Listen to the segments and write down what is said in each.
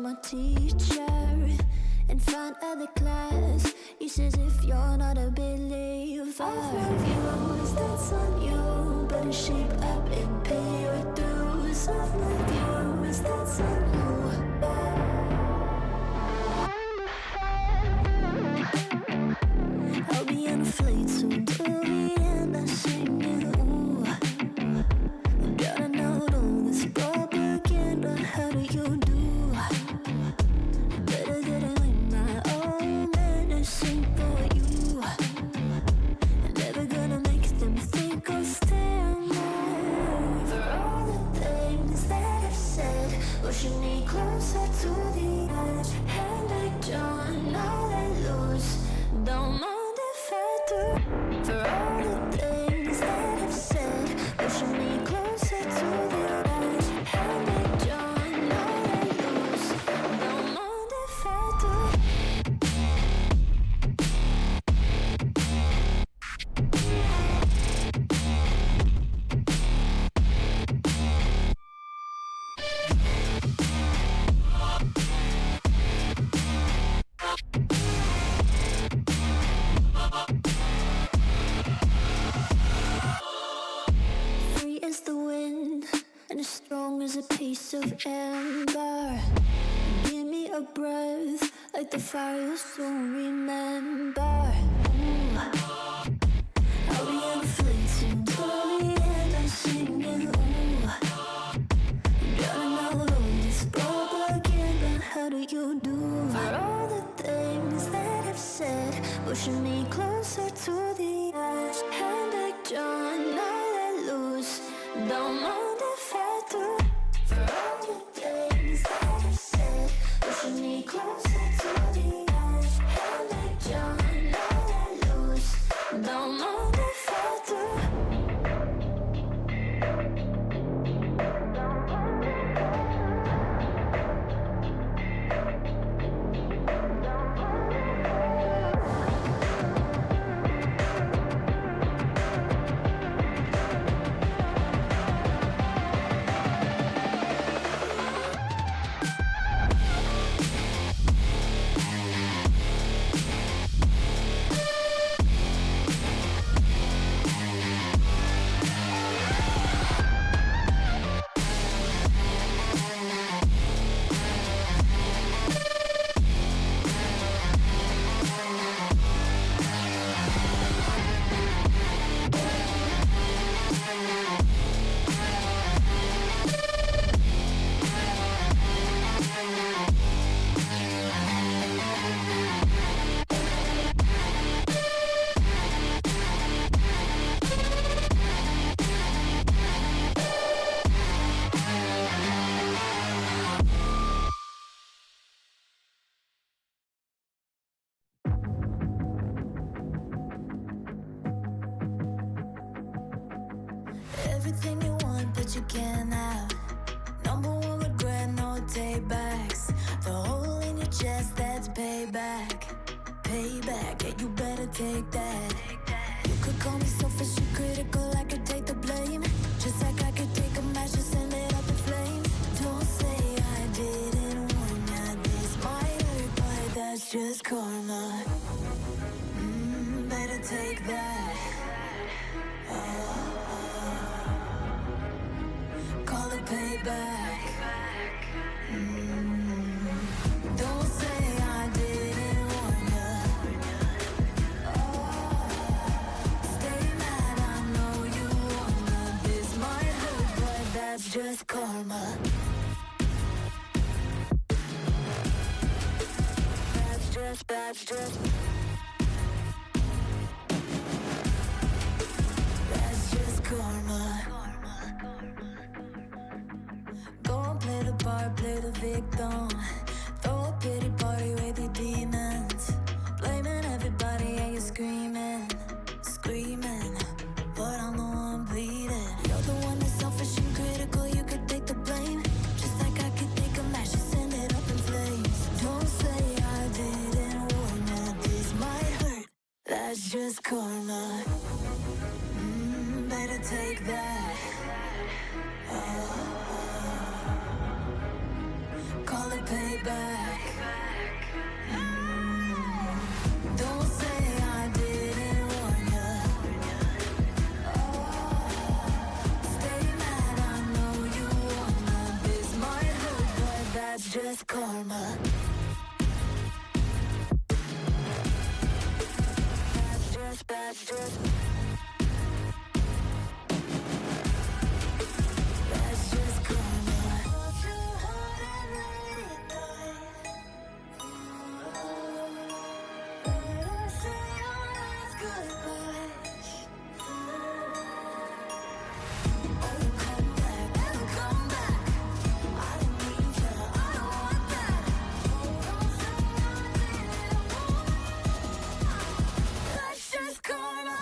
my teacher in front of the class. He says if you're not a believer, I'll love you, that's on you. Better shape up and pay your dues. I'll love you, that's on you. I'll be on a flight soon to the end. I'm singing, ooh. Gotta know all this propaganda. How do you do? Better get it like my own medicine for you. Never gonna make them think I'll stand there. For all the things that I've said, pushing me closer to the edge. And I don't know let loose. Don't mind if I do. For all the things that I've said, pushing me closer to the edge. And I don't know let loose. Don't mind if I do. Free as the wind and as strong as a piece of amber. Give me a breath like the fire you'll soon remember. Ooh. I'll be on the fleet soon to the end. I'm singing, ooh. Gotta know all this propaganda. How do you do? For all the things that I've said, pushing me closer to the edge. And I don't know let loose. Don't mind if I do. For all the things that I've said, pushing me closer to the edge. And I don't know let loose. Don't mind if I do. Everything you want, but you can't have. Number one regret, no takebacks. The hole in your chest, that's payback. Payback, yeah, you better take that. You could call me selfish and critical, I could take the blame. Just like I could take a match and send it up in flames. Don't say I didn't warn ya. This might hurt, but that's just karma. Better take that. Call it payback. Don't say I didn't warn ya. Stay mad, I know you wanna. This might hurt, but that's just karma. That's just karma. Go and play the part, play the victim. Throw a pity party with your demons. Blaming everybody and you're screaming, screaming. But I'm the one bleeding. You're the one that's selfish and critical, you could take the blame. Just like I could take a match and send it up in flames. Don't say I didn't warn ya. This might hurt, that's just karma. Better take that. Call it payback. back. Don't say I didn't warn ya. Stay mad, I know you wanna. This might hurt, but that's just karma. That's just karma. Hold your heart and let it die. Better say your last goodbyes. Oh, come back, come back. I don't need you, I don't want that. Oh, don't say I didn't want. That's just karma.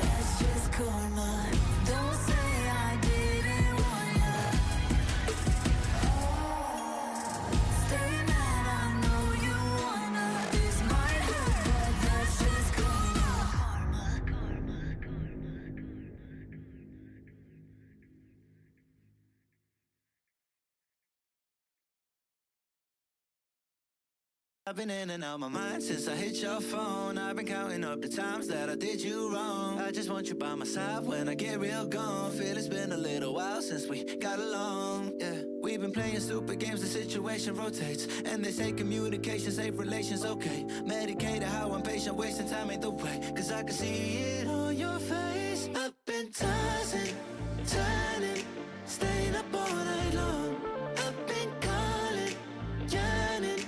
That's just karma. Don't say I didn't want ya. Stay mad, I know you wanna. This might hurt, but that's just karma. I've been in and out my mind since I hit your phone. I've been counting up the times that I did you wrong. I just want you by my side when I get real gone. Feel it's been a little while since we got along, yeah. We've been playing stupid games, the situation rotates. And they say communication, safe relations, okay. Medicated how I'm patient, wasting time ain't the way. Cause I can see it on your face. I've been tossing, turning, staying up all night long. I've been calling, yearning,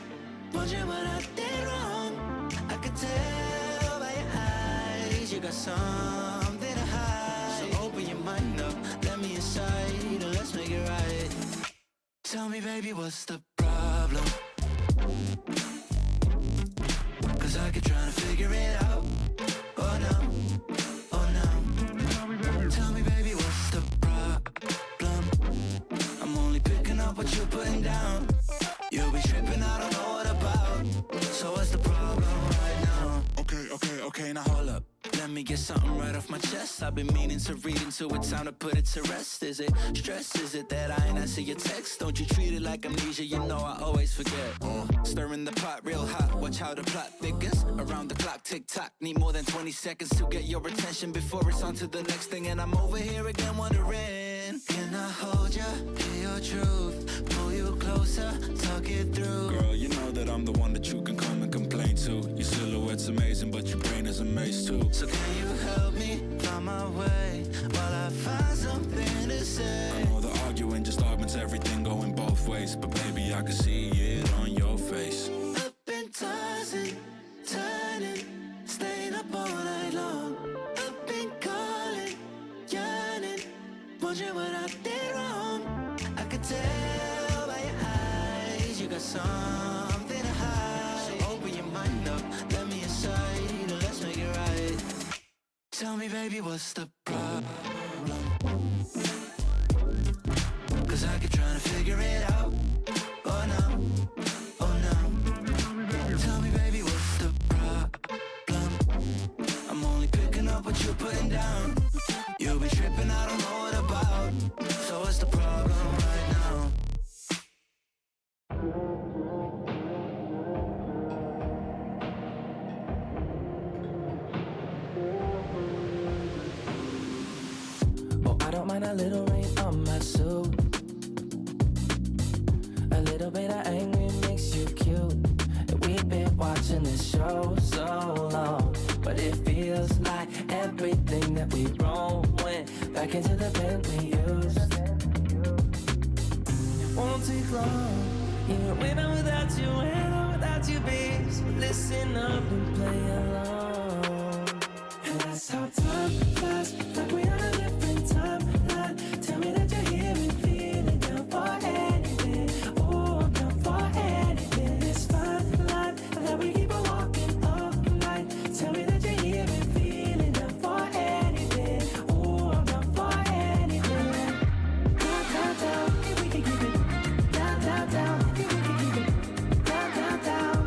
wondering what I did wrong. I could tell by your eyes you got something to hide. So open your mind up, let me inside, and let's make it right. Tell me, baby, what's the problem? Cause I keep trying to figure it out. Oh no, oh no. Tell me, baby, what's the problem? I'm only picking up what you're putting down. You'll be tripping, I don't know what about. So what's the problem right now? Okay, now hold up. Let me get something right off my chest. I've been meaning to read into it, time to put it to rest. Is it stress? Is it that I ain't answer your text? Don't you treat it like amnesia, you know I always forget. Stirring the pot real hot, watch how the plot thickens. Around the clock, tick tock, need more than 20 seconds to get your attention before it's on to the next thing. And I'm over here again wondering, can I hold ya, hear your truth, pull you closer, talk it through? Girl, you know that I'm the one that you can come and complain to. Your silhouette's amazing, but your brain is a maze too. So can you help me find my way while I find something to say? I know the arguing just augments everything going both ways, but baby, I can see it on your face. I've been tossing, turning, staying up all night long. I've been calling, yearning, wondering what I did wrong. I could tell by your eyes you got something to hide. So open your mind up, let me inside, and let's make it right. Tell me, baby, what's the problem? Cause I keep trying to figure it out. Oh no, oh no. Tell me, baby, what's the problem? I'm only picking up what you're putting down. You'll be tripping, I don't know what about. So what's the problem right now? I don't mind a little rain on my suit. A little bit of anger makes you cute. And we've been watching this show so long, but it feels like everything that we wrong went back into the pen we used. It won't take long, even when I'm without you, when I'm without you, babe. So listen up and play along. And that's how time flies, like we on a different timeline. Tell me that you're here and feeling down for anything. Oh, I'm down for anything. This fine line that we keep on walking all night. Tell me that you're here and feeling down for anything. Oh, I'm down for anything. Down, down, down, if we can keep it. Down, down, down, if we can keep it. Down, down, down.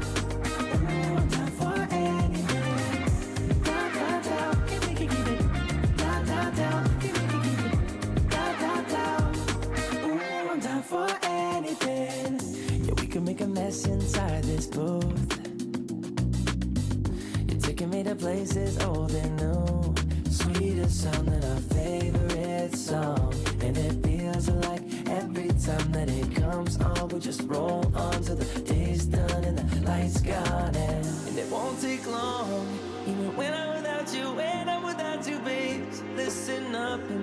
Oh, I'm down for anything. Down,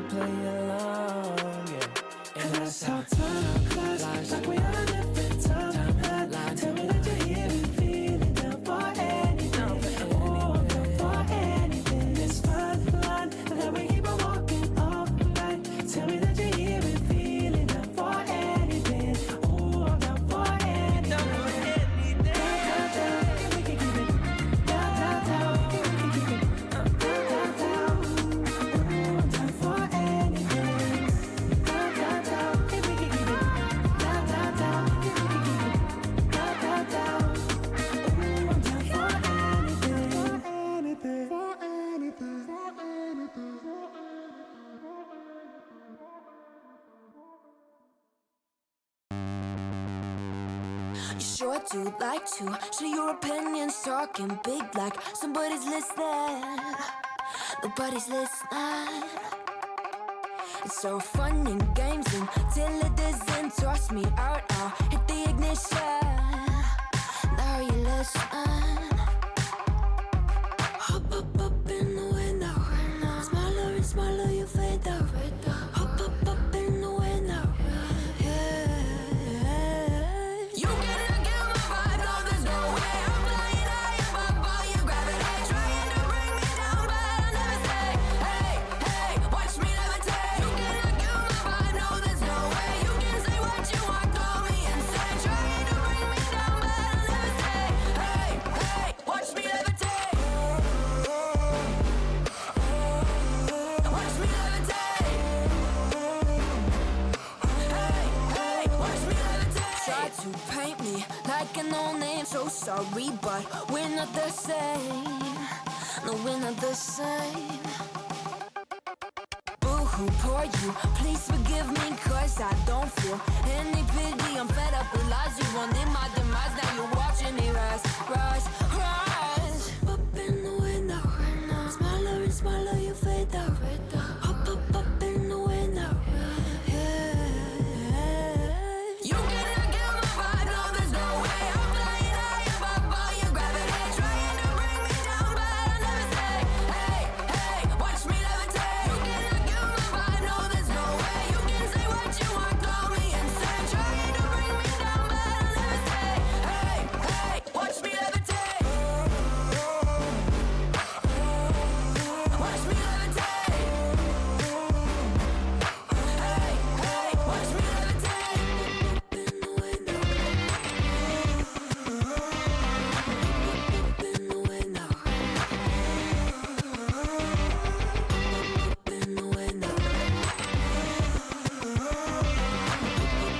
play along, yeah. And that's how time flies, like we on a different timeline. Tell me that you're here and feeling down for anything. Oh, I'm down for anything. It's fine line that we keep on walking all night. Tell me that you're here and feeling down for anything. Oh, I'm down for anything. Down for anything. Down, down, we can keep it. Down, down, down, we can keep it. Down, down, down. Oh, I'm down for anything. Down, down, down, if we can keep it. Down, down, down, if we can keep it. Down, down, down. Oh, I'm down for anything. For anything. For anything. You sure do like to share your opinions, talking big like somebody's listening. Nobody's listening. It's so fun and games until it doesn't. Toss me out, I'll hit the ignition. Now you listen. Hop up in the window. Smaller and smaller you fade out. Hop up in the window. Yeah. You cannot get my vibe, no, there's no way. I'm flying high above all your gravity, trying to bring me down, but I'll never stay. Hey, hey, watch me levitate. You cannot get my vibe, no, there's no way. You can say what you want, call me insane, trying to bring me down, but I'll never stay. Hey, hey, watch me levitate. Watch me levitate. Hey, hey, watch me levitate. Try to paint me like a no-name, so sorry, but we're not the same. No, we're not the same. Boo-hoo, poor you, please forgive me, cause I don't feel any pity. I'm fed up with lies, you wanted my demise, now you're watching me rise, rise, rise. Up in the window, smaller and smaller you fade out. Up in the window, yeah. You cannot get my vibe, no, there's no way. I'm flying high above all your gravity, trying to bring me down, but I'll never stay. Hey, hey, watch me levitate. You cannot get my vibe, no, there's no way. You can say what you want, call me insane, trying to bring me down, but I'll never stay. Hey, hey, watch me levitate. Watch me levitate. Hey, hey, watch me levitate. Up in the window. Up in the window.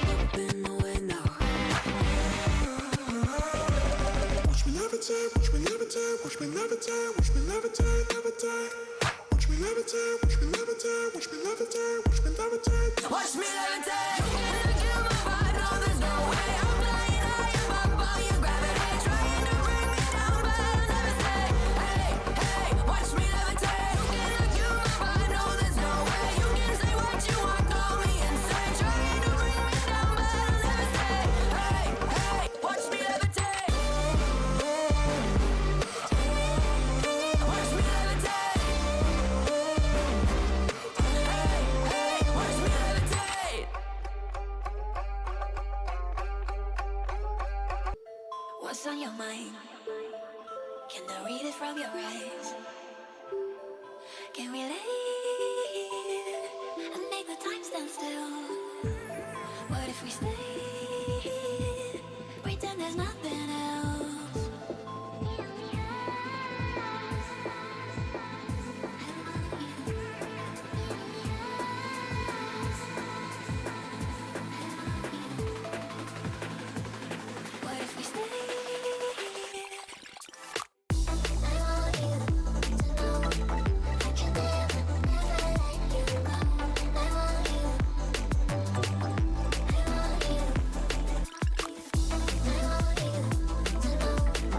Up in the window. Watch me levitate, watch me levitate, watch me levitate, watch me levitate, levitate. Watch me levitate, watch me levitate, watch me levitate, watch me levitate. Watch me levitate. You cannot get my vibe, no, there's no way. I'm flying high above all your gravity, trying to bring me down, but I'll never stay. Hey, hey, watch me levitate. You cannot get my vibe, no, there's no way. You can say what you want, call me insane, trying to bring me down, but I'll never stay. Hey, hey, watch me levitate. Watch me levitate. Hey, hey, watch me levitate. What's on your mind? Can I read it from your eyes? Can we leave and make the time stand still? What if we stay? Pretend there's nothing else. What if we stay? I want you to know I can never, never let you go. I want you. I want you. I want you to know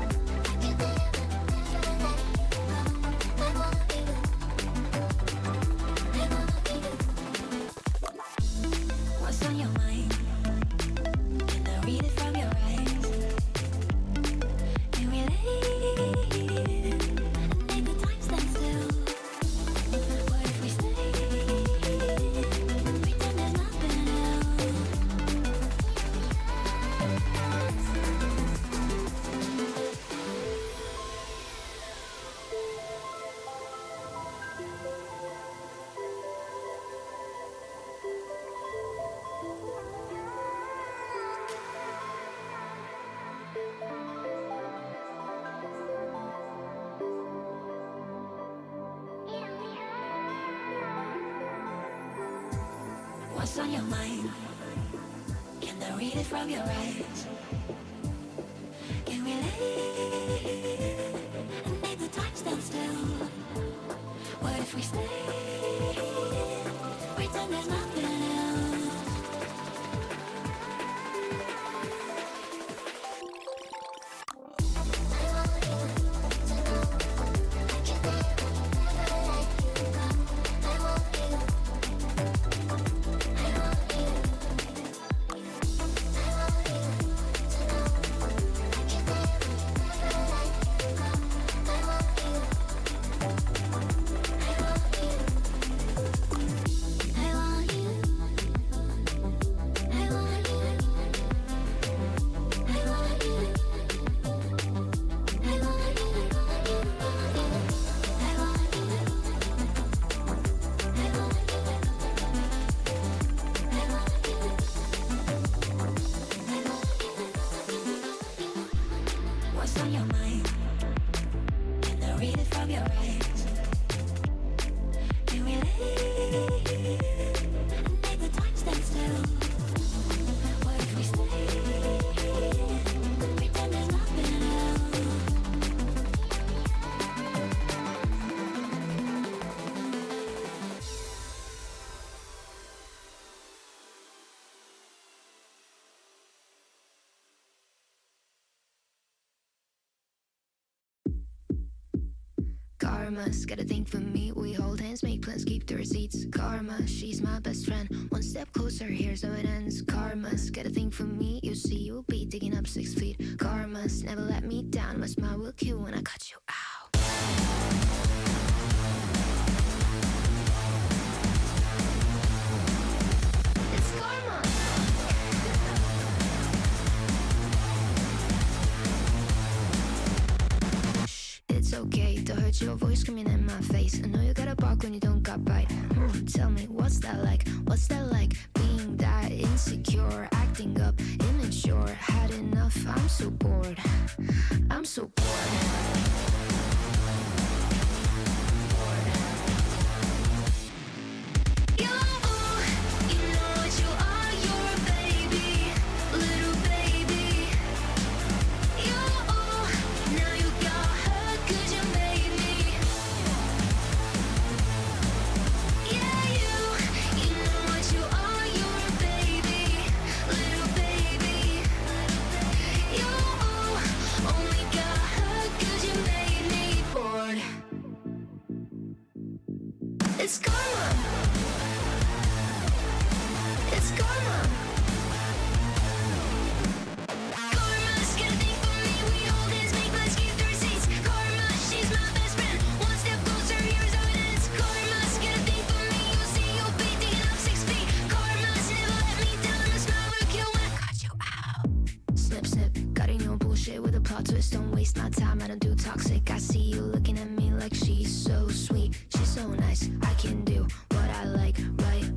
I can never, never let you go. I want you. I want you. What's on your mind? Can I read it from your eyes? Can we leave and make the time stand still? What if we stay? What's on your mind? Can I read it from your eyes? Can we lay and make the time stand still? What if we stay? Pretend there's nothing else. Karma's got a thing for me. We hold hands, make plans, keep the receipts. Karma, she's my best friend. One step closer, here's how it ends. Karma's got a thing for me. You see, you'll be digging up 6 feet. Karma's never let me down. My smile will kill when I cut you out. It's karma. It's okay to hurt your voice screaming in my face. I know you gotta bark when you don't got bite. Tell me, what's that like? What's that like? Being that insecure, acting up, immature. Had enough, I'm so bored. I'm so bored. It's karma. It's karma. Karma's got a thing for me. We hold hands, make plans, keep the receipts. Karma, she's my best friend. One step closer, here's how it ends. Karma's got a thing for me. You'll see, you'll be digging up 6 feet. Karma's never let me down. My smile will kill when I cut you out. Snip, snip, cutting your bullshit with a plot twist. Don't waste my time, I don't do toxic. I see you looking at me like she's so sweet. She's so nice, I can do what I like, right?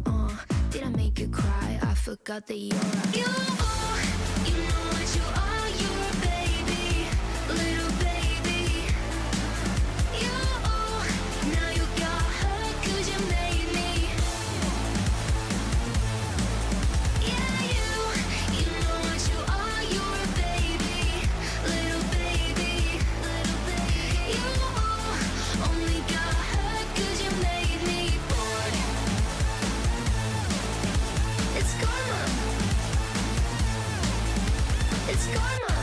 Did I make you cry? I forgot that you're right. You know what you are, you're a baby, little baby. You, now you got hurt 'cause you made me. Yeah, you know what you are, you're a baby, little baby, little baby. You only got hurt 'cause you made me bored. It's karma. It's karma.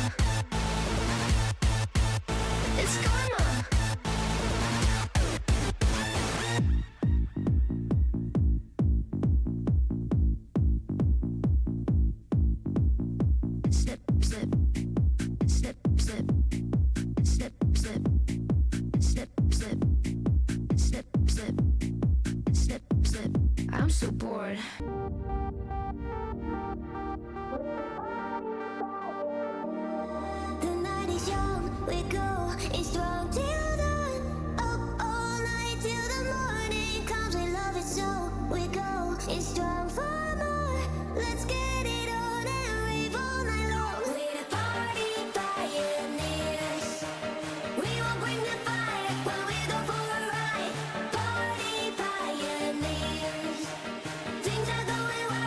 It's karma. Snip, snip, snip, snip, snip, snip, snip, snip, snip, snip, snip, snip. I'm so bored. The night is young, we go, it's strong till dawn. Up all night till the morning comes, we love it so. We go, it's strong for more. Let's get it on and rave all night long. We're the party pioneers. We won't bring the fire when we go for a ride. Party pioneers. Things are going well.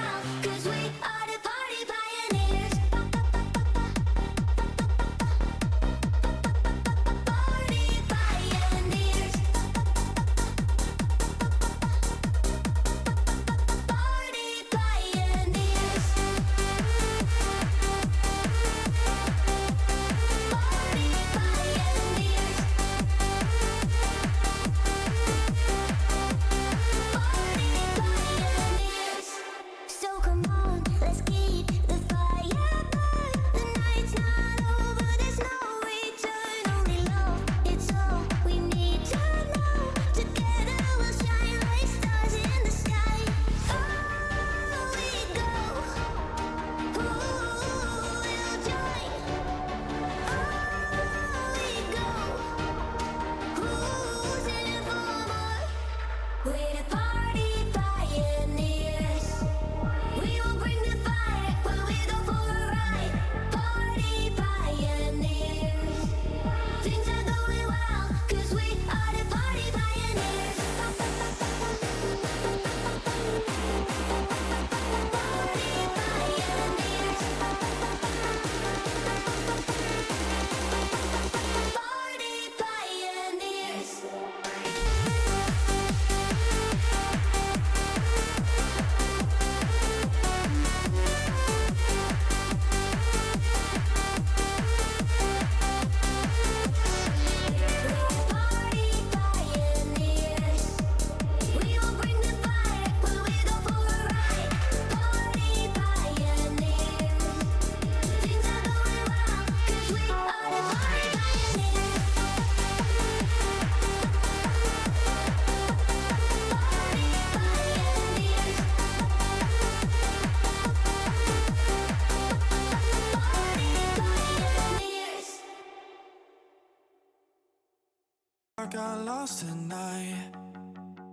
I got lost at night,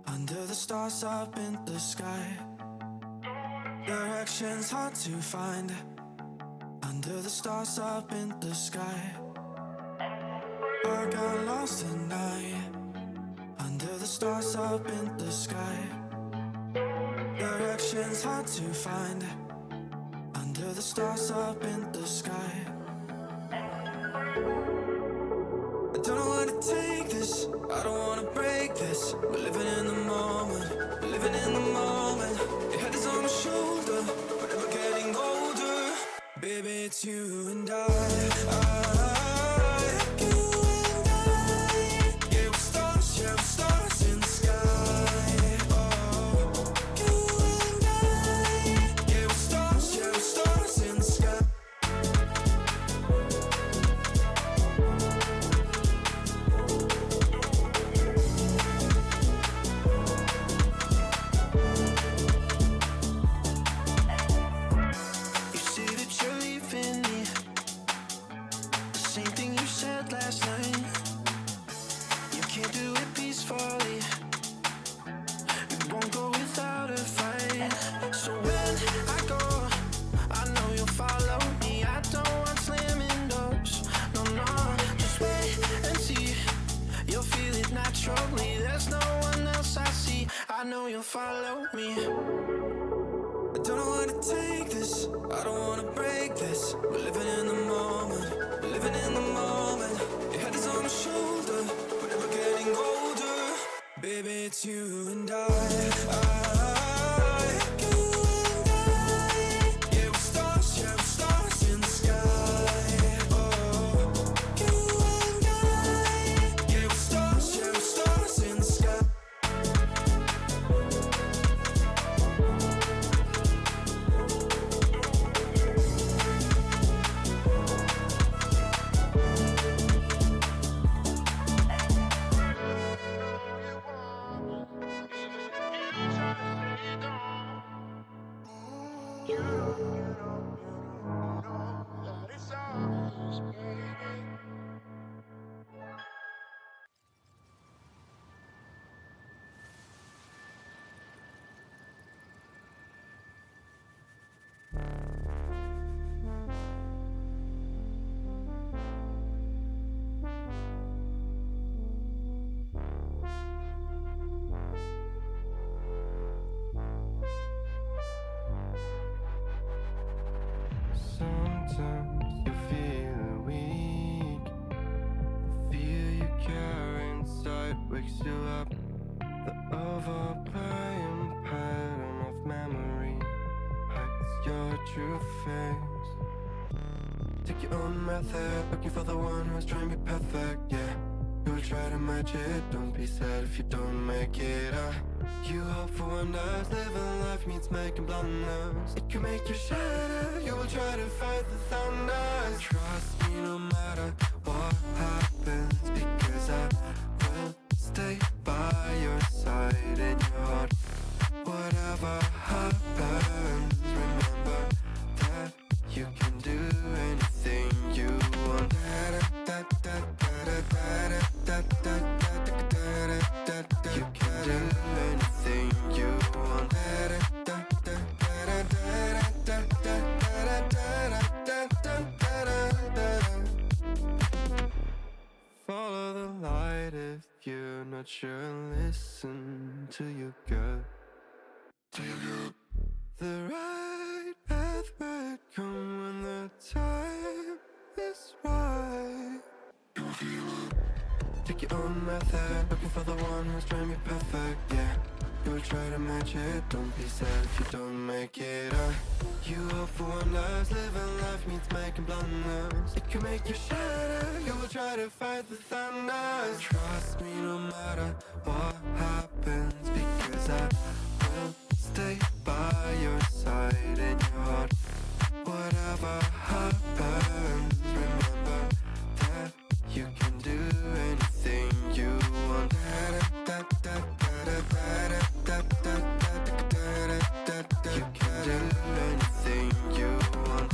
under the stars up in the sky. Directions hard to find, under the stars up in the sky. I got lost at night, under the stars up in the sky. Directions hard to find, under the stars up in the sky. I don't know where to take this, I don't wanna break this. We're living in the moment, we're living in the moment. Your head is on my shoulder, we're never getting older. Baby, it's you and I. Yeah, we're stars in the sky. Oh, you and I. Yeah, we're stars in the sky. You say that you're leaving me, the same thing you said last night. You can't do it peacefully, you won't go without a fight. So when I go, I know you'll follow me. I don't want slamming doors, no, no. Just wait and see, you'll feel it naturally. There's no one else I see, I know you'll follow me. I don't know where to take this, I don't wanna break this. We're living in the moment, we're living in the moment. Your head is on my shoulder, we're never getting older. Baby, it's you and I. You and I. Yeah, we're stars in the sky. Oh, you and I. Yeah, we're stars in the sky. Sometimes you feel weak, the fear you carry inside wakes you up. The overplaying pattern of memory hides your true face. Take your own method, looking for the one who's trying to be perfect, yeah. You'll try to match it, don't be sad if you don't make it. You hope for wonders, living life means making blunders. It can make you shatter, you will try to fight the thunder. Trust me no matter what happens, because I will stay by your side in your heart. Whatever happens, remember that you can do anything you want. You can do anything you want. Follow the light if you're not sure. Listen to your gut. The right path will come when the time is right. Take your own method, looking for the one who's trying to be perfect, yeah. You'll try to match it, don't be sad if you don't make it. You hope for wonders, living life means making blunders. It can make you shatter, you will try to fight the thunder. Trust me no matter what happens, because I will stay by your side in your heart. Whatever happens, remember that you can do anything you want. You can do anything you want.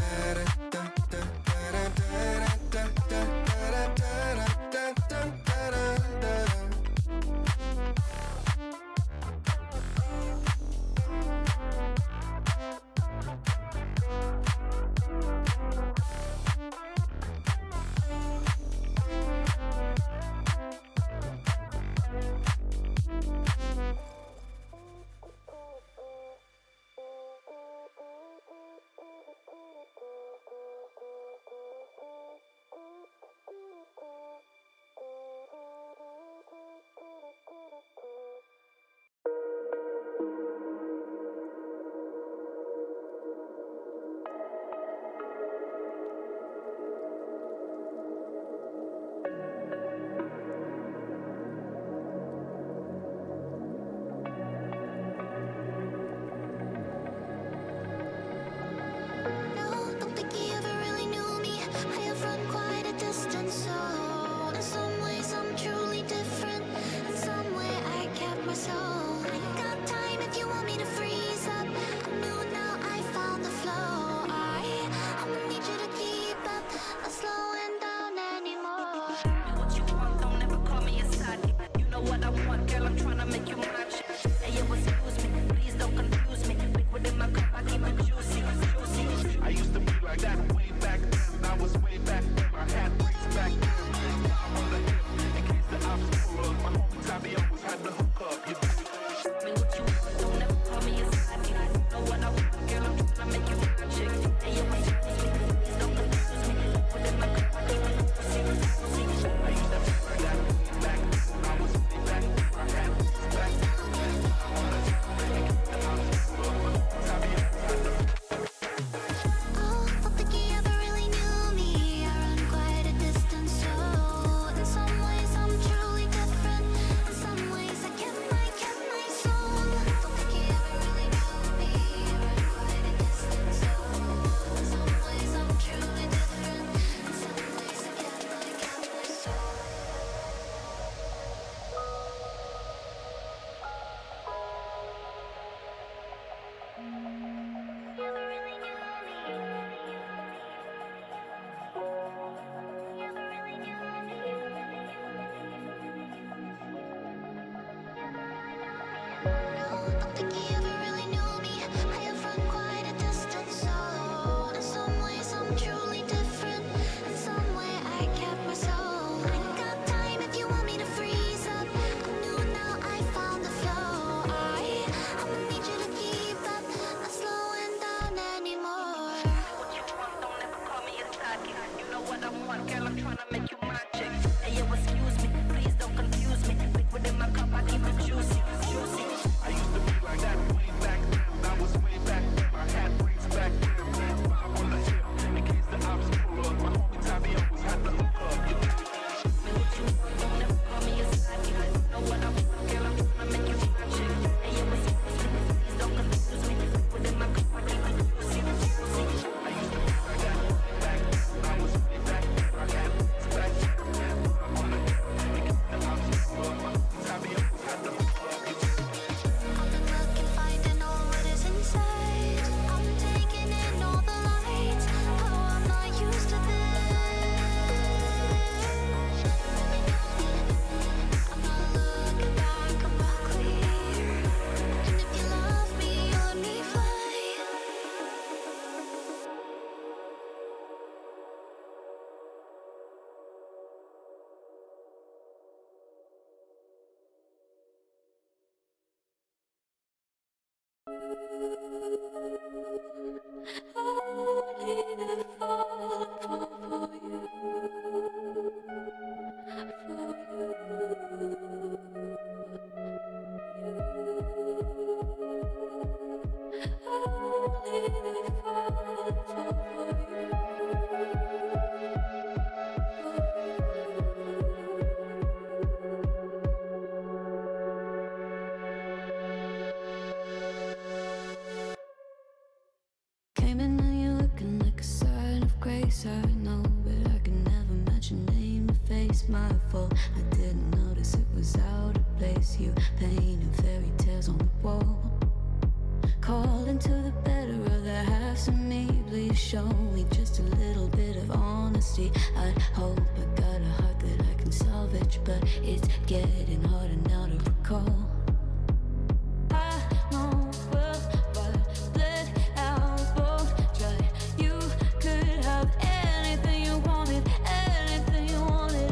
it's my fault. I didn't notice it was out of place. You painted fairy tales on the wall, calling to the better of the halves of me. Please show me just a little bit of honesty. I'd hope I got a heart that I can salvage, but it's getting harder now to recall. I know well what let out both dry. You could have anything you wanted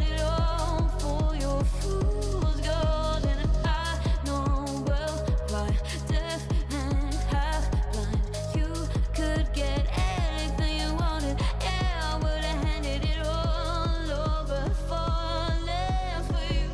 it all for your fool's gold. And I know well why deaf and half blind. You could get anything you wanted. Yeah, I would have handed it all over, falling for you.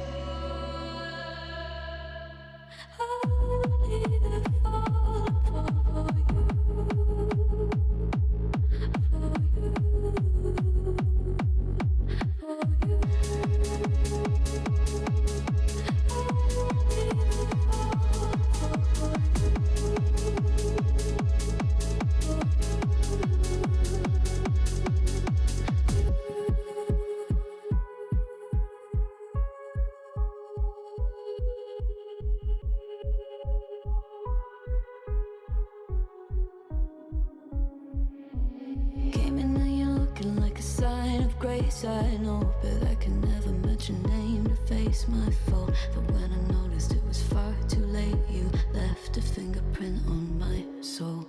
Came in and you're looking like a sign of grace. I know, but I can never match your name to face my fault. But when I noticed it was far too late, you left a fingerprint on my soul.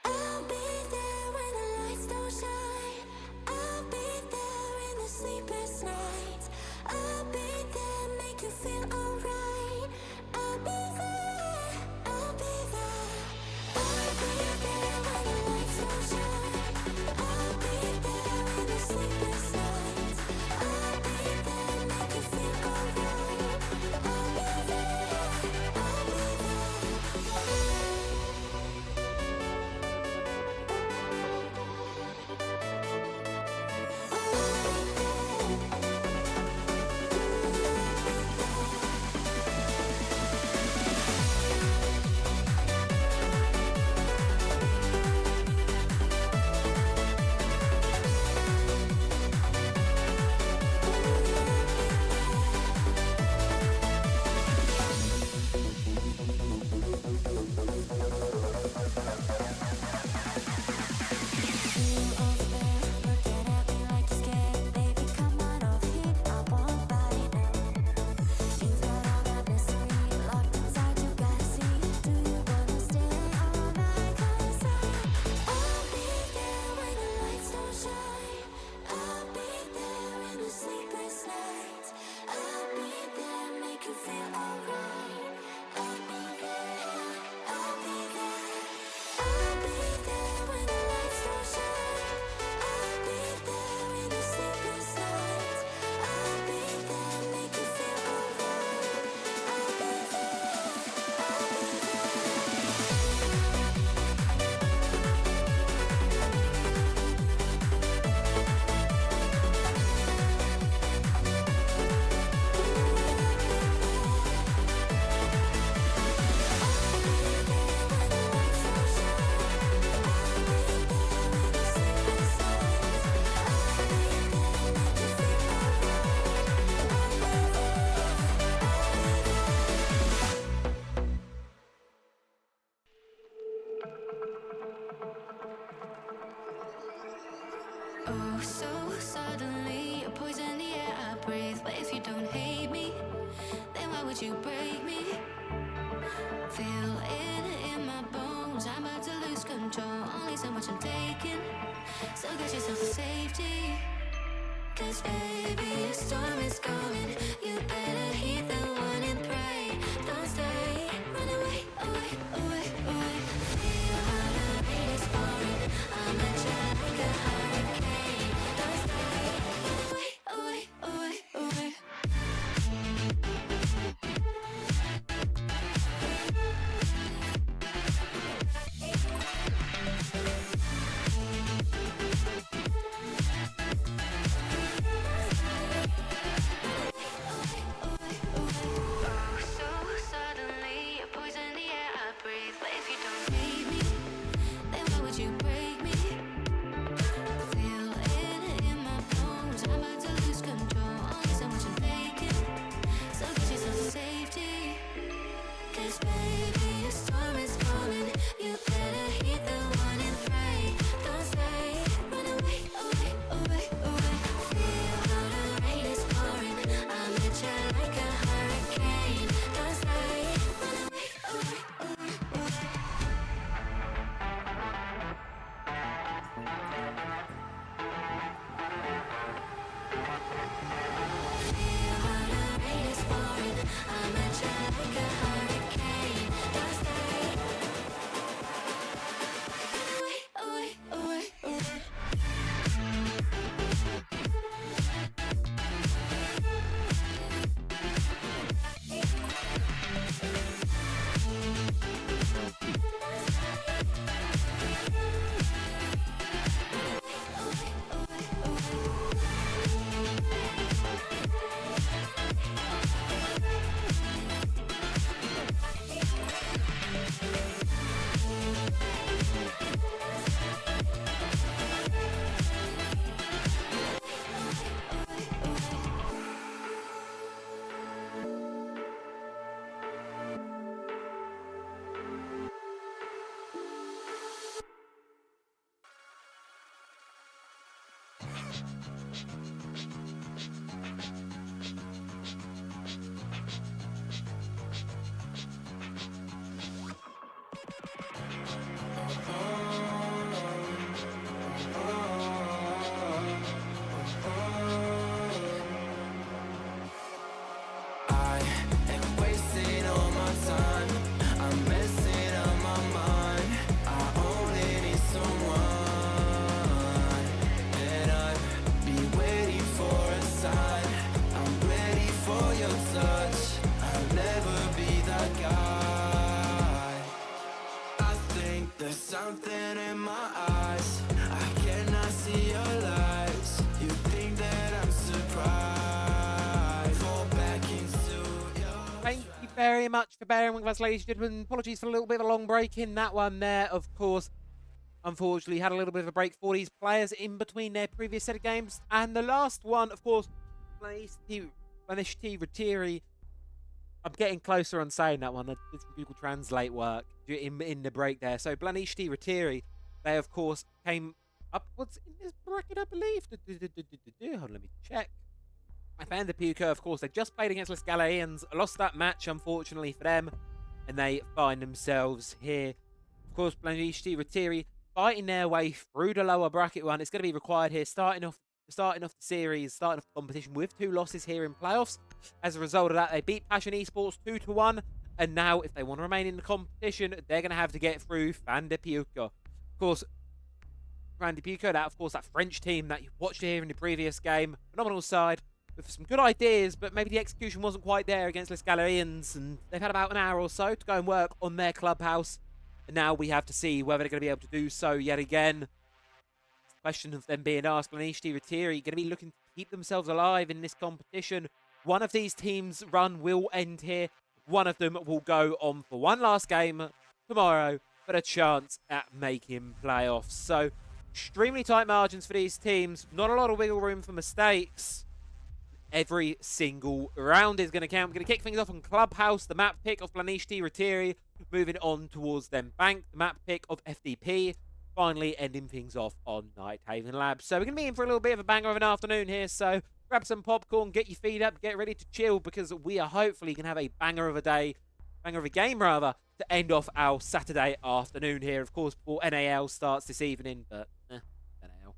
I'll be there when the lights don't shine. I'll be there in the sleepless nights. I'll be there, make you feel alright. I'll be there, I'll be there. I'll be there when the lights don't shine. I'll be there in the sleepless nights. I'll be there, make you feel alright. I'll be there, I'll be there. Oh, so suddenly, a poison the air I breathe. But if you don't hate me, would you break me? Feel it in my bones, I'm about to lose control. Only so much I'm taking, so get yourself to safety. Cause baby, a storm is coming. You better heed the warning, pray. Don't stay, run away, away, away, away. Feel how the rain is pouring. I'm at you like a hurricane. Don't stay, run away, away, away, away. Something in my eyes, I cannot see your lies. You think that I'm surprised. Fall back into your. Thank you very much for bearing with us, ladies and gentlemen. Apologies for a little bit of a long break in that one there. Of course, unfortunately, had a little bit of a break for these players in between their previous set of games. And the last one, of course, Blaničtí, Rytíři. I'm getting closer on saying that one. I did some Google Translate work in the break there. So Blaničtí, Rytíři, they of course came upwards in this bracket, I believe. Hold on, let me check. FanDePiuko, of course, they just played against Les Galileans, lost that match, unfortunately for them, and they find themselves here. Of course, Blaničtí, Rytíři fighting their way through the lower bracket one. It's going to be required here, starting off the series, starting off the competition with 2 losses here in playoffs. As a result of that, they beat Passion Esports 2-1, and now if they want to remain in the competition, they're going to have to get through FanDePiuko. Of course, FanDePiuko, that French team that you watched here in the previous game, phenomenal side with some good ideas, but maybe the execution wasn't quite there against Les Galileans, and they've had about an hour or so to go and work on their clubhouse, and now we have to see whether they're going to be able to do so yet again. Question of them being asked, Blaničtí, Rytíři going to be looking to keep themselves alive in this competition. One of these teams' run will end here. One of them will go on for one last game tomorrow, but a chance at making playoffs. So, extremely tight margins for these teams. Not a lot of wiggle room for mistakes. Every single round is going to count. We're going to kick things off on Clubhouse. The map pick of Blaničtí, Rytíři. Moving on towards them Bank. The map pick of FDP. Finally ending things off on Nighthaven Labs. So we're going to be in for a little bit of a banger of an afternoon here. So grab some popcorn, get your feet up, get ready to chill, because we are hopefully going to have a banger of a day, banger of a game rather, to end off our Saturday afternoon here. Of course, before NAL starts this evening, but NAL.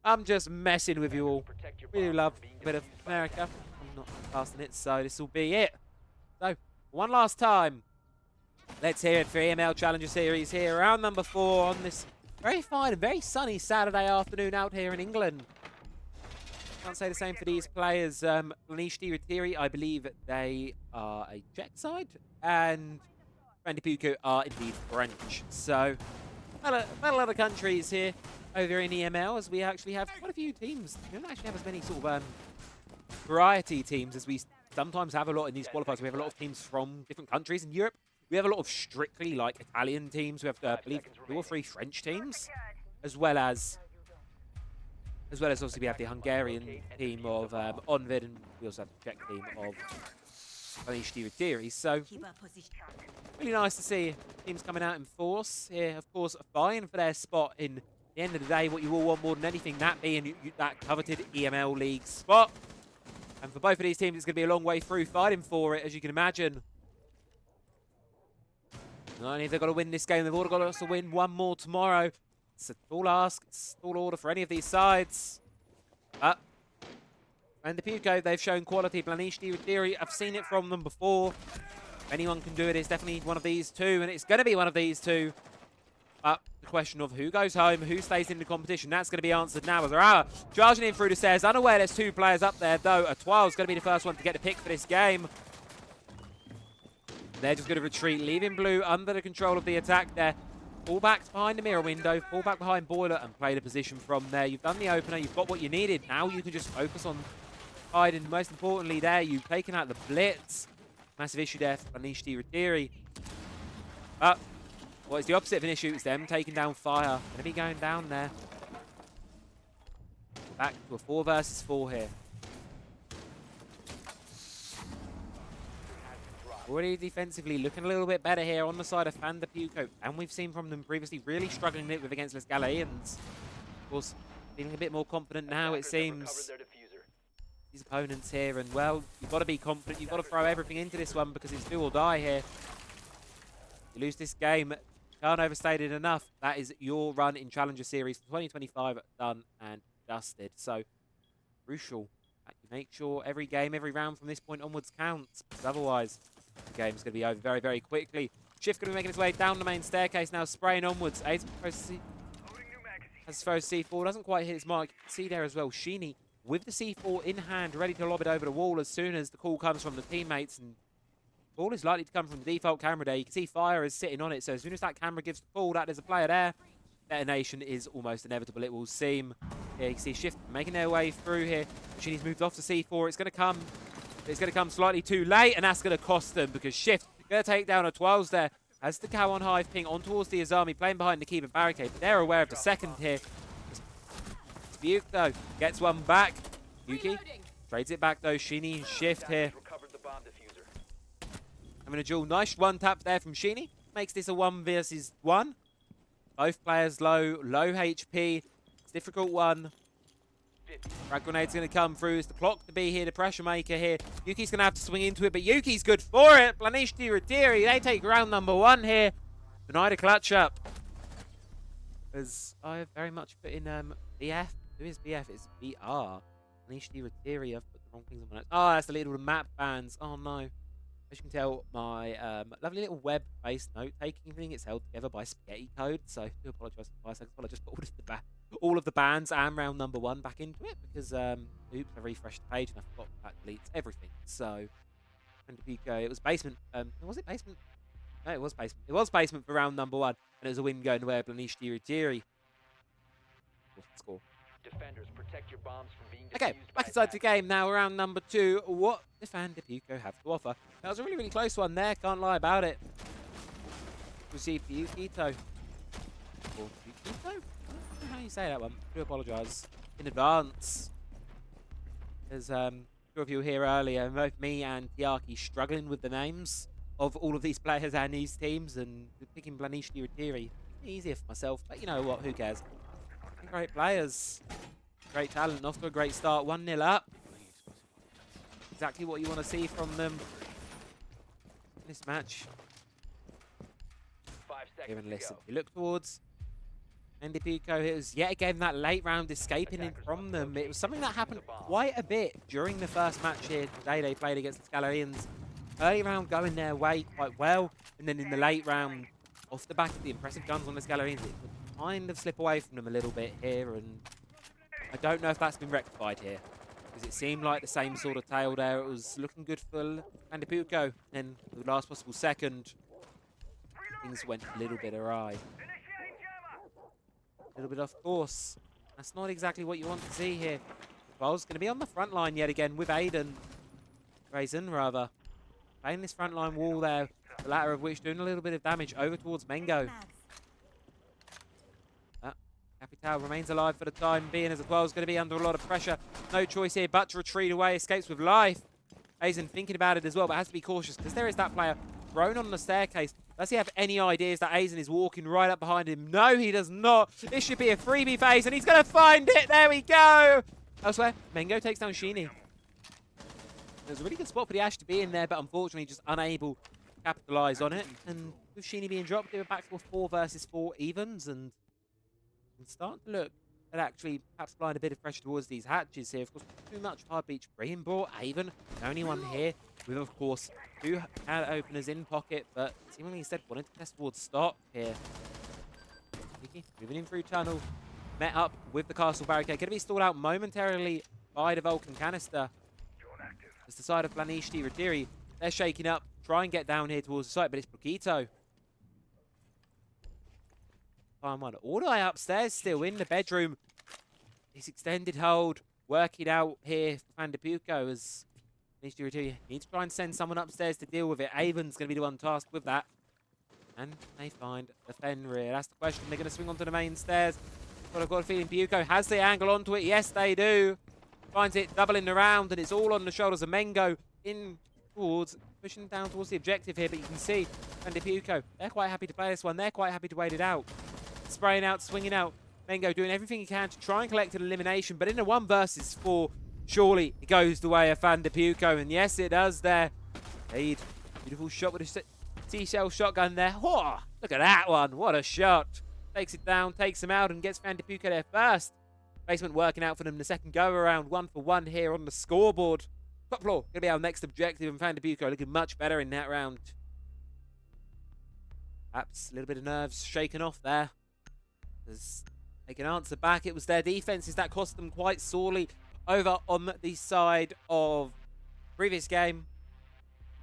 I'm just messing with you all. Really love a bit of America. I'm not casting it, so this will be it. So, one last time, let's hear it for EML Challenger Series here, round number 4 on this very fine and very sunny Saturday afternoon out here in England. Can't say the same for these players. Blaničtí, Rytíři, I believe they are a Czech side, and FanDePiuko are indeed French. So, a lot of countries here over in EML, as we actually have quite a few teams. We don't actually have as many sort of variety teams as we sometimes have a lot in these qualifiers. We have a lot of teams from different countries in Europe. We have a lot of strictly like Italian teams. We have, I believe, 2 or 3 French teams, as well as obviously we have the Hungarian team of Onvid, and we also have the Czech team of Blaničtí, Rytíři. So really nice to see teams coming out in force here. Of course, vying for their spot in the end of the day. What you all want more than anything, that being that coveted EML League spot. And for both of these teams, it's going to be a long way through fighting for it, as you can imagine. Not only have they got to win this game, they've also got to win one more tomorrow. It's a tall ask, it's a tall order for any of these sides. But FanDePiuko, they've shown quality. Blaničtí, Rytíři, I've seen it from them before. If anyone can do it, it's definitely one of these two, and it's going to be one of these two. But the question of who goes home, who stays in the competition, that's going to be answered now as Arara charging in through the stairs. Unaware there's 2 players up there, though. Etoile's going to be the first one to get the pick for this game. They're just going to retreat, leaving Blue under the control of the attack there. Fall back behind the mirror window, fall back behind Boiler, and play the position from there. You've done the opener, you've got what you needed. Now you can just focus on hiding. Most importantly there, you've taken out the blitz. Massive issue there for Blaničtí, Rytíři. But what is the opposite of an issue? It's them taking down fire. Going to be going down there. Back to a 4 versus 4 here. Already defensively looking a little bit better here on the side of FanDePiuko. And we've seen from them previously really struggling with against Les Galileans. Of course, feeling a bit more confident now, it seems. These opponents here, and well, you've got to be confident. You've got to throw everything into this one because it's do or die here. You lose this game, can't overstate it enough. That is your run in Challenger Series 2025 done and dusted. So, crucial that you make sure every game, every round from this point onwards counts, because otherwise the game's going to be over very, very quickly. Shift going to be making his way down the main staircase now, spraying onwards. Aids has throws C4, doesn't quite hit his mark. You can see there as well, Sheeny with the C4 in hand, ready to lob it over the wall as soon as the call comes from the teammates. And the ball is likely to come from the default camera there. You can see Fire is sitting on it, so as soon as that camera gives the call that there's a player there, detonation is almost inevitable, it will seem. Yeah, you can see Shift making their way through here. Sheny's moved off to C4. It's going to come slightly too late, and that's going to cost them because Shift going to take down Etoile's there. As the cow on Hive ping on towards the Azami, playing behind the keeper barricade, but they're aware of the second here. Buke, though, gets one back. Yuki trades it back, though. Sheeny and Shift here. Having a duel. Nice one tap there from Sheeny. Makes this a 1 versus 1. Both players low HP. It's a difficult one. Frag grenade's going to come through. It's the clock to be here, the pressure maker here. Yuki's going to have to swing into it, but Yuki's good for it. Blaničtí, Rytíři, they take round number 1 here. Denied a clutch up. As I have very much put in BF. Who is BF? It's BR. Blaničtí, Rytíři. I've put the wrong things on my notes. Oh, that's the little map bands. Oh no. As you can tell, my lovely little web-based note-taking thing is held together by spaghetti code, so I do apologise for 5 seconds while I just put all of the bands and round number 1 back into it, because, oops, I refreshed the page and I forgot that deletes everything. So, FanDePiuko, it was basement, was it basement? No, it was basement. It was basement for round number 1, and it was a win going the way of Blaničtí, Rytíři. Score. Defenders, protect your bombs from being Okay, back inside the game now, round number 2. What does FanDePiuko have to offer? That was a really, really close one there, can't lie about it. Receive for Yukito. Or Yukito? I don't know how you say that one. I do apologise in advance. There's two of you here earlier, both me and Tiaki struggling with the names of all of these players and these teams, and picking Blaničtí, Rytíři. Easier for myself, but you know what, who cares? great players. Great talent. Off to a great start. 1-0 up. Exactly what you want to see from them in this match. 5 Here seconds and to listen. go. You look towards FanDePiuko. It was yet again that late round escaping in from them. It was something that happened quite a bit during the first match here today. They played against the Scalarians. Early round going their way quite well, and then in the late round, off the back of the impressive guns on the Scalarians, it would kind of slip away from them a little bit here, and I don't know if that's been rectified here, because it seemed like the same sort of tale there. It was looking good for FanDePiuko, and the last possible second, things went a little bit awry. A little bit off course. That's not exactly what you want to see here. Ball's going to be on the front line yet again with Raisin, rather. Playing this front line wall there, the latter of which doing a little bit of damage over towards Mengo. Capital remains alive for the time being, as well is going to be under a lot of pressure. No choice here but to retreat away, escapes with life. Aizen thinking about it as well, but has to be cautious because there is that player thrown on the staircase. Does he have any ideas that Aizen is walking right up behind him? No, he does not. This should be a freebie phase, and he's going to find it. There we go. Elsewhere, Mengo takes down Sheeny. There's a really good spot for the Ash to be in there, but unfortunately just unable to capitalise on it. And with Sheeny being dropped, they were back to a 4 versus 4 evens, and starting to look at actually perhaps applying a bit of pressure towards these hatches here. Of course, too much hard beach being brought. Avon, the only one here, with of course 2 hand openers in pocket, but seemingly instead wanted to test towards stop here. Nikki moving in through tunnel, met up with the castle barricade. Going to be stalled out momentarily by the Vulcan canister. As the side of Blaničtí, Rytíři, they're shaking up, try and get down here towards the site, but it's Brokito. Fine one. All the way upstairs still in the bedroom. This extended hold working out here for FanDePiuko as Blaničtí need to try and send someone upstairs to deal with it. Avon's going to be the one tasked with that. And they find the Fenrir. That's the question. They're going to swing onto the main stairs. But I've got a feeling Piuko has the angle onto it. Yes, they do. Finds it doubling around, and it's all on the shoulders of Mengo in towards, pushing down towards the objective here. But you can see FanDePiuko, they're quite happy to play this one. They're quite happy to wait it out. Spraying out, swinging out. Mengo doing everything he can to try and collect an elimination. But in a 1 versus 4, surely it goes the way of FanDePiuko. And yes, it does there. Aid. Beautiful shot with a seashell shotgun there. Oh, look at that one. What a shot. Takes it down, takes him out, and gets FanDePiuko there first. Basement working out for them the second go around. 1 for 1 here on the scoreboard. Top floor going to be our next objective, and FanDePiuko looking much better in that round. Perhaps a little bit of nerves shaken off there. As they can answer back, it was their defenses that cost them quite sorely over on the side of previous game,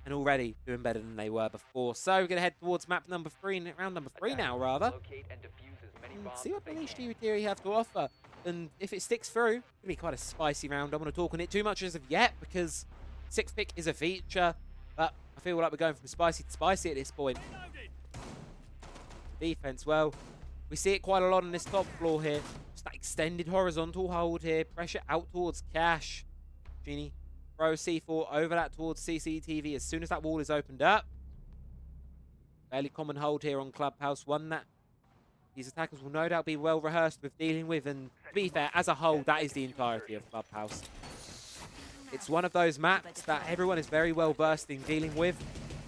and already doing better than they were before. So we're going to head towards map number 3, round number 3 now, rather. Locate and defuse as many And bombs see what as they can. Blaničtí have to offer. And if it sticks through, it'll be quite a spicy round. I don't want to talk on it too much as of yet, because 6th pick is a feature, but I feel like we're going from spicy to spicy at this point. Defense, well, we see it quite a lot on this top floor here. Just that extended horizontal hold here. Pressure out towards Cash. Genie throw C4 over that towards CCTV as soon as that wall is opened up. Fairly common hold here on Clubhouse. One that these attackers will no doubt be well rehearsed with dealing with. And to be fair, as a whole, that is the entirety of Clubhouse. It's one of those maps that everyone is very well versed in dealing with.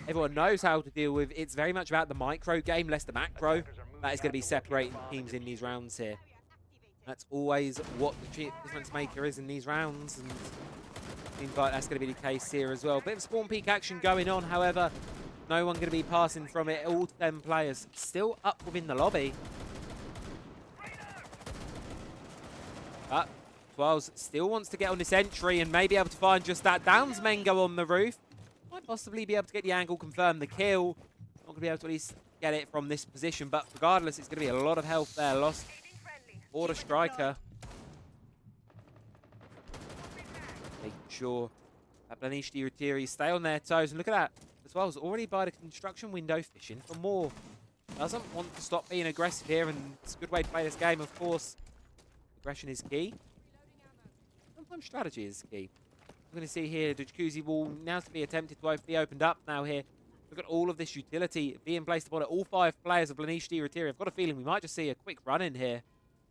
Everyone knows how to deal with. It's very much about the micro game, less the macro. That is going to be separating teams in these rounds here. That's always what the difference maker is in these rounds, and seems like that's going to be the case here as well. Bit of spawn peak action going on, however, no one going to be passing from it. All 10 players still up within the lobby. But Twirls still wants to get on this entry and may be able to find just that. Downs Mengo on the roof. Might possibly be able to get the angle, confirm the kill. Not going to be able to at least get it from this position, but regardless, it's going to be a lot of health there lost for the striker. Making sure that Blaničtí Rytíři stay on their toes, and look at that. As well as already by the construction window, fishing for more. Doesn't want to stop being aggressive here, and it's a good way to play this game, of course. Aggression is key. Sometimes strategy is key. We're going to see here the jacuzzi wall now to be attempted to be opened up now here. Look at all of this utility being placed upon it. All 5 players of Blaničtí Rytíři. I've got a feeling we might just see a quick run in here.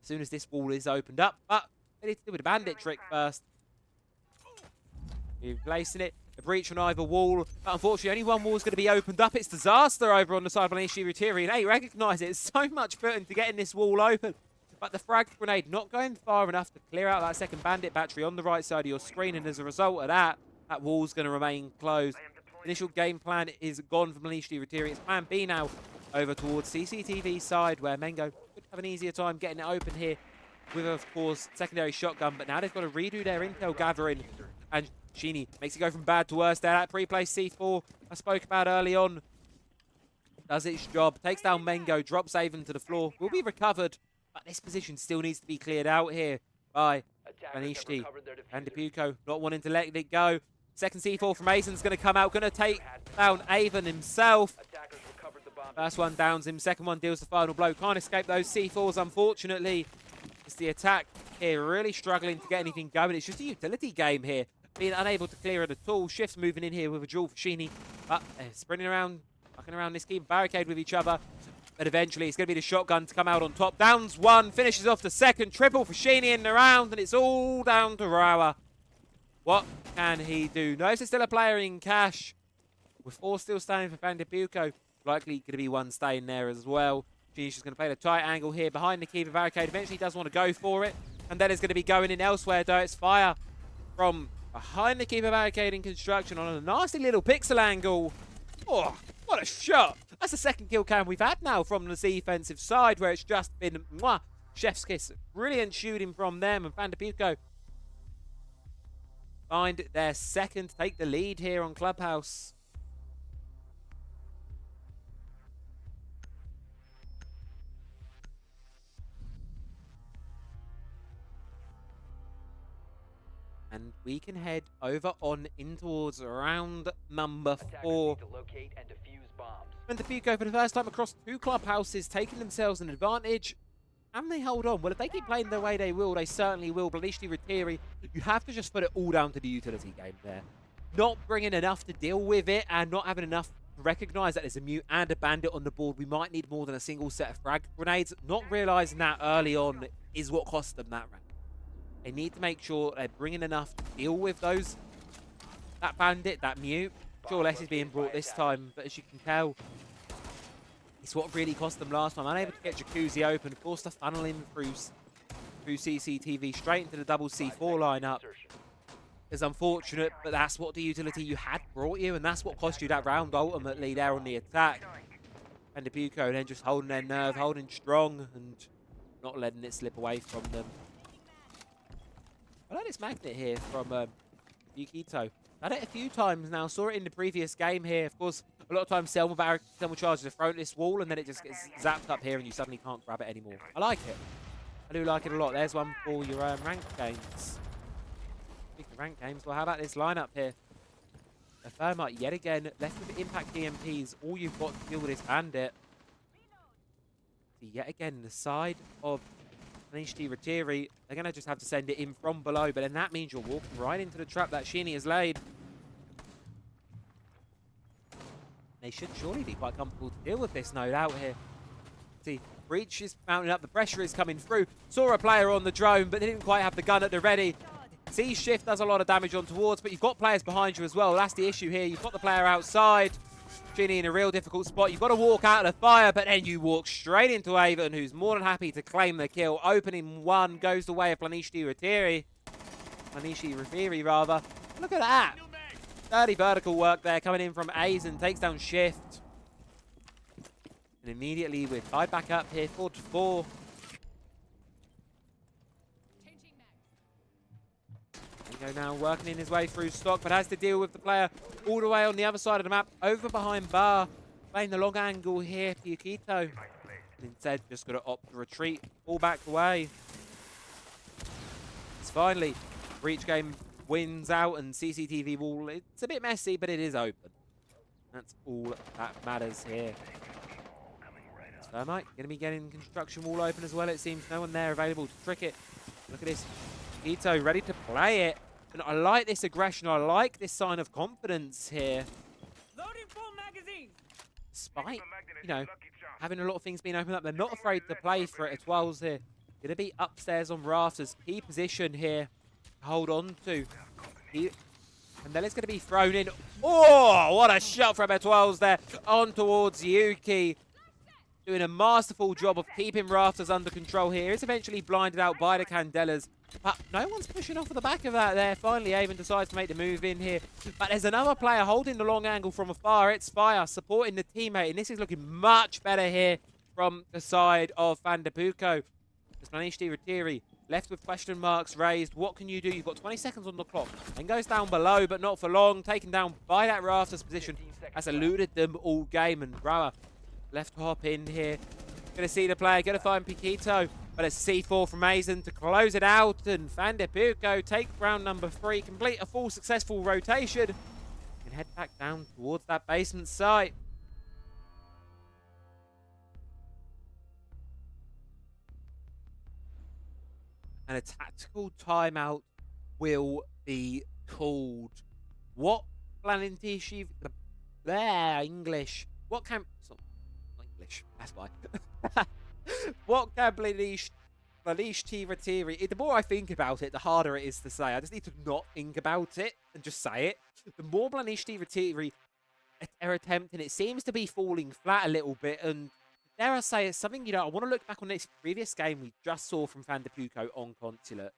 as soon as this wall is opened up. But they need to do with a bandit trick first. You're placing it. A breach on either wall. But unfortunately, only one wall is going to be opened up. It's disaster over on the side of Blaničtí, Rytíři. And they recognise it. It's so much put into getting this wall open. But the frag grenade not going far enough to clear out that second bandit battery on the right side of your screen. And as a result of that, that wall's going to remain closed. Initial game plan is gone for Blaničtí, Rytíři. It's plan B now over towards CCTV side, where Mengo could have an easier time getting it open here with, of course, secondary shotgun. But now they've got to redo their intel gathering. And Sheeny makes it go from bad to worse there. That pre-placed C4 I spoke about early on does its job. Takes down Mengo, drops Avon to the floor. Will be recovered, but this position still needs to be cleared out here by Blaničtí. FanDePiuko not wanting to let it go. Second C4 from Azen's going to come out. Going to take down Avon himself. First one downs him. Second one deals the final blow. Can't escape those C4s, unfortunately. It's the attack here really struggling to get anything going. It's just a utility game here. Being unable to clear it at all. Shifts moving in here with a duel for Sheeny. But they're sprinting around, fucking around this key barricade with each other. But eventually it's going to be the shotgun to come out on top. Downs one, finishes off the second. Triple for Sheeny in the round. And it's all down to Rawa. What can he do? Knows there's still a player in cash. With 4 still staying for FanDePiuko. Likely going to be one staying there as well. She's just going to play the tight angle here behind the Kiva barricade. Eventually does want to go for it. And then it's going to be going in elsewhere, though. It's fire from behind the Kiva barricade in construction on a nasty little pixel angle. Oh, what a shot. That's the second kill cam we've had now from the defensive side, where it's just been mwah, chef's kiss. Brilliant shooting from them. And FanDePiuko find their second, take the lead here on Clubhouse. And we can head over on in towards round number 4. FanDePiuko for the first time across 2 clubhouses, taking themselves an advantage. And they hold on. Well, if they keep playing the way they will, they certainly will. Blaničtí, Rytíři, you have to just put it all down to the utility game there. Not bringing enough to deal with it and not having enough to recognise that there's a mute and a bandit on the board. We might need more than a single set of frag grenades. Not realising that early on is what cost them that round. They need to make sure they're bringing enough to deal with those. That bandit, that mute. Sure, less is being brought this time, but as you can tell, it's what really cost them last time. Unable to get Jacuzzi open, forced to funnel him through CCTV straight into the double C4 lineup. It's unfortunate, but that's what the utility you had brought you, and that's what cost you that round ultimately there on the attack. And FanDePiuko then just holding their nerve, holding strong, and not letting it slip away from them. I like this magnet here from Yukito. Had it a few times now. Saw it in the previous game here. Of course, a lot of times Selma charges are thrown at this wall and then it just gets zapped up here and you suddenly can't grab it anymore. I like it. I do like it a lot. There's one for your ranked games. Speaking of ranked games, well, how about this lineup here? A Thermite yet again, left with impact EMPs. All you've got to deal with is bandit. Yet again, the side of Blaničtí, Rytíři, they're going to just have to send it in from below, but then that means you're walking right into the trap that Sheeny has laid. They should surely be quite comfortable to deal with this, no doubt here. See, breach is mounting up, the pressure is coming through. Saw a player on the drone, but they didn't quite have the gun at the ready. See, shift does a lot of damage on towards, but you've got players behind you as well. That's the issue here. You've got the player outside. Sheeny in a real difficult spot. You've got to walk out of the fire, but then you walk straight into Avon, who's more than happy to claim the kill. Opening one goes the way of Blaničtí, Rytíři, rather. Look at that. Dirty vertical work there coming in from Azen. Takes down shift. And immediately we're tied back up here, 4-4. Mengo now working in his way through stock, but has to deal with the player all the way on the other side of the map, over behind bar, playing the long angle here for Yukito. And instead, just going to opt to retreat, fall back away. It's finally, breach game wins out and CCTV wall, it's a bit messy, but it is open. That's all that matters here. Thermite going to be getting construction wall open as well, it seems. No one there available to trick it. Look at this. Yukito ready to play it. And I like this aggression. I like this sign of confidence here. Despite, you know, having a lot of things being opened up, they're not afraid to play for it at 12s here. Going to be upstairs on rafters. Key position here. Hold on to. And then it's going to be thrown in. Oh, what a shot from Etoiles there. On towards Yuki. Doing a masterful job of keeping rafters under control here. It's eventually blinded out by the Candelas. But no one's pushing off of the back of that there. Finally, Avon decides to make the move in here. But there's another player holding the long angle from afar. It's Fire supporting the teammate. And this is looking much better here from the side of FanDePiuko. As Blaničtí Rytíři left with question marks raised. What can you do? You've got 20 seconds on the clock. And goes down below, but not for long. Taken down by that rafters position. Has eluded them all game. And Brower left to hop in here. Going to see the player. Going to find Piquito. But it's C4 from Mason to close it out. And FanDePiuko take round number 3. Complete a full successful rotation. And head back down towards that basement site. And a tactical timeout will be called. What Blaničtí... English. What can... Not English. That's why. What can Blaničtí Rytíři... The more I think about it, the harder it is to say. I just need to not think about it and just say it. The more Blaničtí Rytíři are attempting, it seems to be falling flat a little bit. And dare I say, it's something, I want to look back on this previous game we just saw from FanDePiuko on Consulate.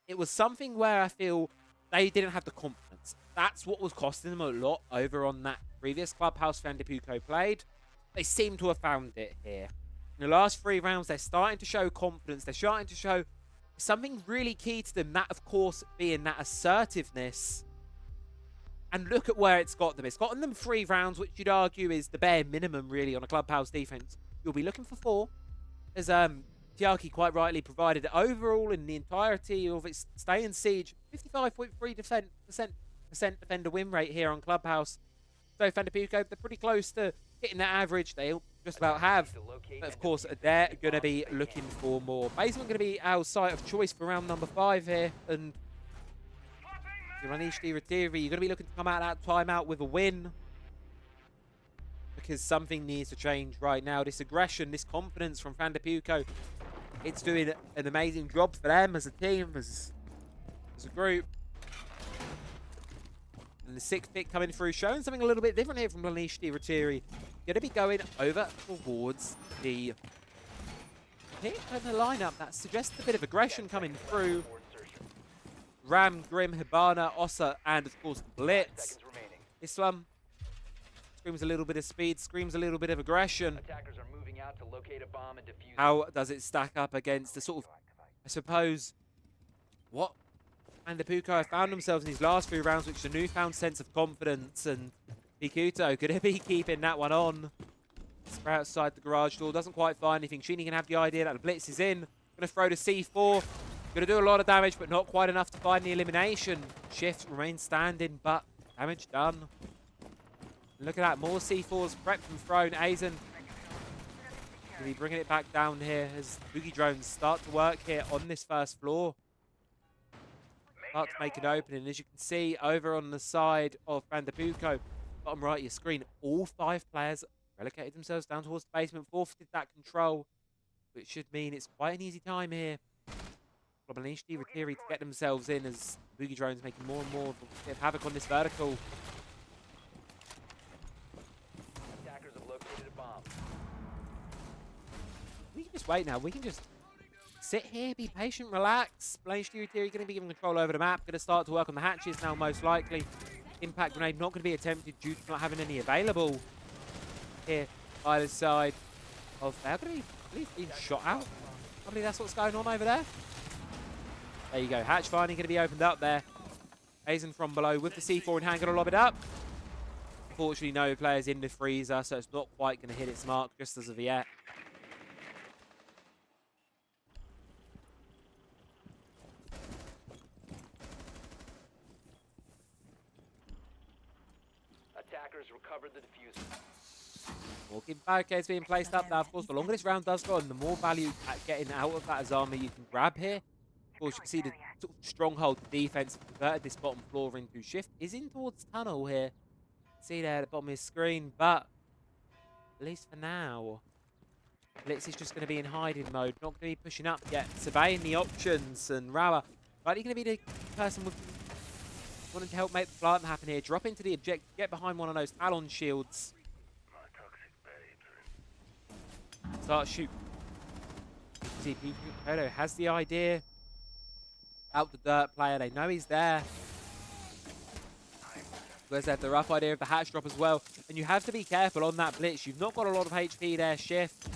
It was something where I feel they didn't have the confidence. That's what was costing them a lot over on that previous clubhouse FanDePiuko played. They seem to have found it here. In the last 3 rounds, they're starting to show confidence. They're starting to show something really key to them. That, of course, being that assertiveness. And look at where it's got them. It's gotten them 3 rounds, which you'd argue is the bare minimum, really, on a clubhouse defense. You'll be looking for 4. As Tiaki quite rightly provided, overall in the entirety of its stay in siege, 55.3% defender win rate here on Clubhouse. So FanDePiuko, they're pretty close to hitting that average. They just about have. But of course, they're going to be looking for more. Basement going to be our site of choice for round number 5 here. And Blaničtí Rytíři, you're going to be looking to come out of that timeout with a win. Because something needs to change right now. This aggression, this confidence from FanDePiuko, it's doing an amazing job for them as a team, as a group. And the 6th pick coming through, showing something a little bit different here from Blaničtí Rytíři. Going to be going over towards the pick in the lineup that suggests a bit of aggression coming through. Ram, Grim, Hibana, Ossa, and of course Blitz. This one screams a little bit of speed, screams a little bit of aggression. Attackers are moving out to locate a bomb and defuse. How does it stack up against the sort of, I suppose, what FanDePiuko have found themselves in these last 3 rounds, which is a newfound sense of confidence, and Piquito could be keeping that one on. Spray outside the garage door, doesn't quite find anything. Sheeny can have the idea that the Blitz is in. Gonna throw the C4. Gonna do a lot of damage, but not quite enough to find the elimination. Shift remains standing, but damage done. Look at that, more C4s prepped and thrown. Aizen will be bringing it back down here as boogie drones start to work here on this first floor. Start to make an opening. As you can see over on the side of FanDePiuko, bottom right of your screen, all 5 players relocated themselves down towards the basement, forfeited that control, which should mean it's quite an easy time here for Blaničtí Rytíři to get themselves in as boogie drones making more and more of a bit of havoc on this vertical. Attackers have located a bomb. We can just wait now. We can just sit here, be patient, relax. Blaničtí Rytíři going to be given control over the map. Going to start to work on the hatches now, most likely. Impact grenade not going to be attempted due to not having any available here by the side of... They're going to be, I believe, being shot out. I believe that's what's going on over there. There you go. Hatch finally going to be opened up there. Aizen from below with the C4 in hand, going to lob it up. Unfortunately, no players in the freezer, so it's not quite going to hit its mark just as of yet. Attackers recovered the diffuser. Walking barricades being placed up. Now, of course, the longer this round does go on, the more value at getting out of that as armor you can grab here. Of course, you can see the sort of stronghold defense converted this bottom floor into. Shift is in towards tunnel here. See there at the bottom of his screen, but at least for now, Blitz is just going to be in hiding mode, not going to be pushing up yet, surveying the options, and Rawa, likely going to be the person with wanting to help make the plant happen here. Drop into the objective, get behind one of those Talon shields. Start shoot. See, Piuko has the idea. Out the dirt player, they know he's there. Whereas they have the rough idea of the hatch drop as well. And you have to be careful on that blitz. You've not got a lot of HP there, Shift.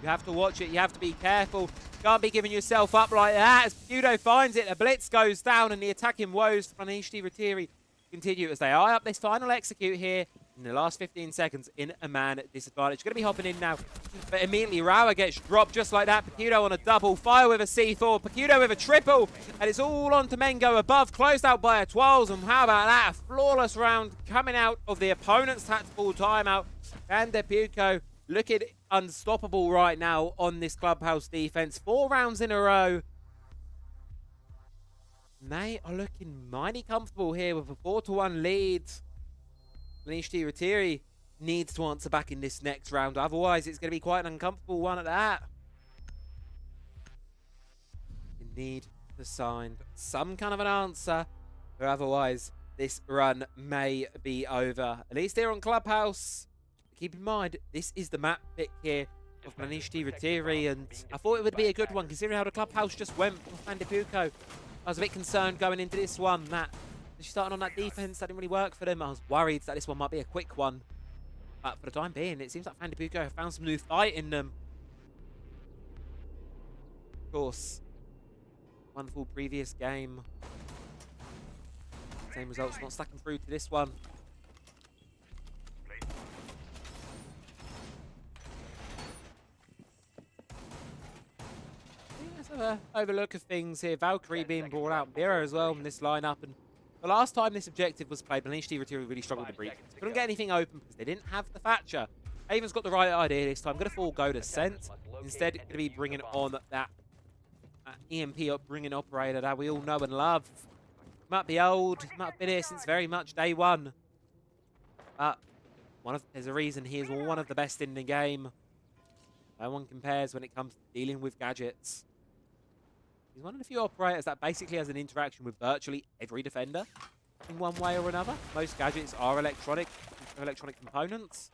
You have to watch it. You have to be careful. Can't be giving yourself up like that. As Piuko finds it, the blitz goes down and the attacking woes for Blaničtí Rytíři continue as they eye up this final execute here in the last 15 seconds in a man disadvantage. Going to be hopping in now, but immediately Rawa gets dropped just like that. Piuko on a double, Fire with a C4, Piuko with a triple, and it's all on to Mengo above, closed out by a 12s, and how about that? A flawless round coming out of the opponent's tactical timeout. FanDePiuko looking unstoppable right now on this clubhouse defense. 4 rounds in a row. And they are looking mighty comfortable here with a 4-1 lead. Blaničtí Rytíři needs to answer back in this next round. Otherwise, it's going to be quite an uncomfortable one at that. You need to find some kind of an answer, or otherwise, this run may be over. At least here on Clubhouse. Keep in mind, this is the map pick here of Blaničtí Rytíři, and I thought it would be a good one, considering how the Clubhouse just went for FanDePiuko. I was a bit concerned going into this one that she started on that defense, that didn't really work for them. I was worried that this one might be a quick one. But for the time being, it seems like FanDePiuko have found some new fight in them. Of course, wonderful previous game. Same results, not stacking through to this one. Let's have an overlook of things here. Valkyrie being brought out, Mira as well in this lineup, and the last time this objective was played, Blaničtí Rytíři really struggled to breach. Couldn't get anything open because they didn't have the Thatcher. Haven's got the right idea this time. Going to forego the scent. Instead, going to be bringing on that EMP up, bringing operator that we all know and love. Might be old, might have been here since very much day one. But there's a reason he is one of the best in the game. No one compares when it comes to dealing with gadgets. He's one of the few operators that basically has an interaction with virtually every defender in one way or another. Most gadgets are electronic components.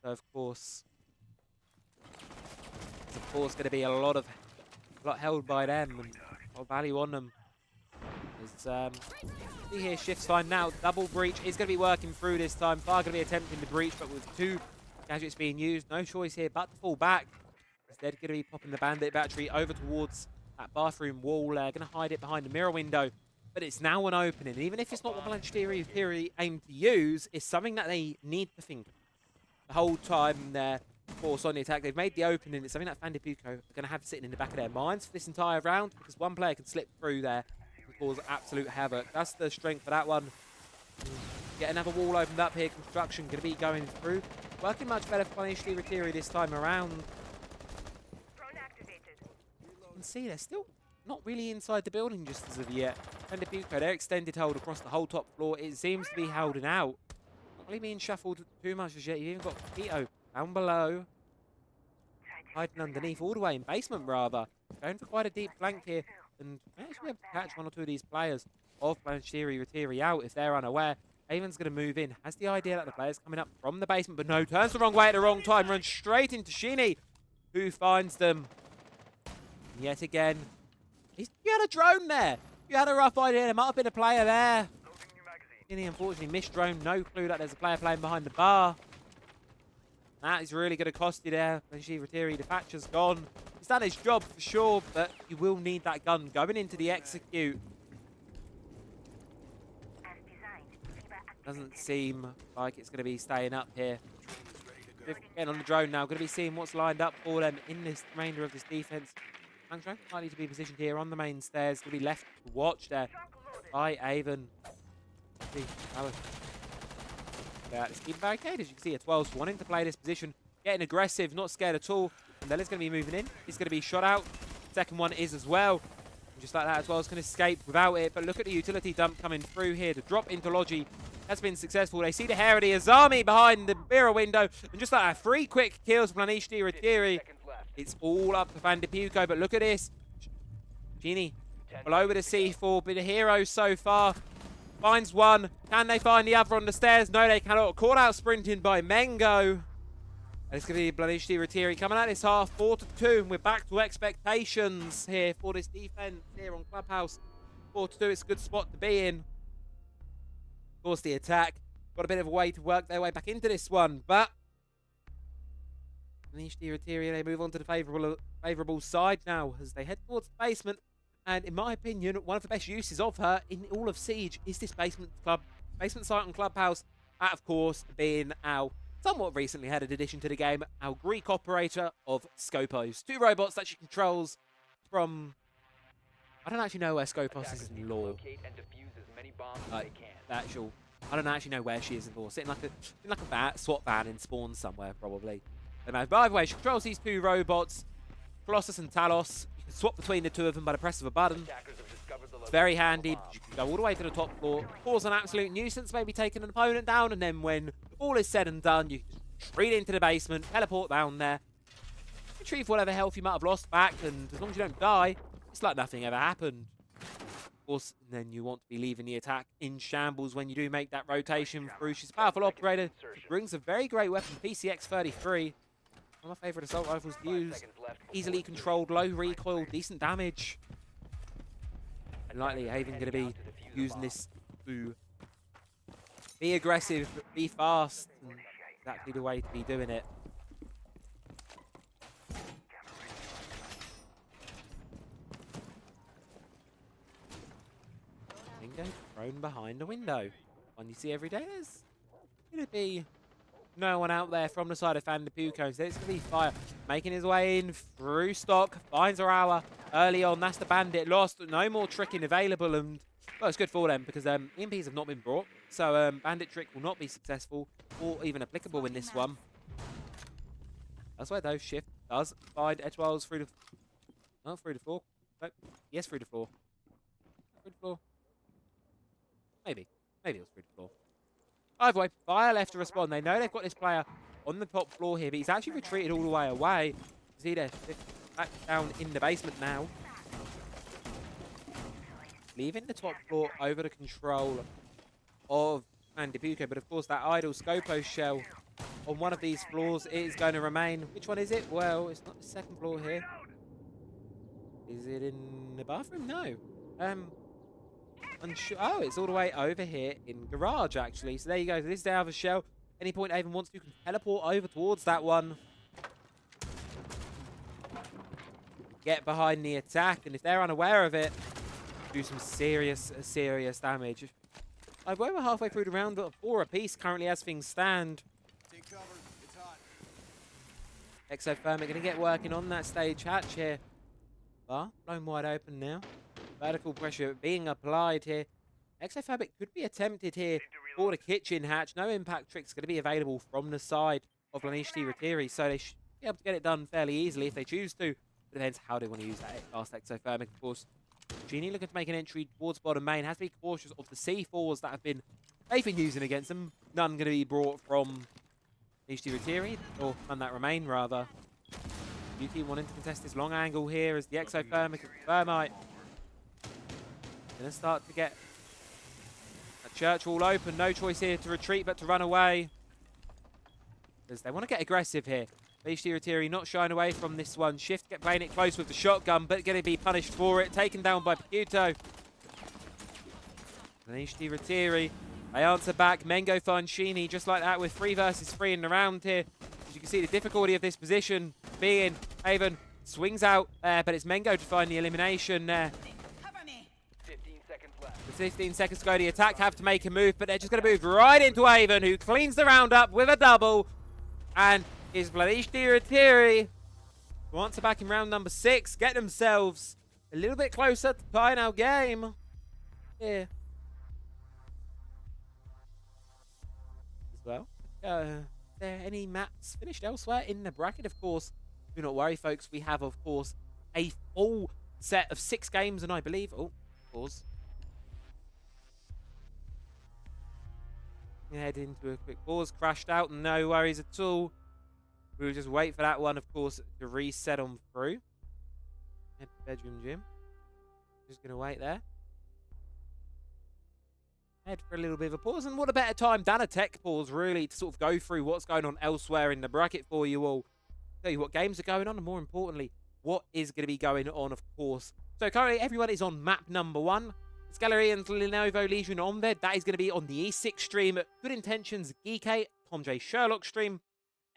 So of course, going to be a lot held by them and a lot of value on them. As see here, Shift's fine now. Double breach is going to be working through this time. Far going to be attempting the breach, but with 2 gadgets being used, no choice here but to fall back. Instead, going to be popping the bandit battery over towards that bathroom wall. Going to hide it behind the mirror window, but it's now an opening. Even if it's not what Blaničtí Rytíři aim to use, it's something that they need to think the whole time they're forced on the attack. They've made the opening. It's something that FanDePiuko are going to have sitting in the back of their minds for this entire round, because one player can slip through there and cause absolute havoc. That's the strength for that one. Get another wall opened up here. Construction going to be going through. Working much better for Blaničtí Rytíři this time around. You can see they're still not really inside the building just as of yet. FanDePiuko, their extended hold across the whole top floor, it seems to be holding out. Not really being shuffled too much as yet. You've even got Piuko down below, hiding underneath, all the way in basement rather. Going for quite a deep flank here, and may actually be able to catch 1 or 2 of these players of Blaničtí Rytíři out if they're unaware. Haven's going to move in, has the idea that the player's coming up from the basement, but no, turns the wrong way at the wrong time, runs straight into Shini, who finds them. Yet again, you had a drone there. You had a rough idea, there might have been a player there. Shini unfortunately missed drone, no clue that there's a player playing behind the bar. That is really going to cost you there. Blaničtí Rytíři, the Thatcher's gone. He's done his job for sure, but you will need that gun going into the execute. Doesn't seem like it's going to be staying up here. Getting on the drone now, going to be seeing what's lined up for them in this remainder of this defense. Drone likely to be positioned here on the main stairs. Going to be left to watch there by Avon. Yeah, let's keep barricade. As you can see, a 12's wanting to play this position, getting aggressive, not scared at all. And Lella's going to be moving in. He's going to be shot out. Second one is as well. And just like that as well, it's going to escape without it. But look at the utility dump coming through here. The drop into Logi has been successful. They see the hair of the Azami behind the mirror window. And just like that, 3 quick kills from Blaničtí, 15 Rytíři. seconds left. It's all up to FanDePiuko, but look at this. Genie all over the C4, been a hero so far. Finds one. Can they find the other on the stairs? No, they cannot. Caught out sprinting by Mengo. And it's going to be Blaničtí, Rytíři coming out this half, 4-2. And we're back to expectations here for this defense here on Clubhouse. 4-2, it's a good spot to be in. Of course, the attack got a bit of a way to work their way back into this one, but Blaničtí, Rytíři, they move on to the favourable side now as they head towards the basement. And in my opinion, one of the best uses of her in all of Siege is this basement site on Clubhouse. That, of course, being our somewhat recently added addition to the game, our Greek operator of Skopos. 2 robots that she controls from... I don't actually know where Skopos is in lore. Locate and defuse as many bombs as they can. The actual... I don't actually know where she is in lore. Sitting like a SWAT van in Spawn somewhere, probably. But either way, she controls these 2 robots, Colossus and Talos. You can swap between the 2 of them by the press of a button. Attackers have discovered the It's very location of handy. a bomb. You can go all the way to the top floor, cause an absolute nuisance, maybe taking an opponent down, and then when all is said and done, you can just retreat into the basement, teleport down there, retrieve whatever health you might have lost back, and as long as you don't die, it's like nothing ever happened. Of course, then you want to be leaving the attack in shambles when you do make that rotation through. She's a powerful operator. She brings a very great weapon, PCX-33. One of my favourite assault rifles to 5 use. seconds left before Easily insertion. controlled, low recoil, decent damage. And likely Haven going to be using this to be aggressive, be fast. And exactly the way to be doing it. Bingo thrown behind the window. One you see every day. There's going to be no one out there from the side of FanDePiuko. So it's going to be Fire making his way in through stock. Finds a hour early on. That's the Bandit. Lost. No more tricking available. And well, it's good for them because EMPs have not been brought. So Bandit trick will not be successful or even applicable in this one. That's why though Shift does find Edgewiles through the... Oh, through the floor. Nope. Yes, through the floor. Through the floor. Maybe. Maybe it was through the floor. Either way, Fire left to respond. They know they've got this player on the top floor here, but he's actually retreated all the way away. See there, back down in the basement now. Leaving the top floor over the control of FanDePiuko, but of course that idle Skopos shell on one of these floors is going to remain. Which one is it? Well, it's not the second floor here. Is it in the bathroom? No. Unsure. Oh, it's all the way over here in garage, actually. So there you go. This is the other shell. Any point Avon wants to can teleport over towards that one. Get behind the attack, and if they're unaware of it, do some serious damage. We're halfway through the round, but 4 apiece currently as things stand. Take cover. It's hot. Exothermic going to get working on that stage hatch here. Bar blown wide open now. Vertical pressure being applied here. Exothermic could be attempted here for the kitchen hatch. No impact tricks going to be available from the side of Blaničtí, Rytíři, so they should be able to get it done fairly easily if they choose to. It depends how they want to use that last Exothermic, of course. Genie looking to make an entry towards bottom main. Has to be cautious of the C4s that they've been using against them. None going to be brought from Blaničtí, Rytíři, or none that remain, rather. Yuki wanting to contest this long angle here as the Exothermic and Thermite. Going to start to get a church wall open. No choice here to retreat but to run away. Because they want to get aggressive here. Blaničtí, Rytíři not shying away from this one. Shift playing it close with the shotgun, but going to be punished for it. Taken down by Piuto. Blaničtí, Rytíři. They answer back. Mengo finds Sheeny just like that with 3 versus 3 in the round here. As you can see, the difficulty of this position being Haven swings out there, but it's Mengo to find the elimination there. 15 seconds left. With 15 seconds to go, the attack have to make a move, but they're just going to move right into Haven, who cleans the round up with a double. And is Blaničtí, Rytíři who answer back in round number 6, get themselves a little bit closer to tying our game here. As well. Are there any maps finished elsewhere in the bracket? Of course, do not worry, folks. We have, of course, a full set of 6 games, and I believe... Oh, pause. Head into a quick pause. Crashed out. No worries at all. We'll just wait for that one, of course, to reset on through. Head to bedroom gym. Just going to wait there. Head for a little bit of a pause. And what a better time than a tech pause, really, to sort of go through what's going on elsewhere in the bracket for you all. Tell you what games are going on, and more importantly, what is going to be going on, of course. So currently, everyone is on map number 1. Scalerie and Lenovo Legion on there. That is going to be on the E6 stream. Good Intentions, Geekate, Tom J. Sherlock stream.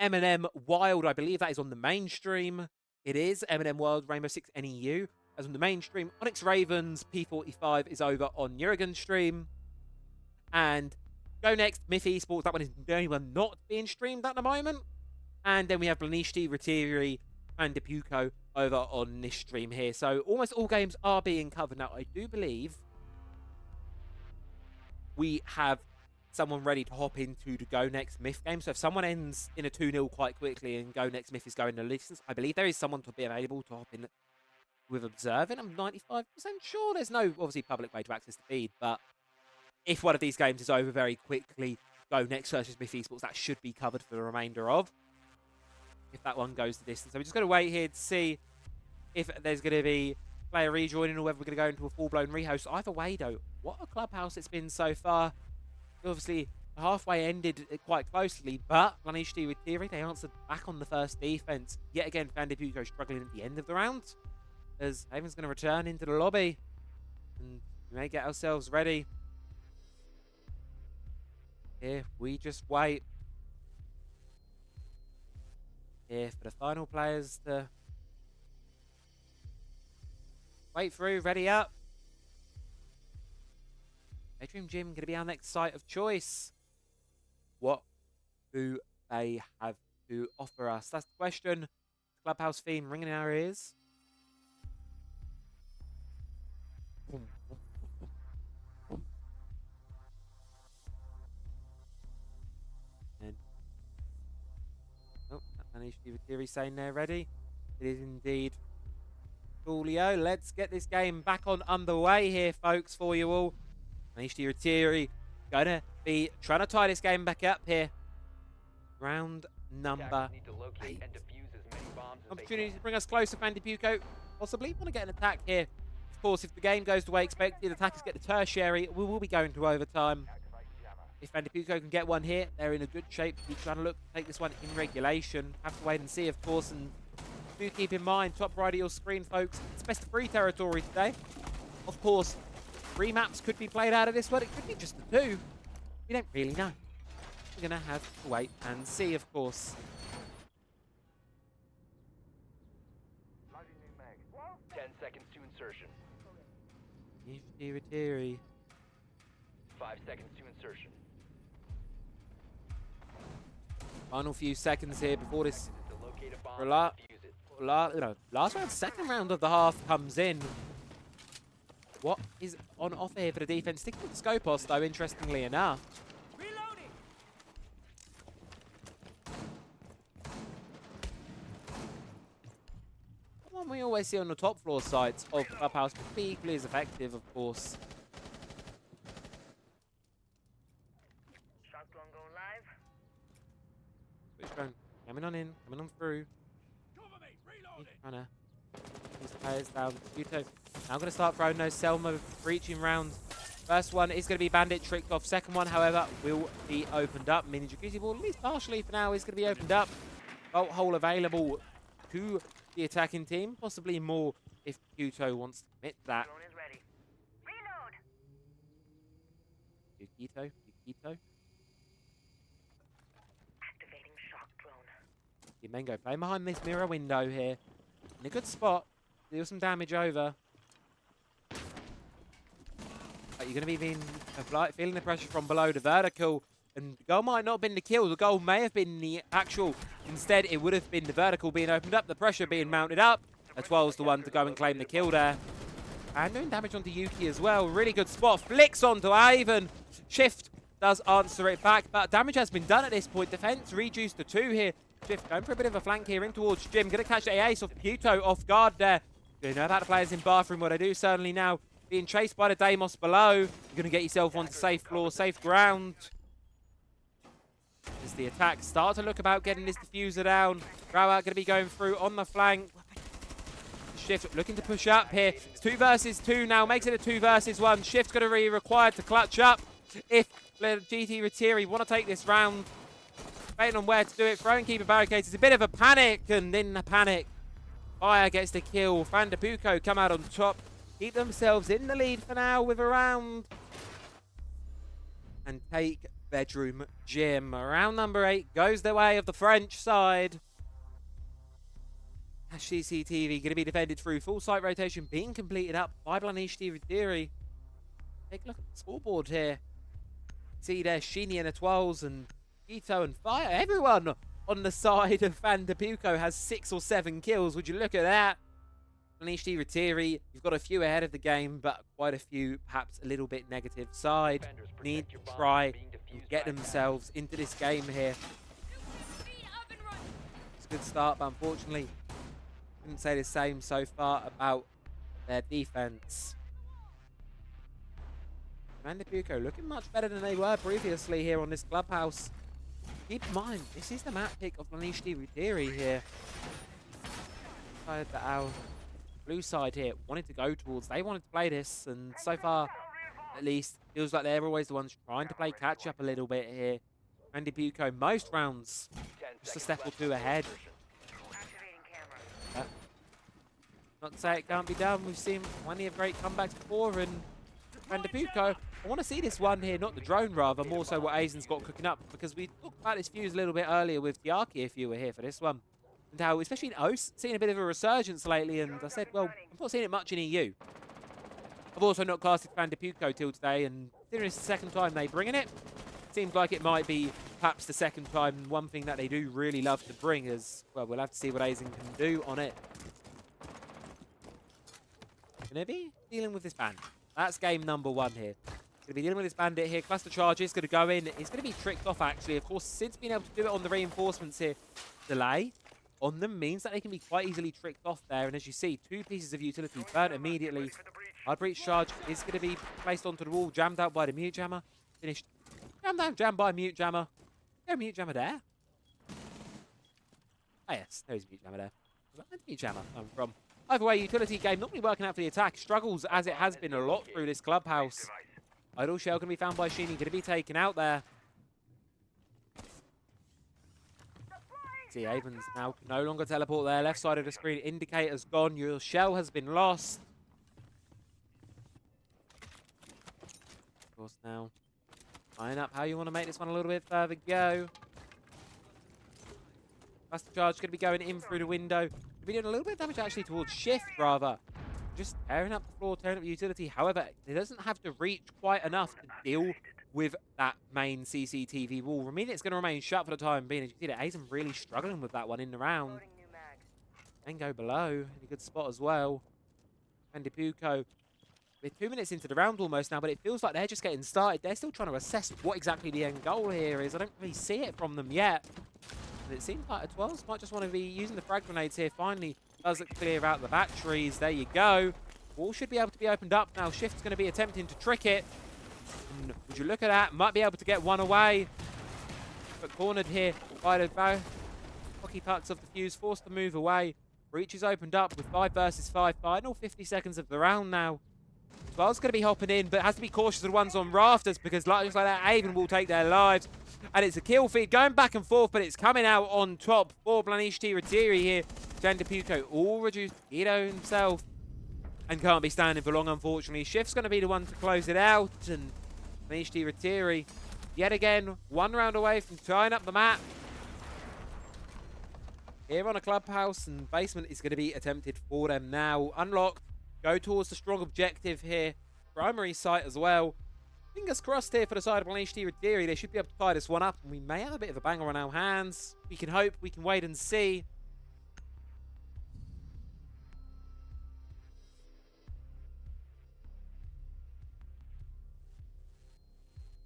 M&M Wild, I believe that is on the mainstream. It is. M&M Wild, Rainbow Six NEU. As on the mainstream. Onyx Ravens, P45 is over on Jurgen's stream. And Go Next, Myth Esports, that one is the only one not being streamed at the moment. And then we have Blaničtí, Rytíři, FanDePiuko over on this stream here. So almost all games are being covered. Now, I do believe we have someone ready to hop into the Go Next Myth game. So if someone ends in a 2-0 quite quickly and Go Next Myth is going the distance, I believe there is someone to be available to hop in with observing. I'm 95% sure. There's no, obviously, public way to access the feed, but if one of these games is over very quickly, Go Next versus Myth Esports, that should be covered for the remainder of, if that one goes the distance. So we're just going to wait here to see if there's going to be player rejoining or whether we're going to go into a full-blown rehost. Either way, though, what a clubhouse it's been so far. Obviously, halfway ended quite closely, but Blaničtí with Rytíři, they answered back on the first defense. Yet again, FanDePiuko struggling at the end of the round, as Haven's going to return into the lobby, and we may get ourselves ready. Here, we just wait. Here for the final players to wait through, ready up. Bedroom Gym going to be our next site of choice. What do they have to offer us? That's the question. Clubhouse theme ringing in our ears. And Blaničtí Rytíři saying they're ready. It is indeed Julio. Let's get this game back on underway here, folks, for you all. Blaničtí Rytíři gonna be trying to tie this game back up here. Round number 8. Opportunity to bring us closer, FanDePiuko. Possibly want to get an attack here. Of course, if the game goes the way expected, attackers get the tertiary. We will be going to overtime. If FanDePiuko can get one here, they're in a good shape. Keep trying to look to take this one in regulation. Have to wait and see, of course. And do keep in mind, top right of your screen, folks, it's best of 3 territory today. Of course, 3 maps could be played out of this one. It could be just the 2. We don't really know. We're going to have to wait and see, of course. 10 seconds to insertion. Rytíři. 5 seconds to insertion. Final few seconds here before this To locate a bomb and defuse it. last round, second round of the half comes in. What is on offer here for the defense? Sticking with the Scopos, though, interestingly enough. Reloading. One we always see on the top floor sites of Clubhouse, but be equally as effective, of course. Shotgun going live. Switch going, coming on in, coming on through. He's trying to use the players down. Yuto now going to start throwing those Selma breaching rounds. First one is going to be Bandit tricked off. Second one, however, will be opened up. Mini Jacuzzi ball, at least partially for now, is going to be opened up. Bolt hole available to the attacking team. Possibly more if Yuto wants to commit that. Drone is ready. Reload. Yukito. Activating shock drone. Mengo playing behind this mirror window here. In a good spot. Deal some damage over. But you're going to be feeling the pressure from below the vertical. And the goal might not have been the kill. The goal may have been the actual. Instead, it would have been the vertical being opened up. The pressure being mounted up. As well as the one to go and claim the kill there. And doing damage onto Yuki as well. Really good spot. Flicks onto Ivan. Shift does answer it back. But damage has been done at this point. Defense reduced to 2 here. Shift going for a bit of a flank here in towards Jim. Going to catch the ace of Puto off guard there. Do you know about the players in bathroom? What I do certainly now. Being chased by the Deimos below. You're going to get yourself onto safe floor, safe ground. As the attack start to look about getting this diffuser down. Rowat going to be going through on the flank. Shift looking to push up here. It's 2 versus 2 now. Makes it a 2 versus 1. Shift's going to be required to clutch up if GT Rytíři want to take this round. Waiting on where to do it. Throwing keeper barricades. It's a bit of a panic, and in the panic, Fire gets the kill. FanDePiuko come out on top. Keep themselves in the lead for now with a round. And take Bedroom Gym. Round number 8 goes the way of the French side. CCTV going to be defended through full site rotation being completed up by Blaničtí Rytíři. Take a look at the scoreboard here. See there, Sheeny and Etoiles and Ito and Fire. Everyone on the side of FanDePiuko has 6 or 7 kills. Would you look at that? Blaničtí Rytíři, you've got a few ahead of the game, but quite a few perhaps a little bit negative side. Need to try and get themselves into this game here. It's a good start, but unfortunately, couldn't say the same so far about their defense. FanDePiuko looking much better than they were previously here on this clubhouse. Keep in mind, this is the map pick of Blaničtí Rytíři here. Decided that our blue side here wanted to go towards, they wanted to play this, and so far, at least, feels like they're always the ones trying to play catch up a little bit here. FanDePiuko, most rounds, just a step or two ahead. Not to say it can't be done. We've seen plenty of great comebacks before, and FanDePiuko, I want to see this one here, not the drone rather, more so what Aizen's got cooking up, because we talked about this fuse a little bit earlier with Tiaki if you were here for this one. And how, especially in OS, seen a bit of a resurgence lately, and I said, well, I'm not seeing it much in EU. I've also not casted FanDePiuko till today, and considering it's the second time they bringing it, seems like it might be perhaps the second time. One thing that they do really love to bring is, well, we'll have to see what Aizen can do on it. Gonna be dealing with this bandit. That's game number 1 here. Gonna be dealing with this bandit here. Cluster charge is gonna go in. It's gonna be tricked off actually. Of course, since being able to do it on the reinforcements here, delay on them means that they can be quite easily tricked off there. And as you see, 2 pieces of utility burnt immediately. Hard breach charge is gonna be placed onto the wall, jammed out by the mute jammer. Finished. Jammed out, jammed by mute jammer. Is there a mute jammer there? Ah yes, there is a mute jammer there. Where's the mute jammer come from? Either way, utility game not really working out for the attack. Struggles as it has been a lot through this clubhouse. Idle shell going to be found by Sheeny. Going to be taken out there. See, Avens now can no longer teleport there. Left side of the screen indicator's gone. Your shell has been lost. Of course now, line up how you want to make this one a little bit further go. Cluster charge going to be going in through the window. Be doing a little bit of damage actually towards Shift rather. Just tearing up the floor, tearing up the utility. However, it doesn't have to reach quite enough to deal with that main CCTV wall. I mean, it's going to remain shut for the time being. As you see that Aizen really struggling with that one in the round. And go below in a good spot as well. FanDePiuko, we're 2 minutes into the round almost now, but it feels like they're just getting started. They're still trying to assess what exactly the end goal here is. I don't really see it from them yet. But it seems like Etoiles might just want to be using the frag grenades here. Finally, does it clear out the batteries? There you go. Wall should be able to be opened up now. Shift's going to be attempting to trick it. And would you look at that? Might be able to get one away. But cornered here by the hockey pucks of the fuse. Forced to move away. Breach is opened up with 5 versus 5. Final 50 seconds of the round now. Etoiles going to be hopping in, but has to be cautious of the ones on rafters because just like that, Avon will take their lives. And it's a kill feed going back and forth, but it's coming out on top for Blaničtí Rytíři here. FanDePiuko all reduced. Ito himself. And can't be standing for long, unfortunately. Shift's going to be the one to close it out. And Blaničtí Rytíři, yet again, 1 round away from tying up the map. Here on a clubhouse, and basement is going to be attempted for them now. Unlocked. Go towards the strong objective here. Primary site as well. Fingers crossed here for the side of Blaničtí Rytíři. They should be able to tie this one up, and we may have a bit of a banger on our hands. We can hope, we can wait and see.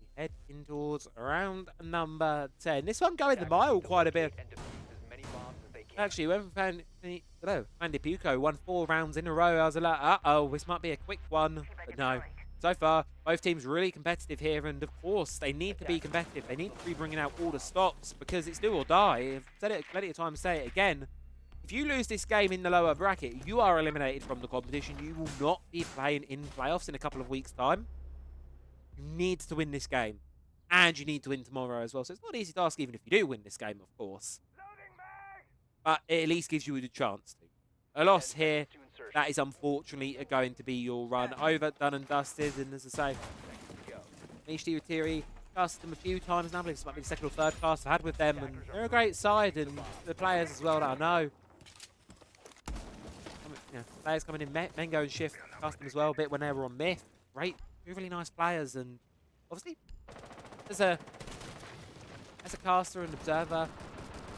We head in towards round number 10. This one going the mile quite a bit. Actually, when FanDePiuko won 4 rounds in a row, I was like, uh-oh, this might be a quick one. But no, So far, both teams really competitive here, and of course, they need to be competitive. They need to be bringing out all the stops because it's do or die. I've said it plenty of times, say it again. If you lose this game in the lower bracket, you are eliminated from the competition. You will not be playing in playoffs in a couple of weeks' time. You need to win this game, and you need to win tomorrow as well. So it's not an easy task, even if you do win this game, of course. But it at least gives you the chance to. A loss here, that is unfortunately going to be your run over, done and dusted. And as I say, Blaničtí Rytíři cast them a few times now. I believe this might be the second or third cast I've had with them, and they're a great side, and the players as well that I know. Players coming in, Mengo and Shift cast them as well a bit when they were on Myth. Great, really nice players, and obviously as a caster and observer,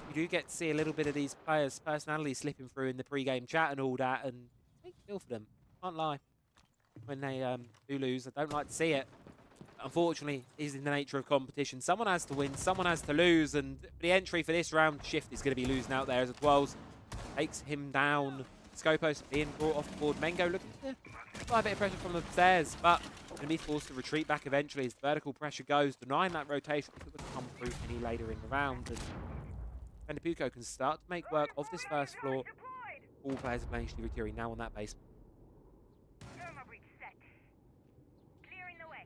you do get to see a little bit of these players' personalities slipping through in the pre-game chat and all that, and I feel for them. Can't lie. When they do lose, I don't like to see it. But unfortunately, it is in the nature of competition. Someone has to win, someone has to lose, and the entry for this round, Shift is going to be losing out there as Twirls takes him down. Scopos being brought off the board. Mengo looking to apply a bit of pressure from upstairs, but going to be forced to retreat back eventually as vertical pressure goes, denying that rotation if it would come through any later in the round. And FanDePiuko can start to make work of this first floor. All players of Blaničtí Rytíři now on that basement. Clearing the way.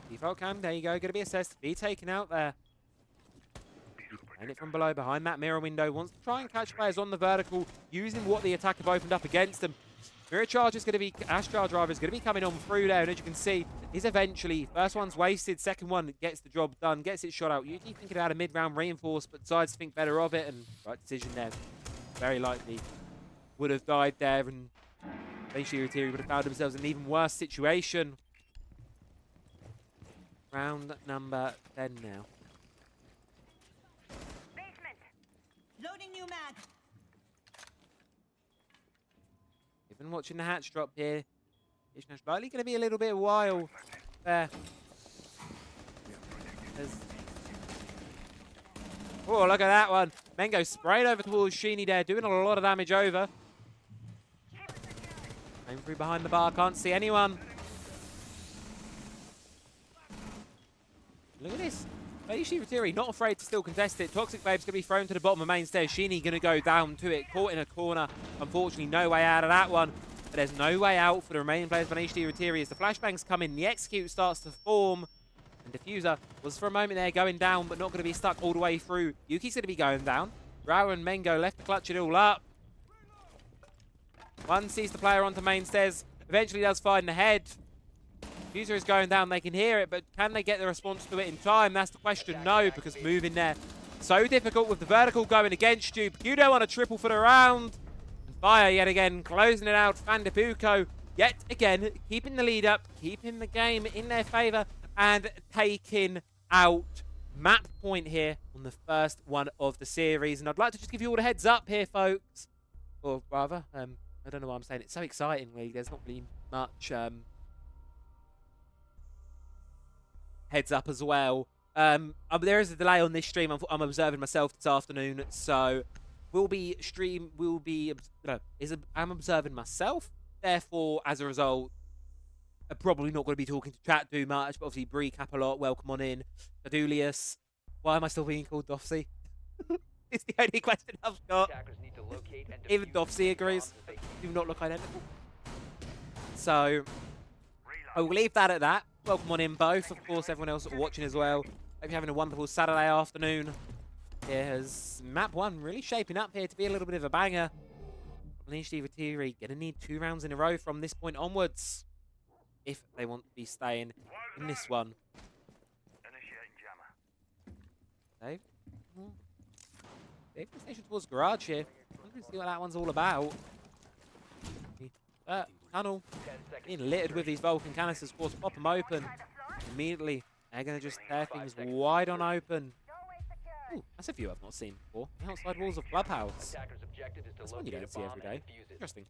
Default cam, there you go. Going to be assessed, be taken out there. And it from below, behind that mirror window. Wants to try and catch players on the vertical, using what the attack have opened up against them. Mirror Charge is going to be, Ashtar Driver is going to be coming on through there. And as you can see, is eventually, first one's wasted, second one gets the job done, gets it shot out. You think it had a mid-round reinforce, but decides to think better of it. And right decision there. Very likely would have died there. And Blaničtí Rytíři would have found themselves in an even worse situation. Round number 10 now. Basement. Loading new mag. Even watching the hatch drop here. It's likely going to be a little bit of a while there. Oh, look at that one. Mengo sprayed over towards Sheeny there, doing a lot of damage over. Going through behind the bar, can't see anyone. Look at this. Blaničtí Rytíři not afraid to still contest it. Toxic Babe's going to be thrown to the bottom of main stairs. Sheeny going to go down to it. Caught in a corner. Unfortunately, no way out of that one. But there's no way out for the remaining players of Blaničtí Rytíři as the flashbangs come in. The execute starts to form. And Diffuser was for a moment there going down, but not going to be stuck all the way through. Yuki's going to be going down. Rao and Mengo left to clutch it all up. One sees the player onto main stairs. Eventually does find the head. Diffuser is going down, they can hear it, but can they get the response to it in time? That's the question. No, because moving there so difficult with the vertical going against you. You don't want a triple for the round. And Fire yet again, closing it out. FanDePiuko yet again, keeping the lead up, keeping the game in their favour, and taking out map point here on the first one of the series. And I'd like to just give you all a heads up here, folks. Or rather, I don't know why I'm saying it. It's so exciting, really. There's not really much heads up as well. There is a delay on this stream. I'm observing myself this afternoon, so I'm observing myself. Therefore, as a result, I'm probably not going to be talking to chat too much. But obviously, Bree, Capalot, welcome on in. Adulius, why am I still being called Dofsy? It's the only question I've got. Even Dofsy agrees. Do not look identical. So I will leave that at that. Welcome on in both. Of course, everyone else watching as well. Hope you're having a wonderful Saturday afternoon. Here's map 1 really shaping up here to be a little bit of a banger. Blaničtí Rytíři going to need 2 rounds in a row from this point onwards if they want to be staying in this one. Dave? Dave, station towards garage here. I want to see what that one's all about. Tunnel being littered with these Vulcan canisters. Of course, pop them open. Immediately, they're going to just tear things wide on open. Ooh, that's a view I've not seen before. The outside walls of Clubhouse. That's one you don't see every day. Interesting.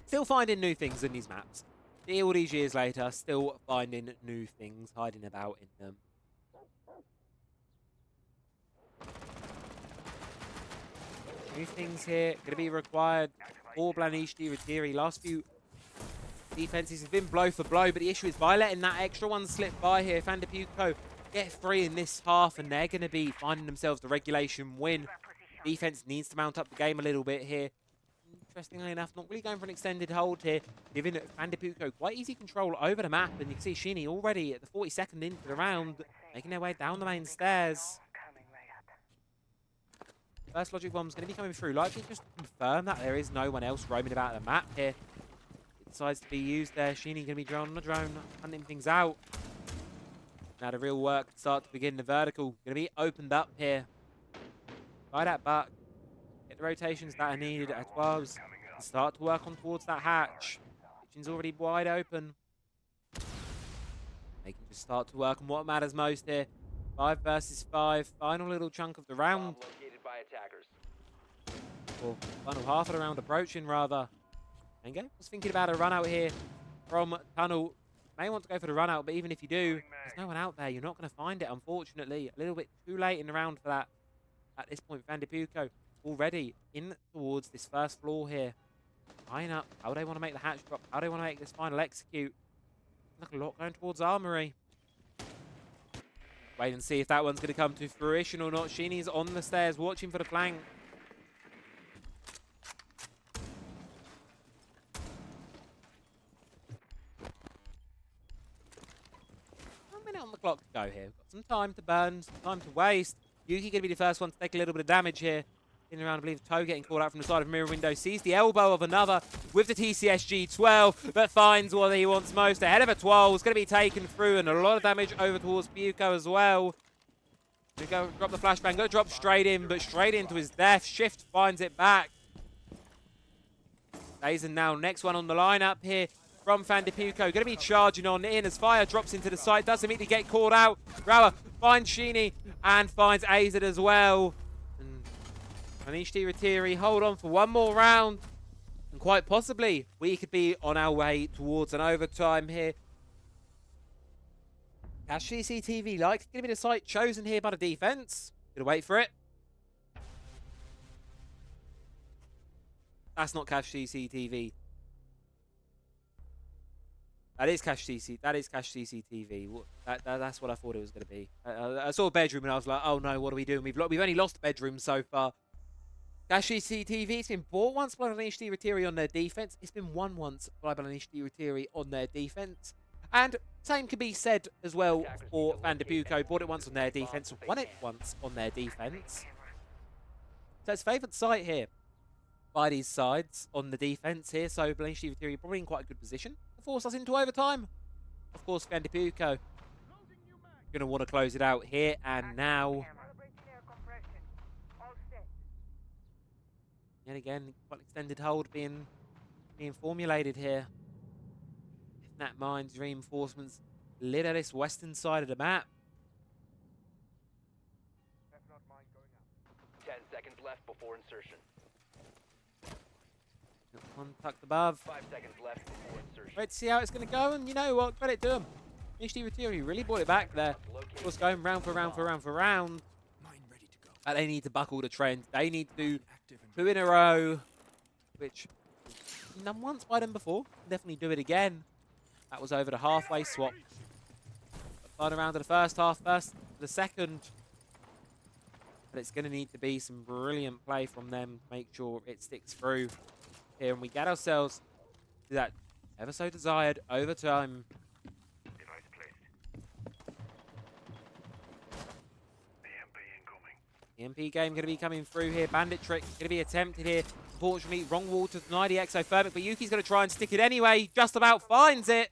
Still finding new things in these maps. All these years later, still finding new things, hiding about in them. New things here going to be required for Blaničtí, Rytíři. Last few defenses have been blow for blow, but the issue is by letting that extra one slip by here, FanDePiuko get 3 in this half, and they're going to be finding themselves the regulation win. Defense needs to mount up the game a little bit here. Interestingly enough, not really going for an extended hold here, giving FanDePiuko quite easy control over the map, and you can see Sheeny already at the 42nd into the round, making their way down the main stairs. First logic bomb's going to be coming through, likely just to confirm that there is no one else roaming about the map here. It decides to be used there. Sheeny going to be drone on the drone, hunting things out. Now the real work starts to begin. The vertical going to be opened up here by that buck. Get the rotations that are needed at 12s and start to work on towards that hatch. Kitchen's already wide open. They can just start to work on what matters most here. 5 versus 5, final little chunk of the round. By attackers. Or final half of the round approaching, rather. Mango was thinking about a run out here from Tunnel. May want to go for the run out, but even if you do, there's no one out there. You're not going to find it, unfortunately. A little bit too late in the round for that. At this point, FanDePiuko already in towards this first floor here. Eyeing up how they want to make the hatch drop, how they want to make this final execute. Look, a lot going towards Armory. Wait and see if that one's going to come to fruition or not. Sheeny's on the stairs watching for the flank. 1 minute on the clock to go here. Got some time to burn, some time to waste. Yuki going to be the first one to take a little bit of damage here. In around, I believe, Toe getting caught out from the side of mirror window. Sees the elbow of another with the TCSG-12, but finds what he wants most. Ahead of a 12 is going to be taken through, and a lot of damage over towards Piuko as well. Going to go drop the flashbang, going to drop straight in, but straight into his death. Shift finds it back. Dazen now, next one on the lineup here from FanDePiuko. Going to be charging on in as fire drops into the site. Doesn't immediately get caught out. Rauer finds Sheeny and finds Azed as well. Blaničtí, Rytíři hold on for one more round. And quite possibly, we could be on our way towards an overtime here. Cash CCTV likely going to be the site chosen here by the defense. Gonna wait for it. That's not Cash CCTV. That is Cash CC. That is Cash CCTV. That's what I thought it was going to be. I saw a bedroom and I was like, oh no, what are we doing? We've only lost bedrooms so far. Cash CCTV, it's been bought once by Blaničtí, Rytíři on their defense. It's been won once by Blaničtí, Rytíři on their defense. And same could be said as well for FanDePiuko. Bought it once on their defense, won it once on their defense. So it's favoured site here by these sides on the defense here. So Blaničtí, Rytíři probably in quite a good position to force us into overtime. Of course, FanDePiuko going to want to close it out here and now. Yet again, quite extended hold being formulated here. If that mines reinforcements lit at this western side of the map. 10 seconds left before insertion. One tucked above. 5 seconds left before insertion. Wait to see how it's going to go, and you know what? Credit to them. Blaničtí, Rytíři really brought it back there. Of course, going round for round for round for round. But they need to buckle the trend. They need to do 2 in a row, which done once by them before. Definitely do it again. That was over the halfway swap. Final round of the first half, first the second. But it's going to need to be some brilliant play from them to make sure it sticks through here, and we get ourselves to that ever so desired overtime. EMP game going to be coming through here. Bandit trick going to be attempted here. Unfortunately, wrong wall to deny the exothermic, but Yuki's going to try and stick it anyway. Just about finds it.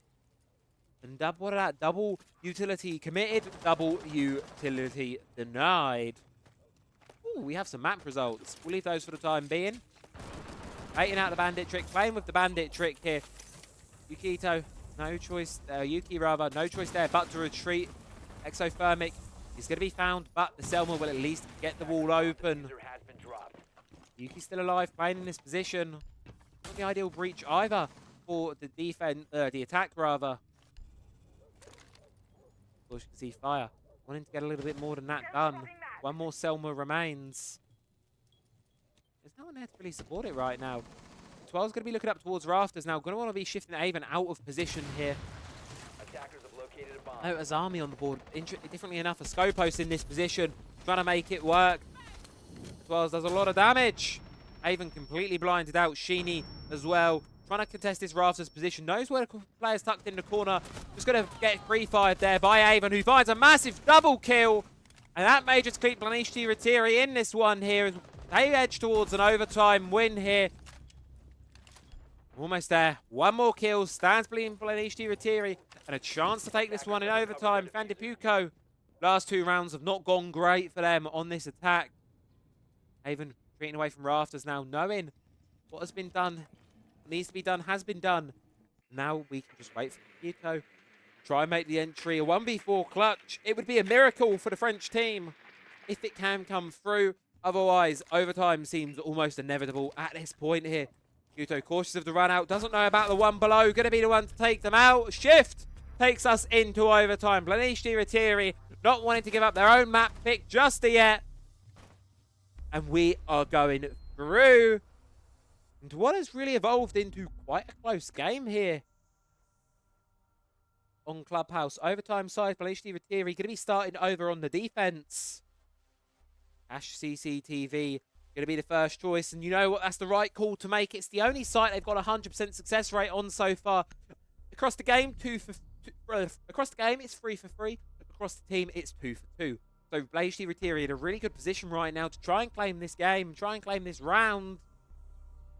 And what of that? Double utility committed, double utility denied. Ooh, we have some map results. We'll leave those for the time being. Baiting out the bandit trick, playing with the bandit trick here. Yukito, no choice, Yuki rather, no choice there but to retreat. Exothermic is going to be found, but the Selma will at least get the wall open. Yuki's still alive, playing in this position. the ideal breach either for the defense, the attack rather. Of course, you can see Fire wanting to get a little bit more than that done. One more Selma remains. There's no one there to really support it right now. 12's going to be looking up towards Rafters now. Going to want to be shifting Avon out of position here. Attackers have located a bomb. Nota's army on the board. Differently enough, a Scopos in this position. Trying to make it work. 12 does a lot of damage. Avon completely blinded out. Sheeny as well. Trying to contest this Rafters position. Knows where the player's tucked in the corner. Just going to get free-fired there by Avon, who finds a massive double kill. And that may just keep Blaničtí Rytíři in this one here. They edge towards an overtime win here. Almost there. One more kill. Stands bleeding Blaničtí Rytíři. And a chance to take this one in overtime. FanDePiuko. Last 2 rounds have not gone great for them on this attack. Avon retreating away from Rafters now, knowing what has been done, what needs to be done, has been done. Now we can just wait for Piuko. Try and make the entry. A 1v4 clutch. It would be a miracle for the French team if it can come through. Otherwise, overtime seems almost inevitable at this point here. Piuko cautious of the run out. Doesn't know about the one below. Going to be the one to take them out. Shift takes us into overtime. Blaničtí Rytíři not wanting to give up their own map pick just yet. And we are going through into what has really evolved into quite a close game here on Clubhouse. Overtime side, Blaničtí Rytíři going to be starting over on the defense. Ash CCTV going to be the first choice, and you know what? That's the right call to make. It's the only site they've got a 100% success rate on so far. Across the game, across the game, it's 3 for 3. Across the team, it's 2 for 2. So Blaničtí Rytíři in a really good position right now to try and claim this game, try and claim this round.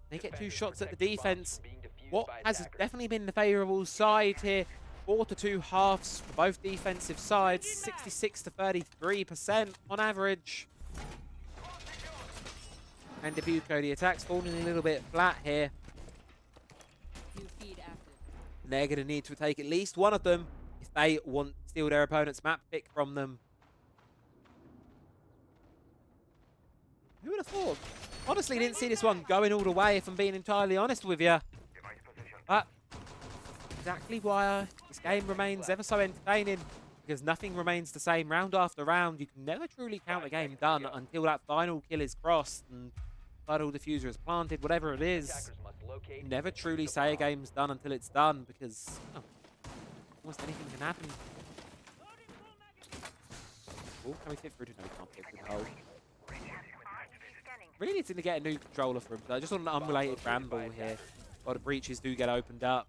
They get 2 shots at the defense. What has definitely been the favourable side here. 4 to 2 halves for both defensive sides. 66 to 33% on average. And FanDePiuko, the attack's falling a little bit flat here. And they're going to need to take at least one of them if they want to steal their opponent's map pick from them. Who would have thought? Honestly, didn't see this one going all the way, if I'm being entirely honest with you. But exactly why this game remains ever so entertaining, because nothing remains the same round after round. You can never truly count a game done until that final kill is crossed and final diffuser is planted, whatever it is. You never truly say a game's done until it's done, because almost anything can happen. Oh, can we fit through to no? We can't fit through the hole. Really need to get a new controller for him. I just want an unrelated ramble here. While the breaches do get opened up.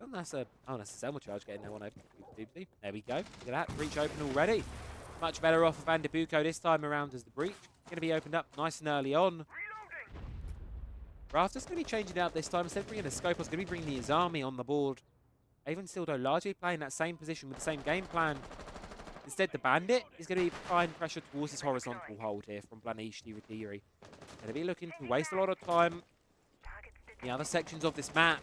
Oh, that's a Selma charge getting that one open. There we go. Look at that. Breach open already. Much better off of FanDePiuko this time around as the breach going to be opened up nice and early on. Rafters going to be changing it up this time. Instead of bringing a Scopos, going to be bringing his army on the board. Avon still, though, largely playing that same position with the same game plan. Instead, the Bandit is going to be applying pressure towards this horizontal hold here from Blaničtí Rytíři. Going to be looking to waste a lot of time in the other sections of this map.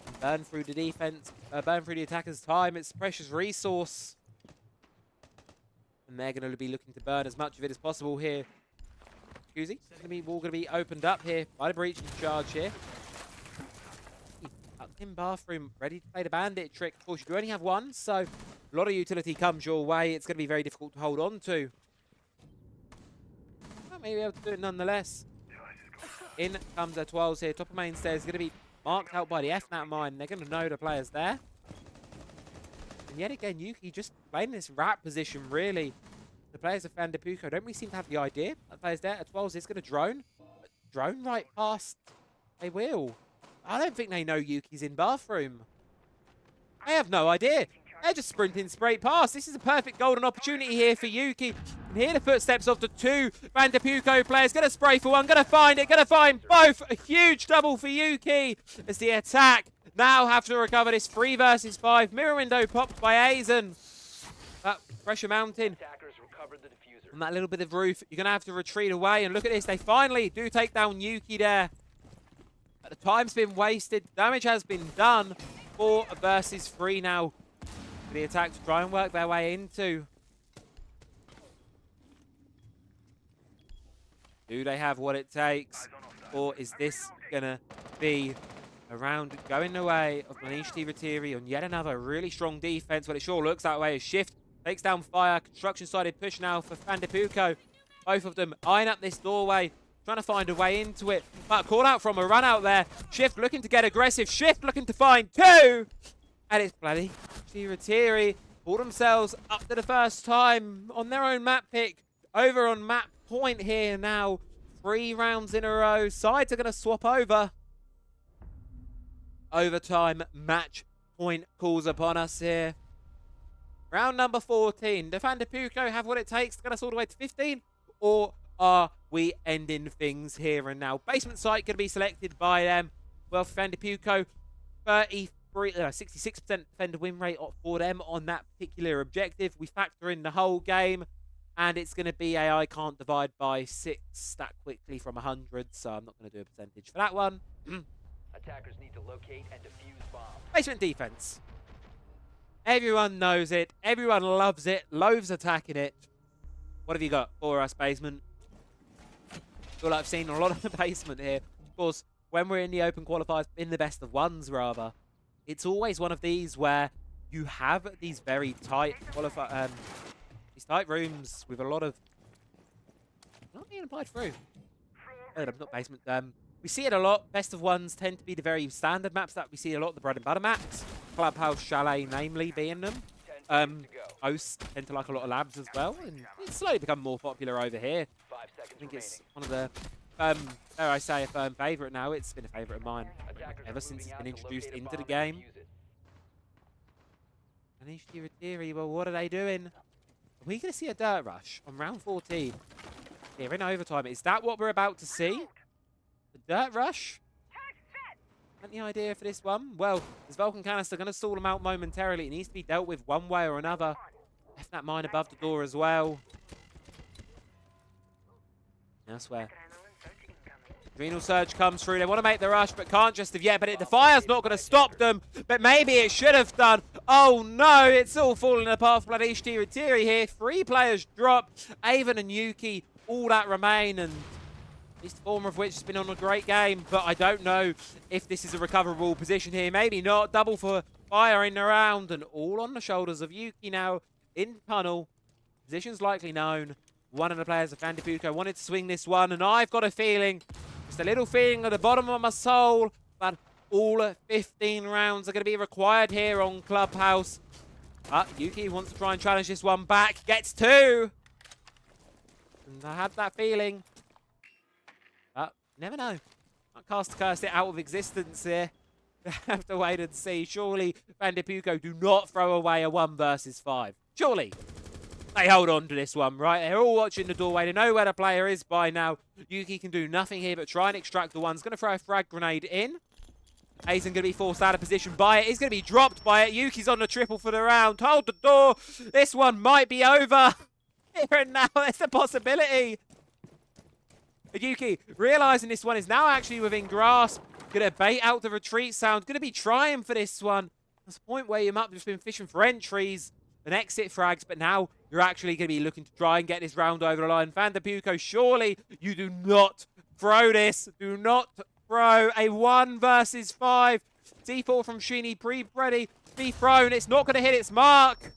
And burn through the defense, burn through the attacker's time. It's a precious resource. And they're going to be looking to burn as much of it as possible here. Excuse me. All going to be opened up here by the breach in charge here. In bathroom, ready to play the bandit trick. Of course, you do only have one, so a lot of utility comes your way. It's going to be very difficult to hold on to. But maybe able to do it nonetheless. In comes their 12s here. Top of main stairs going to be marked out by the FNAT mine. They're going to know the players there. And yet again, Yuki just playing this rat position, really. The players of FanDePiuko don't really seem to have the idea. The players there at 12s is going to drone. But drone right past. They will. I don't think they know Yuki's in bathroom. They have no idea. They're just sprinting straight past. This is a perfect golden opportunity here for Yuki. And hear the footsteps of the 2 FanDePiuko players. Going to spray for one. Going to find it. Going to find both. A huge double for Yuki as the attack now have to recover this 3 versus 5. Mirror window popped by Aizen. Pressure mounting. From that little bit of roof, you're going to have to retreat away. And look at this. They finally do take down Yuki there. The time's been wasted. Damage has been done. 4 versus 3 now. For the attack to try and work their way into. Do they have what it takes? Or is this going to be a round going the way of Blaničtí Rytíři on yet another really strong defense? Well, it sure looks that way as Shift takes down Fire. Construction-sided push now for FanDePiuko. Both of them eyeing up this doorway, trying to find a way into it. But a call out from a run out there. Shift looking to get aggressive. Shift looking to find two. And it's Blaničtí Rytíři pull themselves up to the first time on their own map pick. Over on map point here now. 3 rounds in a row. Sides are going to swap over. Overtime match point calls upon us here. Round number 14. Do FanDePiuko have what it takes to get us all the way to 15? Or are we ending things here and now? Basement site going to be selected by them. Well, for FanDePiuko, 66% defender win rate for them on that particular objective. We factor in the whole game, and it's going to be I can't divide by 6 that quickly from 100, so I'm not going to do a percentage for that one. Attackers need to locate and defuse bombs. Basement defense. Everyone knows it. Everyone loves it. Loathes attacking it. What have you got for us, basement? Feel like I've seen a lot of the basement here. Of course, when we're in the open qualifiers, in the best of ones rather, it's always one of these where you have these very tight these tight rooms with a lot of not being applied through. Not basement. We see it a lot. Best of ones tend to be the very standard maps that we see a lot. The bread and butter maps, Clubhouse, Chalet, namely being them. Hosts tend to like a lot of labs as well, and it's slowly become more popular over here. 5 seconds I think it's remaining. one of the, dare I say, a firm favourite now. It's been a favourite of mine Attackers ever are since it's moving been out to introduced locate a into the bomb and game. defuse it. Blaničtí Rytíři, well, what are they doing? Are we going to see a dirt rush on round 14? Here in overtime. Is that what we're about to see? The dirt rush? Any idea for this one? Well, this Vulcan canister going to stall them out momentarily. It needs to be dealt with one way or another. Left that mine above the door as well. Elsewhere. Adrenal surge comes through. They want to make the rush, but can't just of yet. But the fire's not going to stop them. But maybe it should have done. Oh no, it's all falling apart for Blaničtí Rytíři here. 3 players drop. Avon and Yuki, all that remain, and this form of which has been on a great game. But I don't know if this is a recoverable position here. Maybe not. Double for fire in the round, and all on the shoulders of Yuki now in tunnel. Position's likely known. One of the players of FanDePiuko wanted to swing this one, and I've got a feeling, just a little feeling at the bottom of my soul, that all 15 rounds are going to be required here on Clubhouse. Yuki wants to try and challenge this one back. Gets 2. And I had that feeling. But you never know. Can't cast curse it out of existence here. Have to wait and see. Surely FanDePiuko do not throw away a 1 versus 5. Surely. They hold on to this one, right? They're all watching the doorway. They know where the player is by now. Yuki can do nothing here but try and extract the one. He's going to throw a frag grenade in. Aizen going to be forced out of position by it. He's going to be dropped by it. Yuki's on the triple for the round. Hold the door. This one might be over. Here and now, there's a possibility. But Yuki, realising this one is now actually within grasp. Going to bait out the retreat sound. Going to be trying for this one. There's a point where you might have just been fishing for entries and exit frags, but now you're actually going to be looking to try and get this round over the line. FanDePiuko, surely you do not throw this. Do not throw a 1 versus 5. D4 from Sheeny, pre-ready to be thrown. It's not going to hit its mark.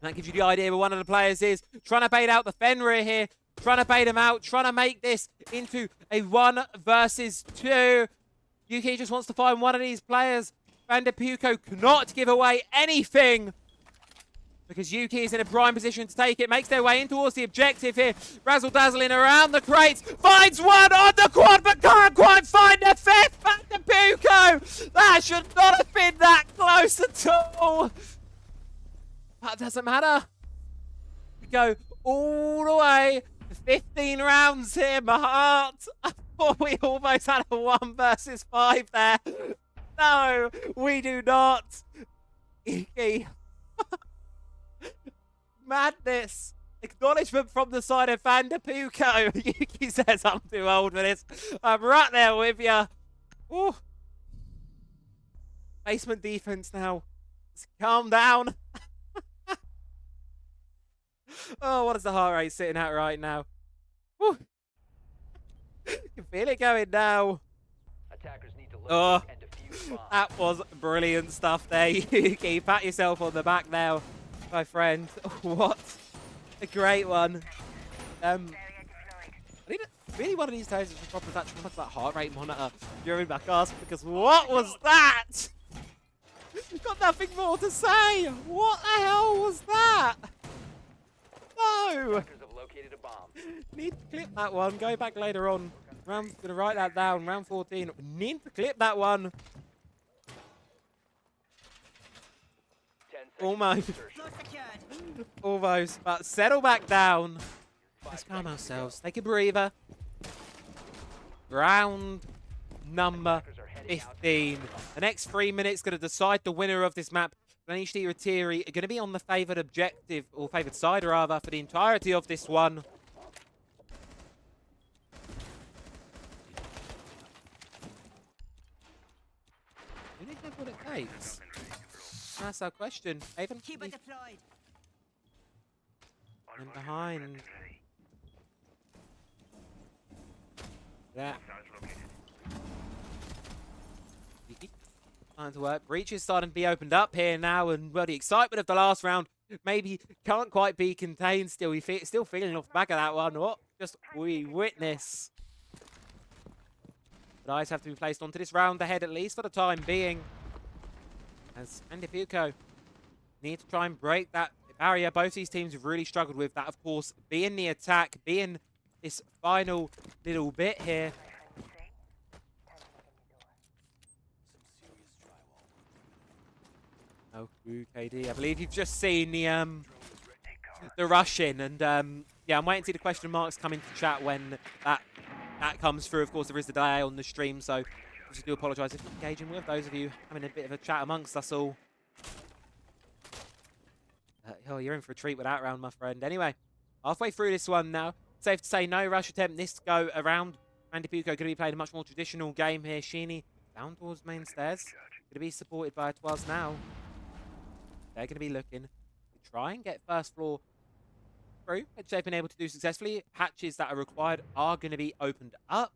That gives you the idea where one of the players is. Trying to bait out the Fenrir here. Trying to bait him out. Trying to make this into a 1 versus 2. Yuki just wants to find one of these players. FanDePiuko cannot give away anything, because Yuki is in a prime position to take it. Makes their way in towards the objective here. Razzle-dazzling around the crates. Finds one on the quad, but can't quite find the 5th. FanDePiuko! That should not have been that close at all. That doesn't matter. We go all the way to 15 rounds here. My heart. I thought we almost had a 1 versus 5 there. No, we do not. Yuki. Madness. Acknowledgement from the side of FanDePiuko. Yuki says, I'm too old for this. I'm right there with you. Ooh. Basement defense now. Let's calm down. Oh, what is the heart rate sitting at right now? Woo. can feel it going now. Attackers need to Oh, locate and defuse bombs. that was brilliant stuff there. Yuki, pat yourself on the back now, my friend. What a great one. I need really one of these days to probably actually look at that heart rate monitor during my cast, because what was that? Got nothing more to say. What the hell was that? No. Attackers have located a bomb. Need to clip that one. Go back later on. Gonna write that down. Round 14. Need to clip that one. 10 seconds. Almost. Insertion. Floor secured. Almost. But settle back down. Let's calm ourselves. Take a breather. Round number 15. The next 3 minutes going to decide the winner of this map. Blaničtí Rytíři are going to be on the favoured objective, or favoured side rather, for the entirety of this one. We need to know what it takes. That's our question. Haven? Keep it deployed. And behind. Yeah. Time to work. Breach is starting to be opened up here now, and well, the excitement of the last round maybe can't quite be contained still. We still feeling off the back of that one. What just we witness. But eyes have to be placed onto this round ahead, at least for the time being. As FanDePiuko need to try and break that barrier both these teams have really struggled with. That, of course, being the attack, being this final little bit here. Oh, KD, I believe you've just seen the rush in, and yeah, I'm waiting to see the question marks come into chat when that comes through. Of course, there is the delay on the stream, so I just do apologise if not engaging with those of you having a bit of a chat amongst us all. Oh, you're in for a treat with that round, my friend. Anyway, halfway through this one now. Safe to say, no rush attempt this go around. FanDePiuko going to be playing a much more traditional game here. Sheeny down towards main stairs. Going to be supported by Twaz now. They're going to be looking to try and get first floor through, which they've been able to do successfully. Hatches that are required are going to be opened up.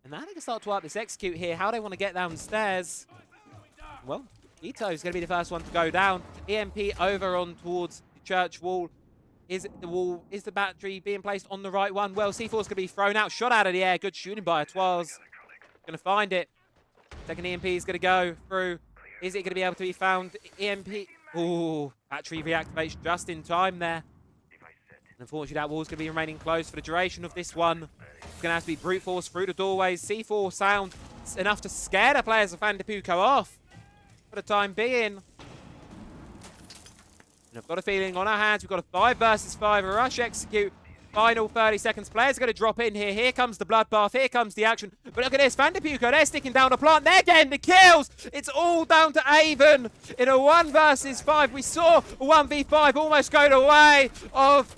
And now they can start to work this execute here. How they want to get downstairs. Well, Ito is going to be the first one to go down. EMP over on towards the church wall. Is the battery being placed on the right one? Well, C4's going to be thrown out, shot out of the air. Good shooting by Twaz. Going to find it. Second EMP is going to go through. Is it going to be able to be found? EMP. Ooh, battery reactivates just in time there. Unfortunately, that wall's going to be remaining closed for the duration of this one. It's going to have to be brute force through the doorways. C4 sound enough to scare the players of FanDePiuko off for the time being. And I've got a feeling on our hands, we've got a 5 versus 5 rush execute. Final 30 seconds. Players are going to drop in here. Here comes the bloodbath. Here comes the action. But look at this. FanDePiuko, they're sticking down the plant. They're getting the kills. It's all down to Avon in a 1 versus 5. We saw a 1v5 almost go the way of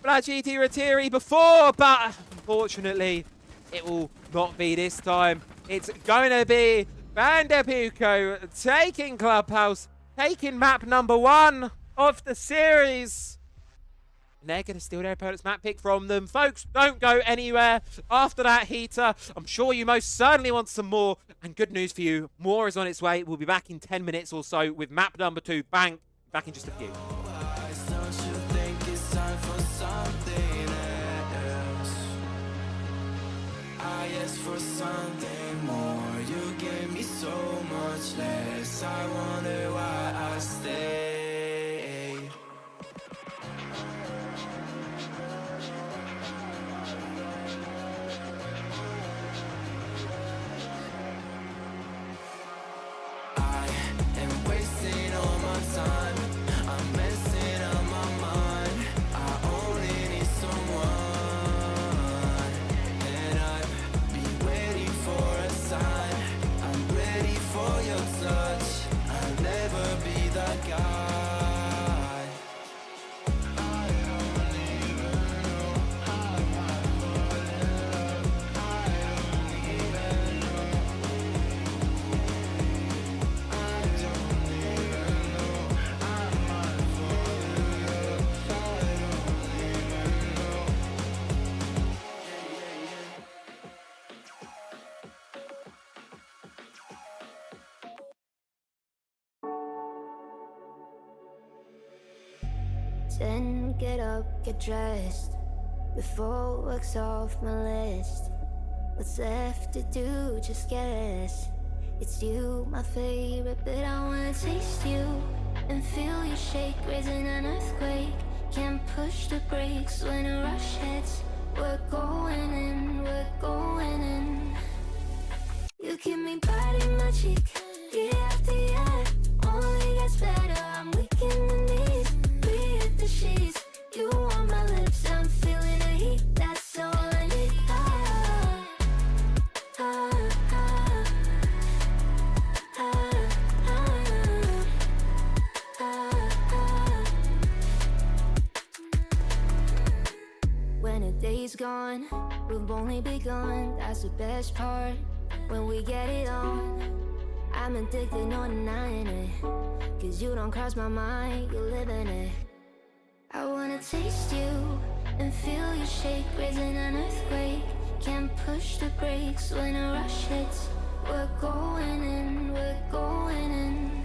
Blaničtí Rytíři before, but unfortunately, it will not be this time. It's going to be FanDePiuko taking Clubhouse, taking map number 1 of the series. And they're going to steal their opponent's map pick from them. Folks, don't go anywhere after that heater. I'm sure you most certainly want some more. And good news for you, more is on its way. We'll be back in 10 minutes or so with map number 2. Bang, back in just a few. Don't you think it's time for something else? I asked for something more. You gave me so much less. I wonder why I stayed. I am wasting all my time. I'm Then get up, get dressed. Before work's off my list. What's left to do, just guess. It's you, my favorite, but I wanna taste you and feel you shake, raising an earthquake. Can't push the brakes when a rush hits. We're going in, we're going in. You keep me biting my cheek, year after year. Only gets better, I'm weak in the knees. We hit the sheets, you on my lips, I'm feeling the heat. That's all I need. When a day's gone, we've only begun. That's the best part. When we get it on, I'm addicted, no denying it. Cause you don't cross my mind, you live in it. I wanna taste you and feel you shake, raising an earthquake. Can't push the brakes when a rush hits. We're going in, we're going in.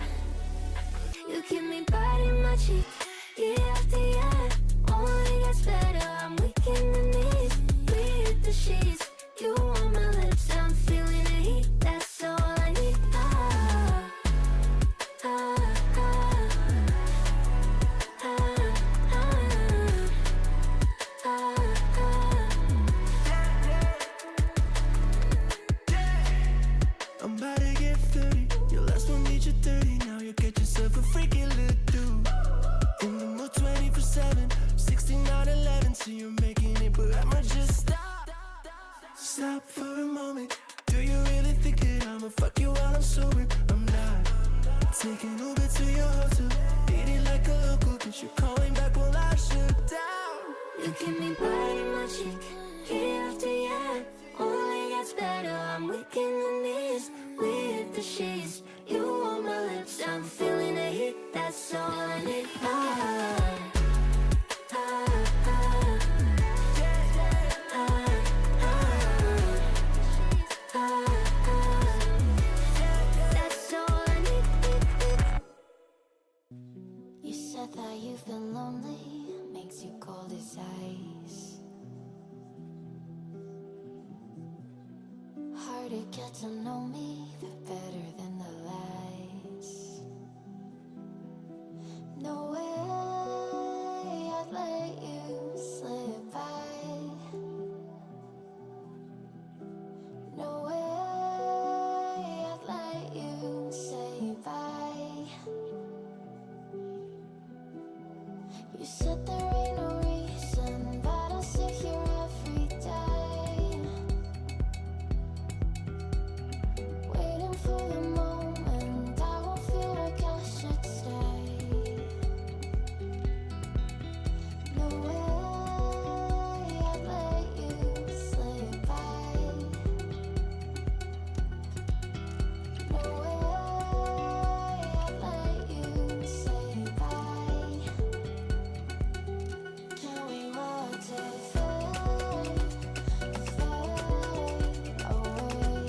You keep me biting my cheek, year after year. Only gets better, I'm weak in the knees. We hit the sheets, you on my lips, I'm feeling the heat. That's all I need. I'm about to get 30. Your last one made you 30. Now you get yourself a freaking little dude. In the mood 24/7, 16/11. So you're making it, but I'ma just stop. Stop for a moment. Do you really think that I'ma fuck you while I'm sober? I'm not. Taking Uber to your hotel, eating like a local, cause you're calling back while I shut down. You keep me biting my cheek, year after year. Only gets better, I'm weak in the knees. We hit the sheets, you on my lips, I'm feeling the heat. That's all I need. That's all I need. You said that you've been lonely, makes you cold as ice. Hard to get to know me, but better than the lies. No way I'd let you slip by. No way I'd let you say bye. You said there ain't no reason, but I'll sit here every day, waiting for the moment I won't feel like I should stay. No way I'd let you slip by. No way I'd let you say bye. Can we watch it fade, fade away?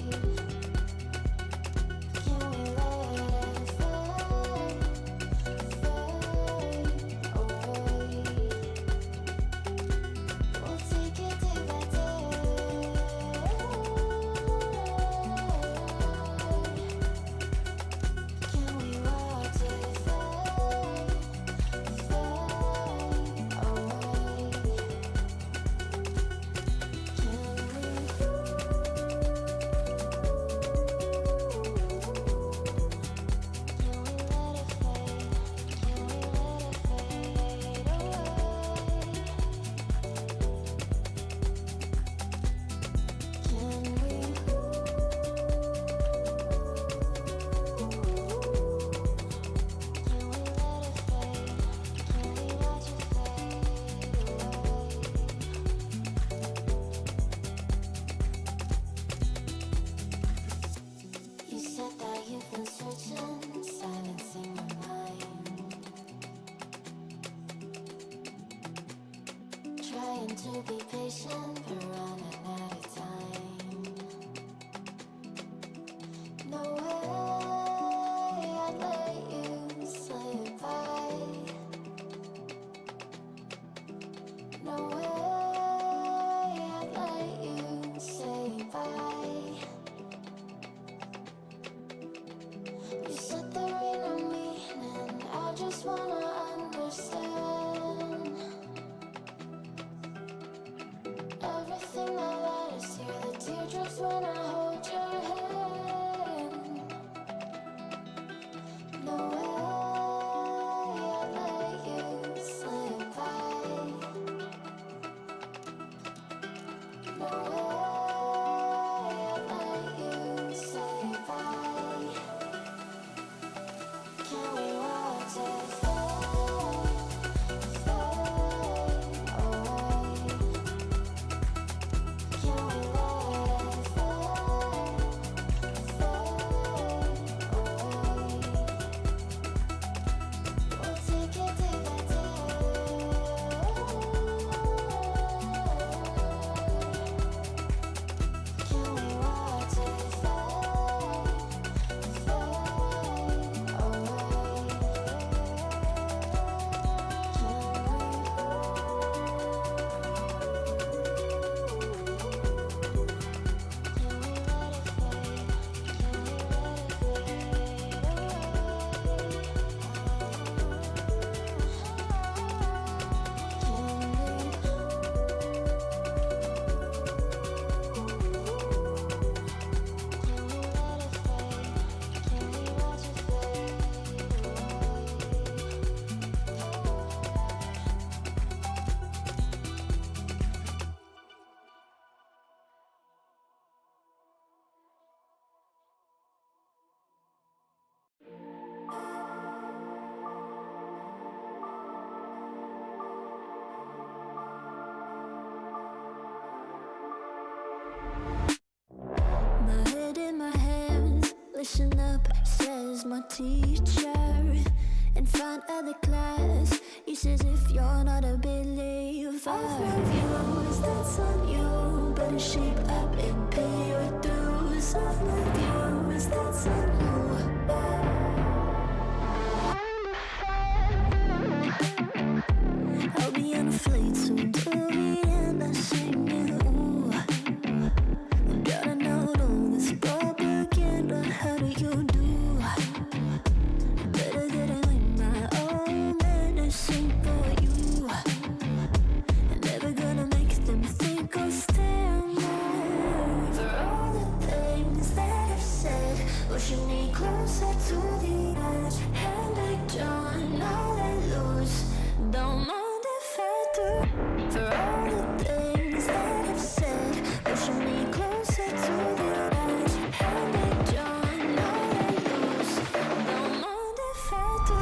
Can we let it fade, fade away? We'll take it day by day. Can we watch it fade, fade away? You said that you've been searching, silencing my mind, trying to be patient, but running out of time. No way I'd let you slip by. Listen up, says my teacher. In front of the class, he says if you're not a believer, off my views, that's on you. Better shape up and pay your dues. Off my views, that's on you. I'll be on a flight soon to the end. I sing you. Gotta know all this propaganda. How do you do? Better get it in my own medicine for you. Never gonna make them think I'll stand there. For all the things that I've said, pushing me closer to the edge. And I don't know let loose. Don't mind if I do. For all the things that I've said, pushing me closer to the edge. And I don't know let loose. Don't mind if I do.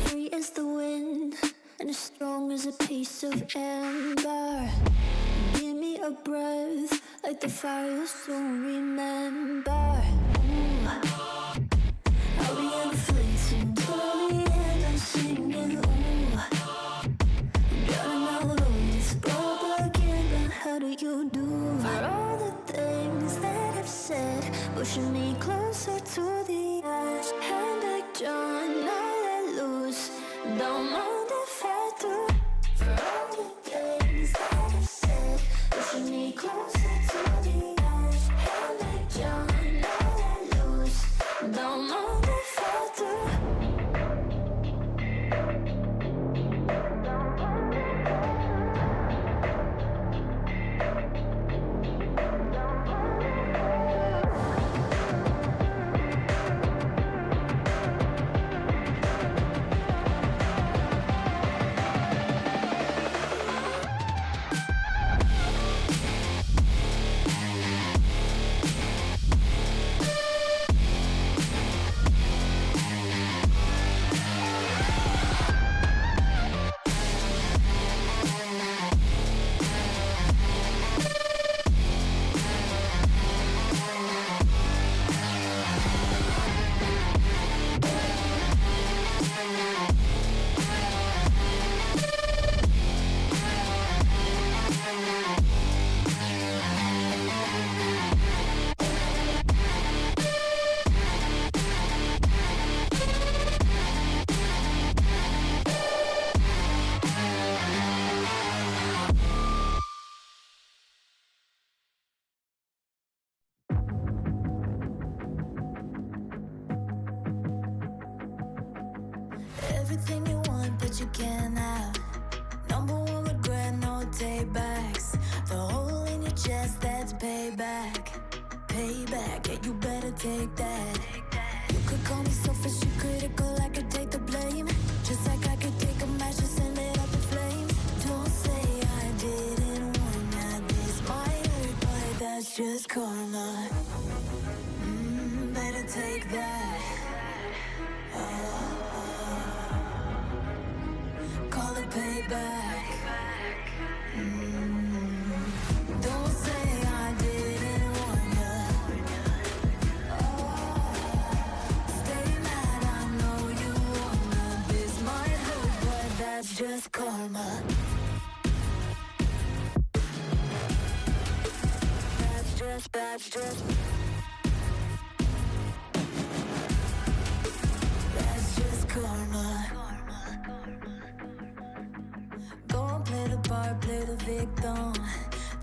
Free as the wind and as strong as a piece of amber. Give me a breath like the fire you'll soon remember. Ooh. I'll be on the fleet soon to the end. I'm singing. Ooh. Gotta know all this propaganda. How do you do? For all the things that I've said, pushing me closer to the edge. And I don't know let loose. Don't mind if I do. For all the things that I've said, pushing me closer to the edge. And I don't know let loose. Don't mind if I do. everything you want, but you can't have. Number one regret, no take backs. The hole in your chest, that's payback. Payback, yeah, you better take that. You could call me selfish, you critical, I could take the blame. Just like I could take a match and send it up in flames. Don't say I didn't want that. This might hurt, but that's just karma. Better take that. Call it payback. Don't say I didn't want ya. Stay mad, I know you wanna. This might hurt, but that's just karma. That's just karma. Go and play the part, play the victim.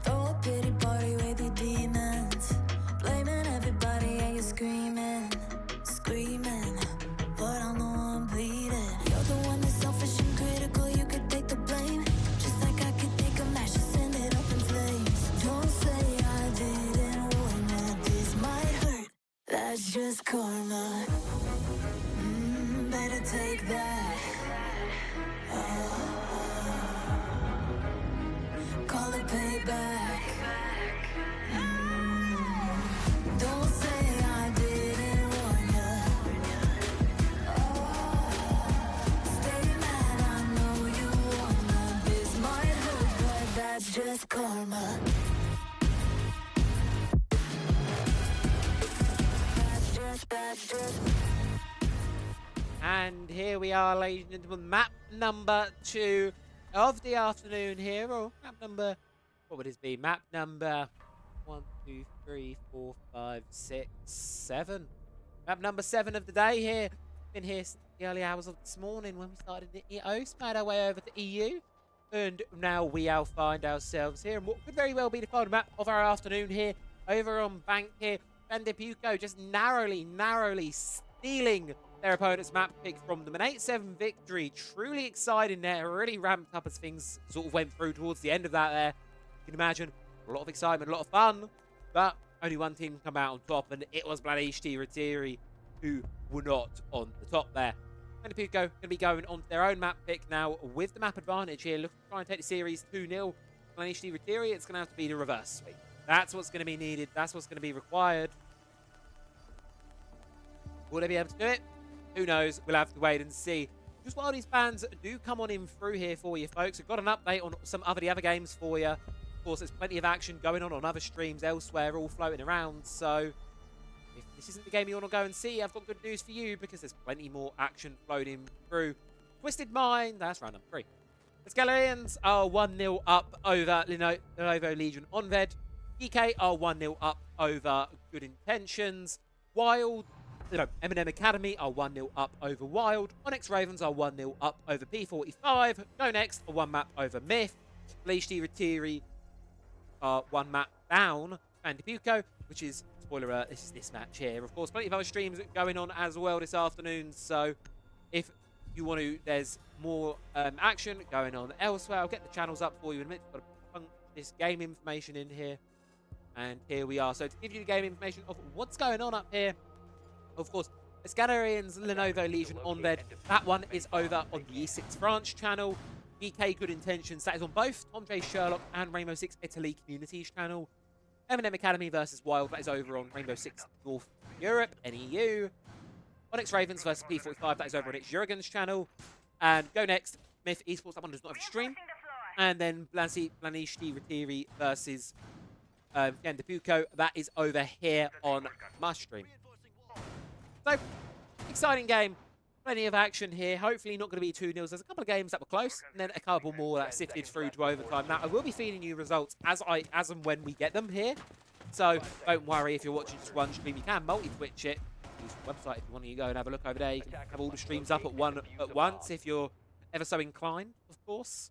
Throw a pity party with your demons. Blaming everybody and you're screaming. But I'm the one bleeding. You're the one that's selfish and critical, you could take the blame. Just like I could take a match and send it up in flames. Don't say I didn't want that. This might hurt, that's just karma. Better take that. Call it payback. Don't say I didn't want ya. Stay mad, I know you wanna. This might hurt, but that's just karma. That's just. And here we are, ladies and gentlemen, map number 2 of the afternoon here, or map number, what would this be? Map number 1, 2, 3, 4, 5, 6, 7. Map number 7 of the day here. Been here since the early hours of this morning when we started the EOS, made our way over to EU. And now we will find ourselves here in what could very well be the final map of our afternoon here, over on Bank here. FanDePiuko just narrowly stealing their opponent's map pick from them. An 8-7 victory. Truly exciting there. Really ramped up as things sort of went through towards the end of that there. You can imagine a lot of excitement, a lot of fun. But only one team come out on top, and it was Blaničtí Rytíři who were not on the top there. FanDePiuko going to be going on to their own map pick now with the map advantage here. Looking to try and take the series 2-0. Blaničtí Rytíři, it's going to have to be the reverse sweep. That's what's going to be needed. That's what's going to be required. Will they be able to do it? Who knows? We'll have to wait and see. Just while these bans do come on in through here for you, folks, I've got an update on some of the other games for you. Of course, there's plenty of action going on other streams elsewhere, all floating around. So if this isn't the game you want to go and see, I've got good news for you because there's plenty more action floating through. Twisted Mind, that's round number 3. The Scalarians are 1-0 up over Lenovo Legion Onved. EK are 1-0 up over Good Intentions. M&M Academy are 1-0 up over Wild. Onyx Ravens are 1-0 up over P45. Go Next are 1 map over Myth. Blaničtí Rytíři are 1 map down. FanDePiuko, which is, spoiler alert, this is this match here. Of course, plenty of other streams going on as well this afternoon. So if you want to, there's more action going on elsewhere. I'll get the channels up for you in a minute. I've got to punch this game information in here. And here we are. So to give you the game information of what's going on up here, of course, Escalarians Lenovo Legion Onved. That one is over on the E6 France channel. EK Good Intentions, that is on both Tom J Sherlock and Rainbow Six Italy Communities channel. M&M Academy versus Wild, that is over on Rainbow Six North Europe, NEU. Onyx Ravens versus P45, that is over on X Jurgen's channel. And Go Next, Myth Esports, that one does not have a stream. And then Blaničtí Rytíři versus FanDePiuko, that is over here on my stream. So, exciting game. Plenty of action here. Hopefully not going to be 2-0. There's a couple of games that were close, and then a couple more that sifted through to overtime. Now, I will be feeding you results as and when we get them here. So, don't worry if you're watching just one stream. You can multi-twitch it. Use the website if you want to go and have a look over there. You can have all the streams up at once if you're ever so inclined, of course.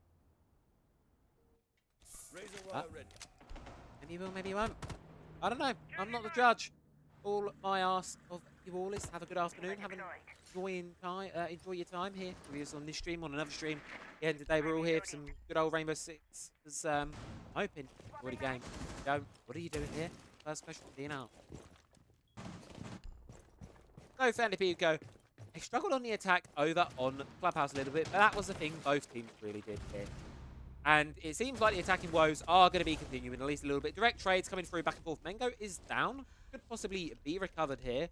Maybe you will, maybe you won't. I don't know. I'm not the judge. All I ask of you all is have a good afternoon, have an enjoy your time here. Whether it's on this stream, on another stream. Yeah, today we're all here for some good old Rainbow Six. Hoping for the game. Don't. What are you doing here? First question, Dina. So FanDePiuko, they struggled on the attack over on Clubhouse a little bit, but that was the thing both teams really did here. And it seems like the attacking woes are going to be continuing at least a little bit. Direct trades coming through back and forth. Mengo is down. Could possibly be recovered here.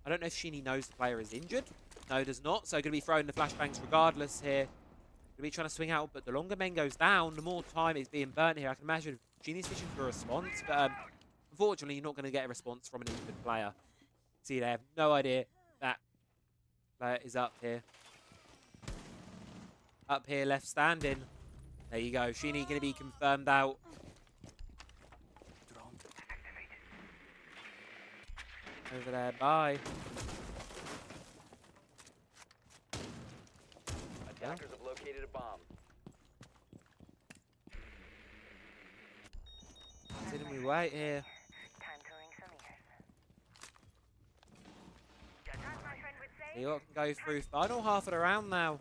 I don't know if Shinny knows the player is injured. No, does not. So going to be throwing the flashbangs regardless here. Going to be trying to swing out, but the longer Mengo's down, the more time is being burnt here. I can imagine Shinny's fishing for a response, but unfortunately, you're not going to get a response from an injured player. See, they have no idea that player is up here. Up here, left standing. There you go. Shinny going to be confirmed out. Over there, bye. Attackers have located a bomb. Didn't we wait here? Time to ring some ears. As my friend would say, See what can go through. Final half of the round now.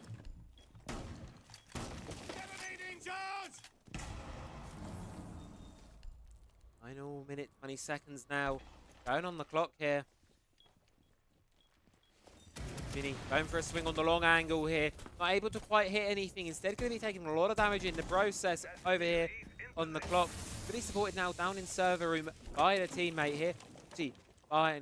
Final minute, 20 seconds now. Going on the clock here. Shinny going for a swing on the long angle here. Not able to quite hit anything. Instead, going to be taking a lot of damage in the process over here on the clock. Really supported now down in server room by the teammate here. See, Fire,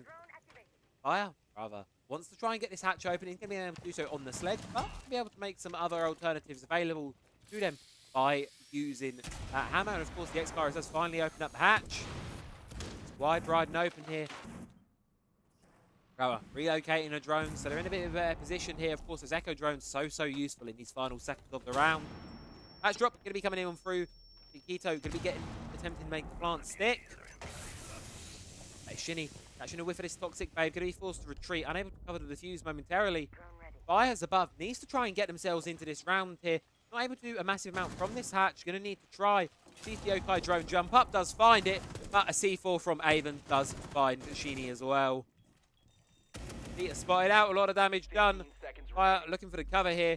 rather, wants to try and get this hatch open. He's going to be able to do so on the sledge, but be able to make some other alternatives available to them by using that hammer. And of course, the X-Car does finally open up the hatch. It's wide and open here. Rower relocating a drone, so they're in a bit of a better position here. Of course, this Echo drone's so useful in these final seconds of the round. Hatch drop going to be coming in on through. Kito going to be attempting to make the plant stick. Shinny catching a whiff of this toxic babe, going to be forced to retreat, unable to cover the defuse momentarily. Fires above needs to try and get themselves into this round here. Not able to do a massive amount from this hatch. Going to need to try. Sees the Yokai drone jump up, does find it, but a C4 from Avon does find Shinny as well. Peter spotted out, a lot of damage done. Fire looking for the cover here.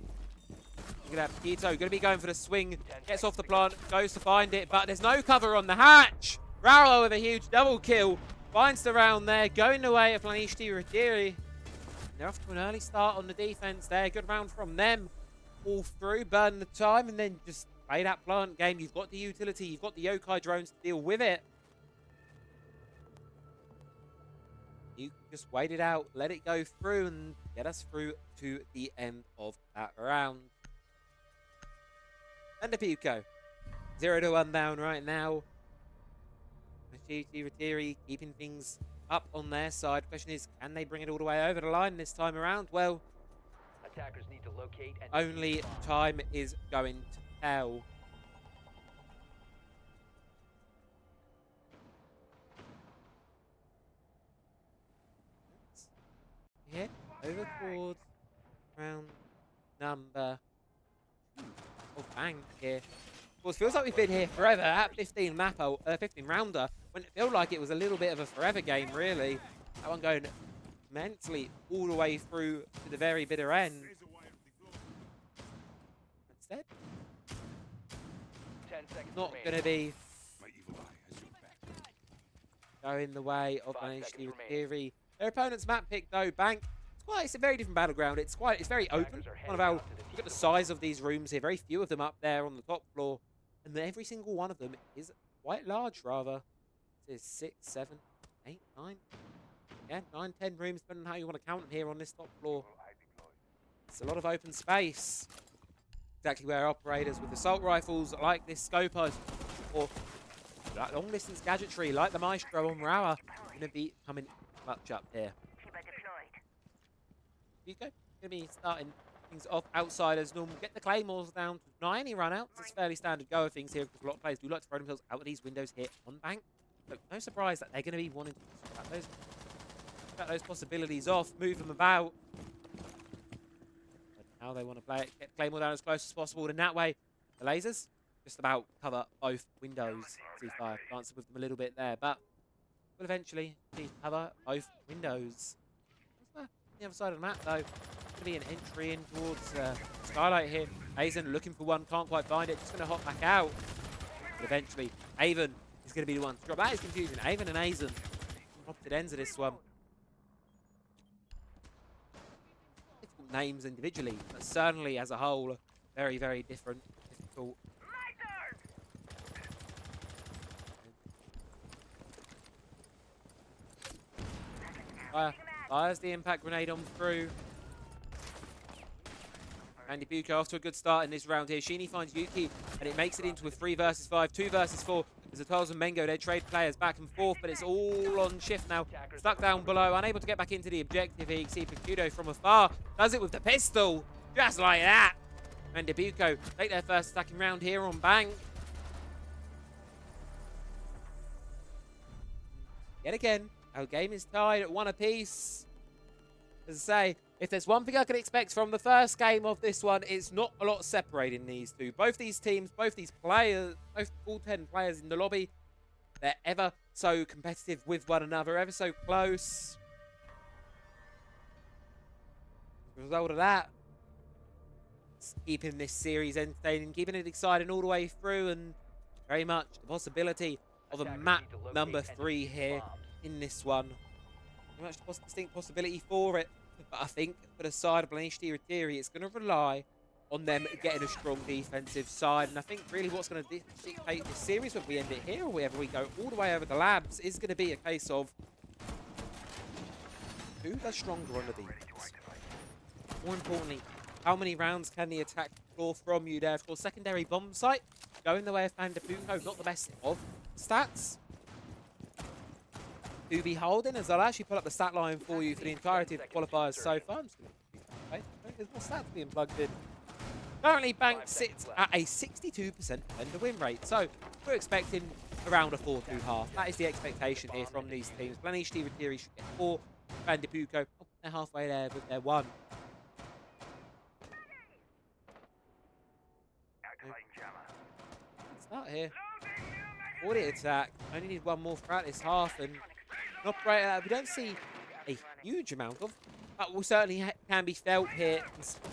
Look at that, Kito going to be going for the swing. Gets off the plant, goes to find it, but there's no cover on the hatch. Rowlo with a huge double kill. Finds the round there, going the way of Blaničtí Rytíři. They're off to an early start on the defense there. Good round from them. All through, burn the time, and then just play that plant game. You've got the utility, you've got the Yokai drones to deal with it. You just wait it out, let it go through, and get us through to the end of that round. FanDePiuko, 0-1 down right now. Rytíři keeping things up on their side. Question is, can they bring it all the way over the line this time around? Well, Attackers need to locate and only time is going to tell. Head over towards round number 2 of Bang here. Of course, feels like we've been here forever at 15 rounder, when it felt like it was a little bit of a forever game, really. That one going mentally all the way through to the very bitter end. Instead, 10 seconds not remaining. going to be going the way of Blaničtí Rytíři. Their opponent's map pick though, Bank. It's a very different battleground. It's very open. One of our, look at the size of these rooms here. Very few of them up there on the top floor, and every single one of them is quite large, rather. This is 6, 7, 8, 9. Yeah, 9, 10 rooms, depending on how you want to count them here on this top floor. It's a lot of open space. Exactly where operators with assault rifles like this scoper or like long distance gadgetry like the Maestro on Rawa are going to be coming much up here. Piuko going to be starting things off outside as normal. Get the claymores down to deny any run-outs. It's fairly standard go of things here because a lot of players do like to throw themselves out of these windows here on Bank. So no surprise that they're going to be wanting to cut those possibilities off, move them about. But how they want to play it, get claymore down as close as possible, and that way the lasers just about cover both windows. See Fire dancing with them a little bit there, but will eventually cover both windows. The other side of the map, though, going to be an entry in towards Skylight here. Aizen looking for one, can't quite find it. Just going to hop back out. But eventually, Avon is going to be the one to drop. That is confusing. Avon and Aizen. Opposite ends of this one. Difficult names individually, but certainly as a whole, very, very different. Difficult. Fires the impact grenade on through. FanDePiuko off to a good start in this round here. Sheeny finds Yuki, and it makes it into a 3 versus 5, 2 versus 4. As Atals and Mengo, they trade players back and forth, but it's all on shift now. Stuck down below, unable to get back into the objective here. You can see Pakudo from afar. Does it with the pistol, just like that. FanDePiuko take their first attacking round here on Bank. Yet again, our game is tied at 1 apiece. As I say, if there's one thing I can expect from the first game of this one, it's not a lot separating these two. Both these teams, both these players, both all 10 players in the lobby, they're ever so competitive with one another, ever so close. As a result of that, it's keeping this series entertaining, keeping it exciting all the way through, and very much the possibility of a map number 3 here in this one. Very much distinct possibility for it. But I think for the side of Blaničtí Rytíři, it's going to rely on them getting a strong defensive side. And I think really what's going to dictate this series, whether we end it here or wherever we go all the way over the labs, is going to be a case of who does stronger on the defense. More importantly, how many rounds can the attack score from you there? Of course, secondary bomb site going the way of FanDePiuko, not the best of stats to be holding, as I'll actually pull up the stat line for you for the entirety of the qualifiers so far. I'm just going to there's more stats being plugged in. Currently, Bank sits at a 62% defender win rate, so we're expecting around a 4-2 half. That is the expectation here from these teams. Blaničtí Rytíři should get 4. FanDePiuko, they're halfway there with their 1. Start here. Audit attack. Only need 1 more throughout this half, and an operator we don't see a huge amount of, but will certainly can be felt here.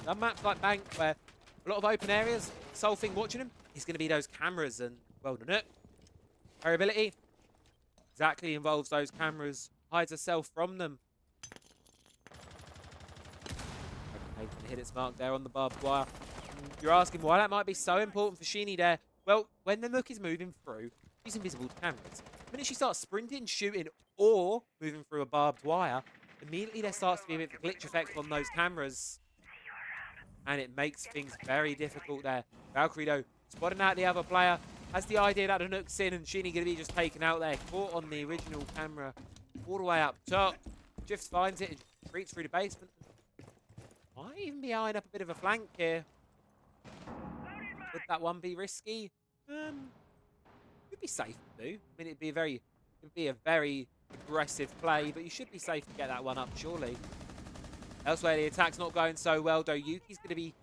Some maps like Bank, where a lot of open areas, the sole thing watching them is going to be those cameras, and well done it. Variability exactly involves those cameras, hides herself from them. Hit its mark there on the barbed wire. You're asking why that might be so important for Sheeny there. Well, when the Nook is moving through, she's invisible to cameras. The minute she starts sprinting, shooting, or moving through a barbed wire, immediately there starts to be a bit of a glitch effect on those cameras. And it makes things very difficult there. Valkyrie, though, spotting out the other player, has the idea that the Nook's in and Sheeny going to be just taken out there. Caught on the original camera all the way up top. Jiffs finds it and retreats through the basement. Might even be eyeing up a bit of a flank here. Would that one be risky? Would be safe to do. I mean, it'd be a very aggressive play, but you should be safe to get that one up, surely. Elsewhere, the attack's not going so well, though. Yuki's going to be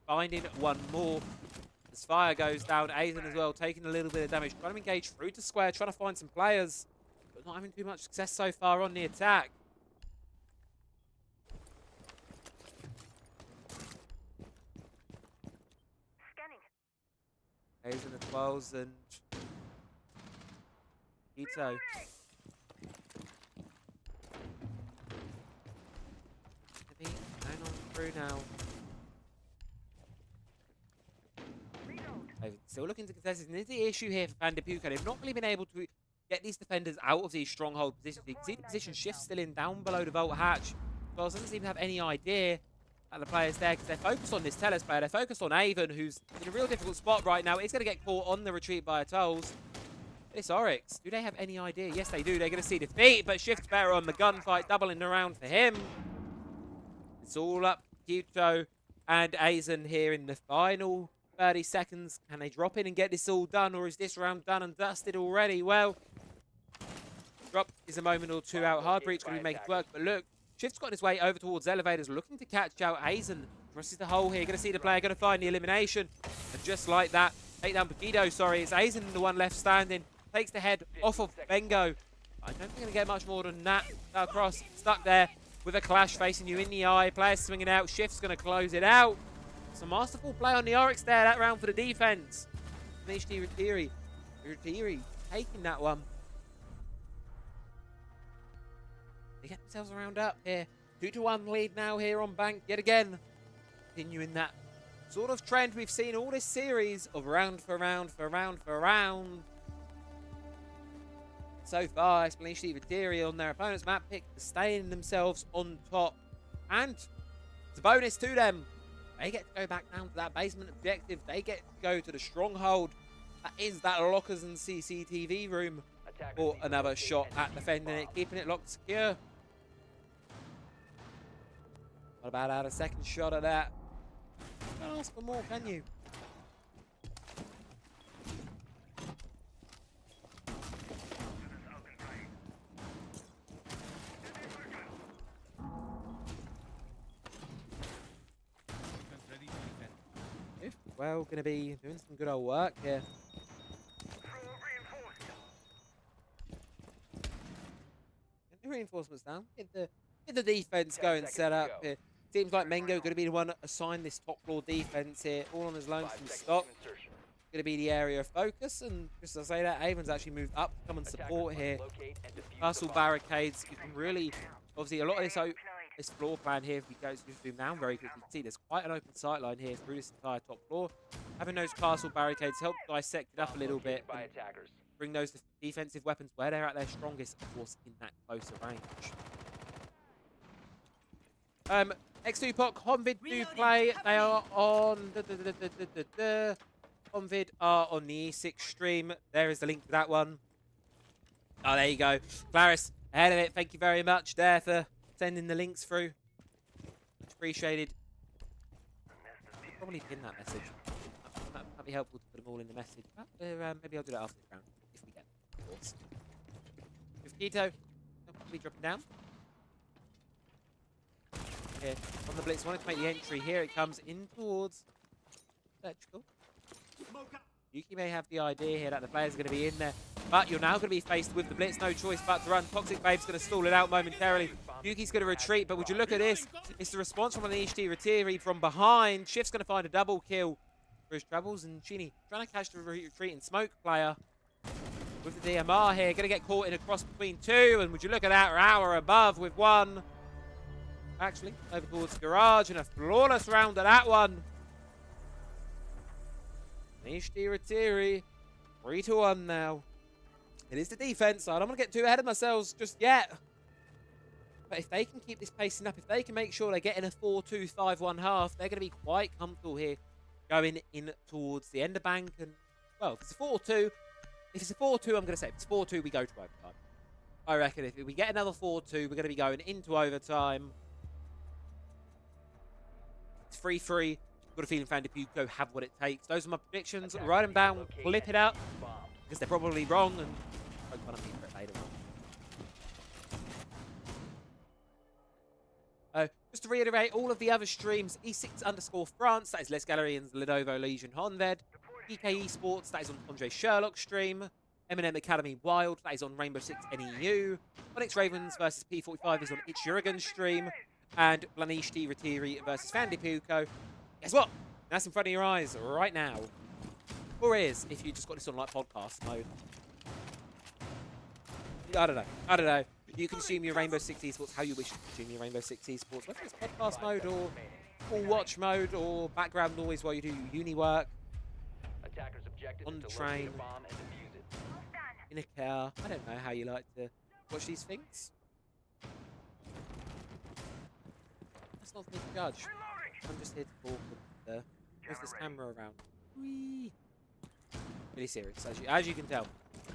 finding 1 more. As fire goes down, Aizen as well, taking a little bit of damage. Trying to engage through to square, trying to find some players, but not having too much success so far on the attack. Aizen the 12s and Ito. Going on through now. Still looking to contest it. And this is the issue here for FanDePiuko. They've not really been able to get these defenders out of these stronghold positions. You can see the position shift still in down below the vault hatch. Charles doesn't seem to have any idea that the players there, because they're focused on this Tellus player. They're focused on Avon, who's in a real difficult spot right now. He's going to get caught on the retreat by Atolls. This Oryx, do they have any idea? Yes, they do. They're going to see defeat, but Shift's better on the gunfight, doubling around for him. It's all up to Kyuto and Aizen here in the final 30 seconds. Can they drop in and get this all done, or is this round done and dusted already? Well, drop is a moment or two out. Hardbreach's going to be making it work, but look, Shift's got his way over towards elevators, looking to catch out Aizen. Crosses the hole here. Going to see the player, going to find the elimination. And just like that, take down Pagido, sorry. It's Aizen, the one left standing. Takes the head off of Bengo. I don't think we're going to get much more than that. Across, stuck there. with a clash facing you in the eye. Players swinging out. Shift's going to close it out. Some masterful play on the Oryx there that round for the defense. Blaničtí Rytíři taking that one. They get themselves a round up here. 2-1 lead now here on Bank yet again. Continuing that sort of trend we've seen all this series of round for round for round for round. So far, it's Blaničtí Rytíři on their opponent's map pick, staying themselves on top. And it's a bonus to them. They get to go back down to that basement objective. They get to go to the stronghold. That is that lockers and CCTV room for another shot at defending it, keeping it locked secure. Not about out a second shot at that. Can't ask for more, can you? Well, going to be doing some good old work here. Get the reinforcements down. Get the defense going set up here. Seems like Mengo going to be the one assigned this top floor defense here, all on his lonesome stock. Going to be the area of focus, and just as I say that, Avon's actually moved up to come and support here. Castle barricades. You can really, obviously, a lot of this floor plan here, if we go to zoom down very quickly, you can see there's quite an open sight line here through this entire top floor. Having those castle barricades help dissect it up a little bit, and bring those defensive weapons where they're at their strongest, of course, in that closer range. X2POC, Honvid do play. They are on Honvid are on the E6 stream. There is the link to that one. Oh, there you go. Claris, ahead of it. Thank you very much there for sending the links through. Much appreciated. Probably pin that message. That'd be helpful to put them all in the message. But, maybe I'll do that after the round, if we get it, of course. With Quito, probably dropping down. Here on the blitz, wanted to make the entry. Here it comes in towards Electrical. Yuki may have the idea here that the player's going to be in there, but you're now going to be faced with the blitz. No choice but to run. Toxic Babe's going to stall it out momentarily. Yuki's going to retreat, but would you look at this? It's the response from Blaničtí Rytíři from behind. Shift's going to find a double kill for his troubles, and Chini trying to catch the retreating smoke player with the DMR here. Going to get caught in a cross between two, and would you look at that? Hour above with one. Actually, over towards Garage, and a flawless round at that one. Blaničtí Rytíři, 3-1 now. It is the defense side. I don't want to get too ahead of myself just yet. But if they can keep this pacing up, if they can make sure they're getting a 4-2, 5-1 half, they're going to be quite comfortable here going in towards the end of Bank. And, well, if it's a 4-2, I'm going to say if it's 4-2, we go to overtime. I reckon if we get another 4-2, we're going to be going into overtime. It's 3-3. Got a feeling FanDePiuko have what it takes. Those are my predictions. Write them down, clip it up, because they're probably wrong, and poke fun at me for it later on. Just to reiterate, all of the other streams, E6_France, that is Les Galerians, Ledovo, Legion, Honved. PK Esports, that is on Andre Sherlock's stream. M&M Academy Wild, that is on Rainbow Six NEU. Onyx Ravens versus P45 is on It's Jurgen's stream. And Blaničtí Rytíři versus FanDePiuko. Guess what? That's in front of your eyes right now. Or is, if you just got this on like podcast mode. I don't know. You consume your Rainbow Six Esports how you wish to consume your Rainbow Six Esports. Whether it's podcast mode or full watch mode or background noise while you do your uni work. On the train. In a car. I don't know how you like to watch these things. That's not for me to judge. I'm just here to talk and move this camera around. Whee! Really serious, as you can tell.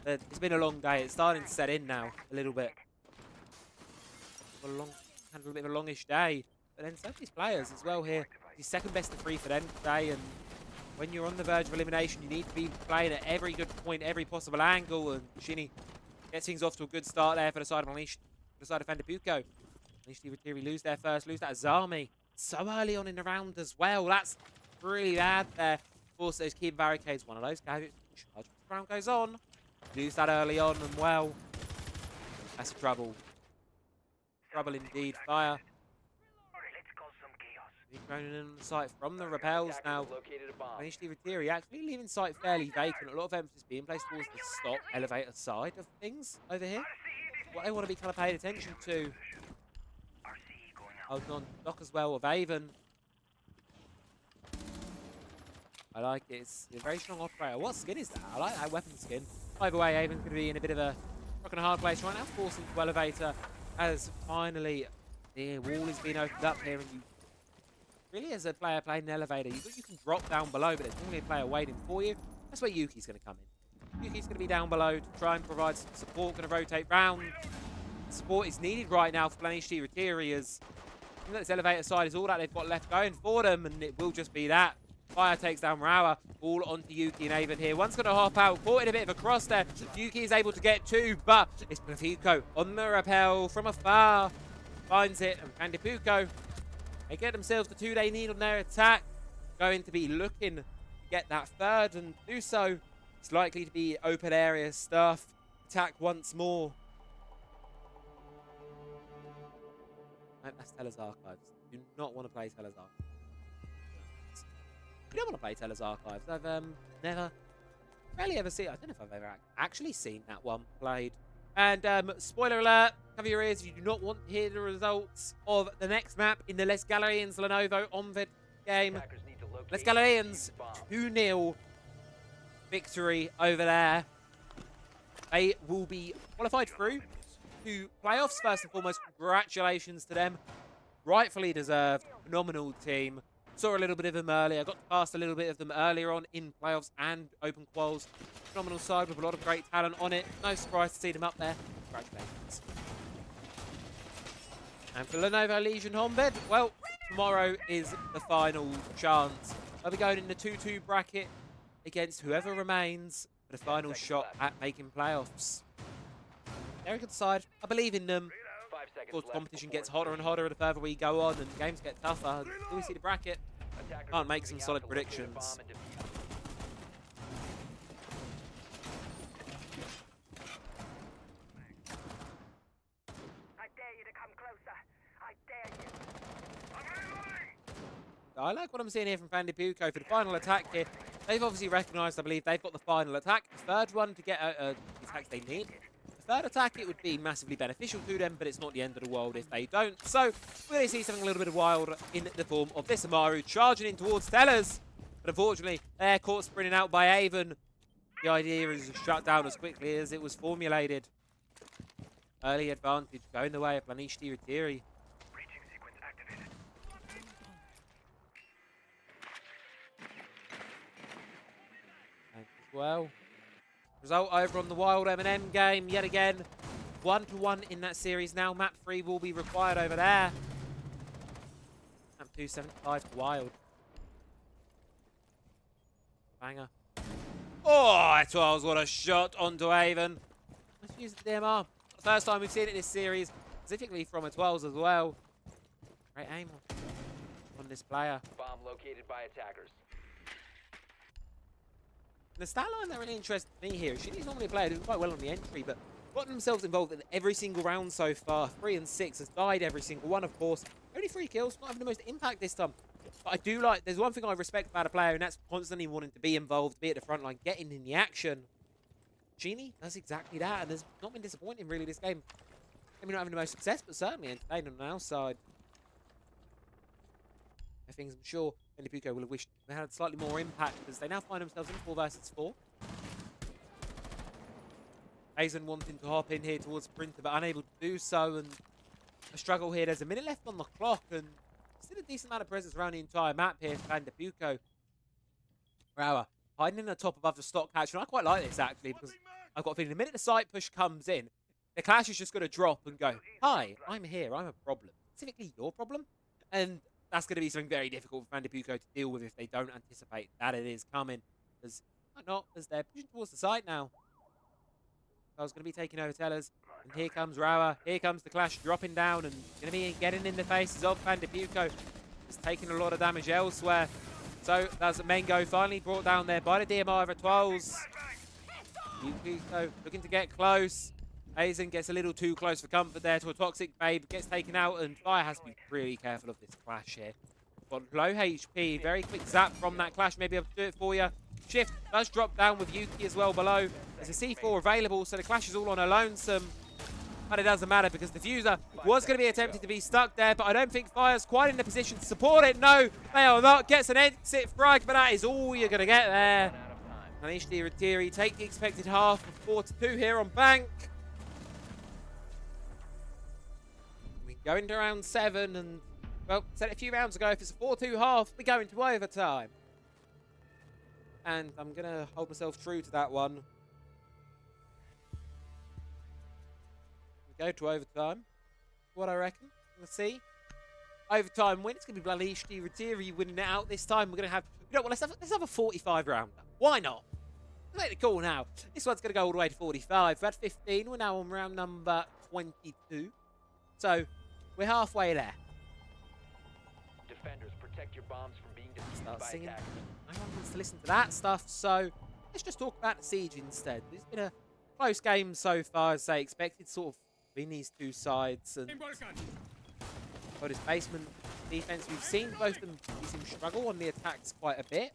It's been a long day. It's starting to set in now, a little bit. Had a bit of a longish day. But then some of these players as well here. He's second best of 3 for them today, and when you're on the verge of elimination, you need to be playing at every good point, every possible angle, and Shinny gets things off to a good start there for the side of FanDePiuko. Blaničtí Rytíři lose their first, lose that Azami. So early on in the round as well. That's really bad there. Of course, those key barricades, one of those gadgets. Charge as the round goes on. Lose that early on, and well, that's trouble. trouble indeed. Fire. Let's cause some chaos. Being thrown in on the site from the repels Attackers now. have located a bomb. Blaničtí Rytíři actually leaving site fairly vacant. A lot of emphasis being placed towards the stock elevator side of things over here. What they want to be kind of paid attention to. Holding on stock as well of Avon. I like it. It's a very strong operator. What skin is that? I like that weapon skin. Either way, Avon's going to be in a bit of a rock and a hard place right now. Forcing to elevator as finally the wall is being opened up here, and you really, as a player playing an elevator, you can drop down below, but there's normally a player waiting for you. That's where Yuki's going to come in. Yuki's going to be down below to try and provide some support. Going to rotate round. Support is needed right now for Blaničtí Rytíři, as I think this elevator side is all that they've got left going for them, and it will just be that. Fire takes down Rauer, all onto Yuki and Avon here. One's going to hop out, caught in a bit of a cross there. Yuki is able to get two, but it's FanDePiuko on the rappel from afar. Finds it, and FanDePiuko, they get themselves the two they need on their attack. Going to be looking to get that third, and do so. It's likely to be open area stuff. Attack once more. No, that's Teller's Archives. Do not want to play Teller's Archives. You don't want to play Teller's Archives. I've never, rarely ever seen. I don't know if I've ever actually seen that one played. And spoiler alert, cover your ears. You do not want to hear the results of the next map in the Les Galerians Lenovo Onvid game. Attackers need to locate Les and Galerians defuse bomb. 2-0 victory over there. They will be qualified through to playoffs. First and foremost, congratulations to them. Rightfully deserved. Phenomenal team. Saw a little bit of them earlier. Got past a little bit of them earlier on in playoffs and open quals. Phenomenal side with a lot of great talent on it. No surprise to see them up there. Congratulations. And for Lenovo Legion Hombed, well, tomorrow is the final chance. They'll be going in the 2-2 bracket against whoever remains for the final shot at making playoffs. They're a good side. I believe in them. 5 Of seconds course, left competition before gets hotter and hotter the further we go on, and games get tougher. Until we see the bracket, Attackers can't are make moving some out solid to locate a predictions. bomb and defuse it. I dare you to come closer. I dare you. I like what I'm seeing here from FanDePiuko for the final attack here. They've obviously recognised, I believe, they've got the final attack. The third one to get the attacks they need. The third attack, it would be massively beneficial to them, but it's not the end of the world if they don't. So, we're going to see something a little bit wild in the form of this Amaru charging in towards Tellers. But unfortunately, they're caught sprinting out by Avon. The idea is shut down as quickly as it was formulated. Early advantage going the way of Blaničtí Rytíři. Breaching sequence activated. And as well. Result over on the Wild M&M game yet again. 1-1 in that series now. Map 3 will be required over there. Map 275 to Wild. Banger. Oh, Etoiles, what a shot onto Avon. Let's use the DMR. Not the first time we've seen it in this series, specifically from Etoiles as well. Great aim on this player. Bomb located by attackers. The stat line that really interests me here is she's normally a player who's quite well on the entry, but gotten themselves involved in every single round so far. 3 and 6, has died every single one, of course. Only 3 kills, not having the most impact this time. But I do like, there's one thing I respect about a player, and that's constantly wanting to be involved, be at the front line, getting in the action. Genie does exactly that, and has not been disappointing really this game. Maybe not having the most success, but certainly entertaining on our side. Things I'm sure FanDePiuko will have wished they had slightly more impact, as they now find themselves in 4 versus 4. Aizen wanting to hop in here towards Sprinter, but unable to do so, and a struggle here. There's a minute left on the clock, and still a decent amount of presence around the entire map here for FanDePiuko. Rauer hiding in the top above the stock hatch, and I quite like this actually, because I've got a feeling the minute the side push comes in, the Clash is just going to drop and go, "Hi, I'm here, I'm a problem. Specifically your problem." And that's going to be something very difficult for FanDePiuko to deal with if they don't anticipate that it is coming. As not as they're pushing towards the side now. I was going to be taking over Tellers. And here comes Rauer. Here comes the Clash dropping down and going to be getting in the faces of FanDePiuko. Just taking a lot of damage elsewhere. So that's Mengo finally brought down there by the DMR of Etoiles. FanDePiuko looking to get close. Hazen gets a little too close for comfort there to a toxic babe, gets taken out, and Fire has to be really careful of this clash here. Got low HP, very quick zap from that clash, maybe able to do it for you. Shift does drop down with Yuki as well below. There's a C4 available, so the clash is all on a lonesome. But it doesn't matter because Diffuser was going to be attempted to be stuck there, but I don't think Fire's quite in the position to support it. No, they are not. Gets an exit frag, but that is all you're going to get there. Blaničtí Rytíři take the expected half of 4-2 here on Bank. We go into round 7 and, well, said a few rounds ago, if it's a 4-2 half, we go into overtime. And I'm going to hold myself true to that one. We go to overtime. What I reckon. Let's see. Overtime win. It's going to be Blaničtí Rytíři winning it out this time. We're going to have, you know what, let's have a 45 rounder. Why not? Let's make the call now. This one's going to go all the way to 45. We're at 15. We're now on round number 22. So, we're halfway there. Defenders, protect your bombs from being defused Start by singing. attackers. No one wants to listen to that stuff, so let's just talk about the siege instead. It's been a close game so far, as I expected, sort of between these two sides. And for this basement defense, we've seen both of them struggle on the attacks quite a bit.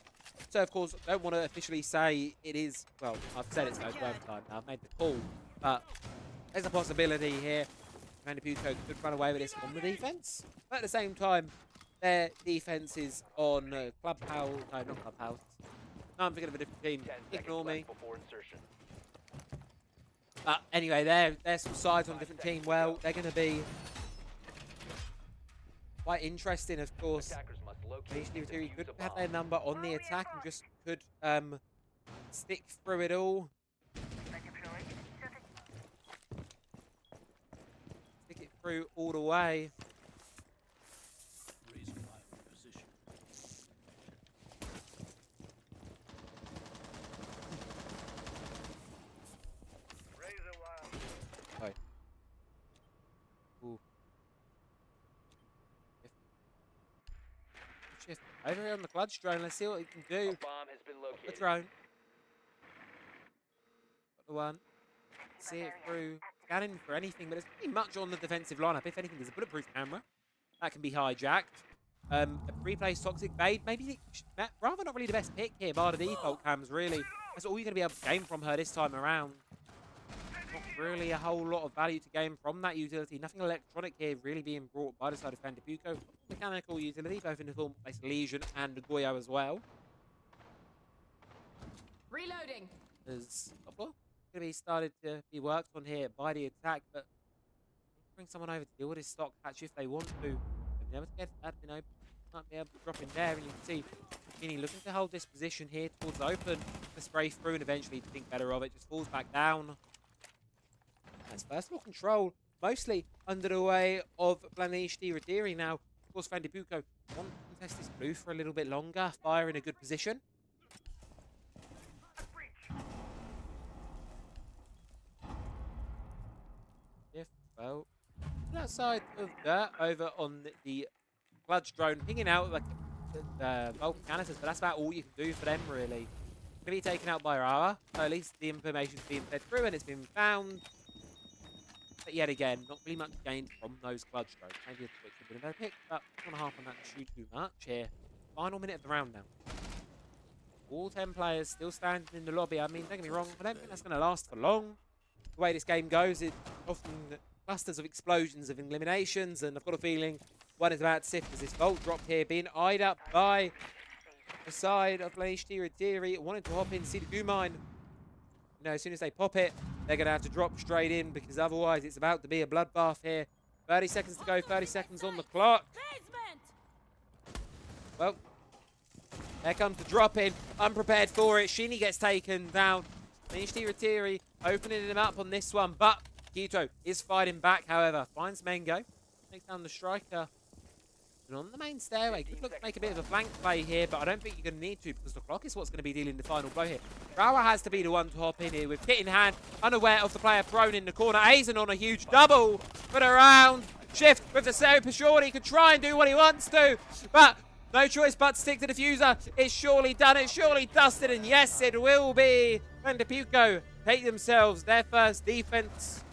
So, of course, I don't want to officially say it is, well, I've said it's going to overtime now. I've made the call, but there's a possibility here. FanDePiuko could run away with this on the defense. But at the same time, their defense is on Clubhouse. No, not Clubhouse. No, I'm thinking of a different team. 10 seconds Ignore me. left before insertion. But anyway, they're some sides on a different team. Well, they're going to be quite interesting, of course. Attackers must locate and Blaničtí defuse could a have bomb. their number on the attack and just could stick through it all. Stick it through all the way. Sorry. Ooh. Shift over here on the clutch drone. Let's see what he can do. A bomb has been The located. drone. Got the one. See it through. Scanning for anything, but there's pretty much on the defensive lineup. If anything, there's a bulletproof camera that can be hijacked. A pre-placed toxic bait. Maybe rather not really the best pick here, bar the default cams. Really, that's all you're going to be able to gain from her this time around. Not really a whole lot of value to gain from that utility. Nothing electronic here really being brought by the side of FanDePiuko. Mechanical utility, both in the form of Legion and Goyo as well. Reloading. There's going to be started to be worked on here by the attack, but bring someone over to deal with his stock hatch if they want to. They've never to get that, you know, might be able to drop in there, and you can see Gini looking to hold this position here towards the open, to spray through and eventually to think better of it, just falls back down. That's personal control, mostly under the way of Blaničtí Rytíři now. Of course, FanDePiuko want to contest this blue for a little bit longer. Fire in a good position. Yeah, well, outside of that, over on the Bludge drone, pinging out like Vulcan canisters, but that's about all you can do for them, really. Going to be taken out by Rara, so at least the information's being fed through and it's been found. But yet again, not really much gained from those Bludge drones. Maybe a switch would have been a better pick, but 1.5 on that to shoot too much here. Final minute of the round now. All 10 players still standing in the lobby. I mean, don't get me wrong, I don't think that's going to last for long. The way this game goes, it often clusters of explosions of eliminations, and I've got a feeling one is about to sift as this Volt drop here being eyed up by the side of Blaničtí Rytíři, wanting to hop in, see the goo mine. You know, as soon as they pop it, they're going to have to drop straight in because otherwise it's about to be a bloodbath here. 30 seconds to go, 30 seconds on the clock. Well, there comes the drop in. Unprepared for it. Shini gets taken down. Blaničtí Rytíři opening him up on this one, but Quito is fighting back, however. Finds Mengo. Takes down the striker. And on the main stairway, could look to make a bit of a flank play here, but I don't think you're going to need to because the clock is what's going to be dealing the final blow here. Rawa has to be the one to hop in here with kit in hand, unaware of the player prone in the corner. Aizen on a huge double for the round. Shift with the super short. He could try and do what he wants to, but no choice but to stick to the diffuser. It's surely done. It's surely dusted, and yes, it will be. FanDePiuko take themselves their first defense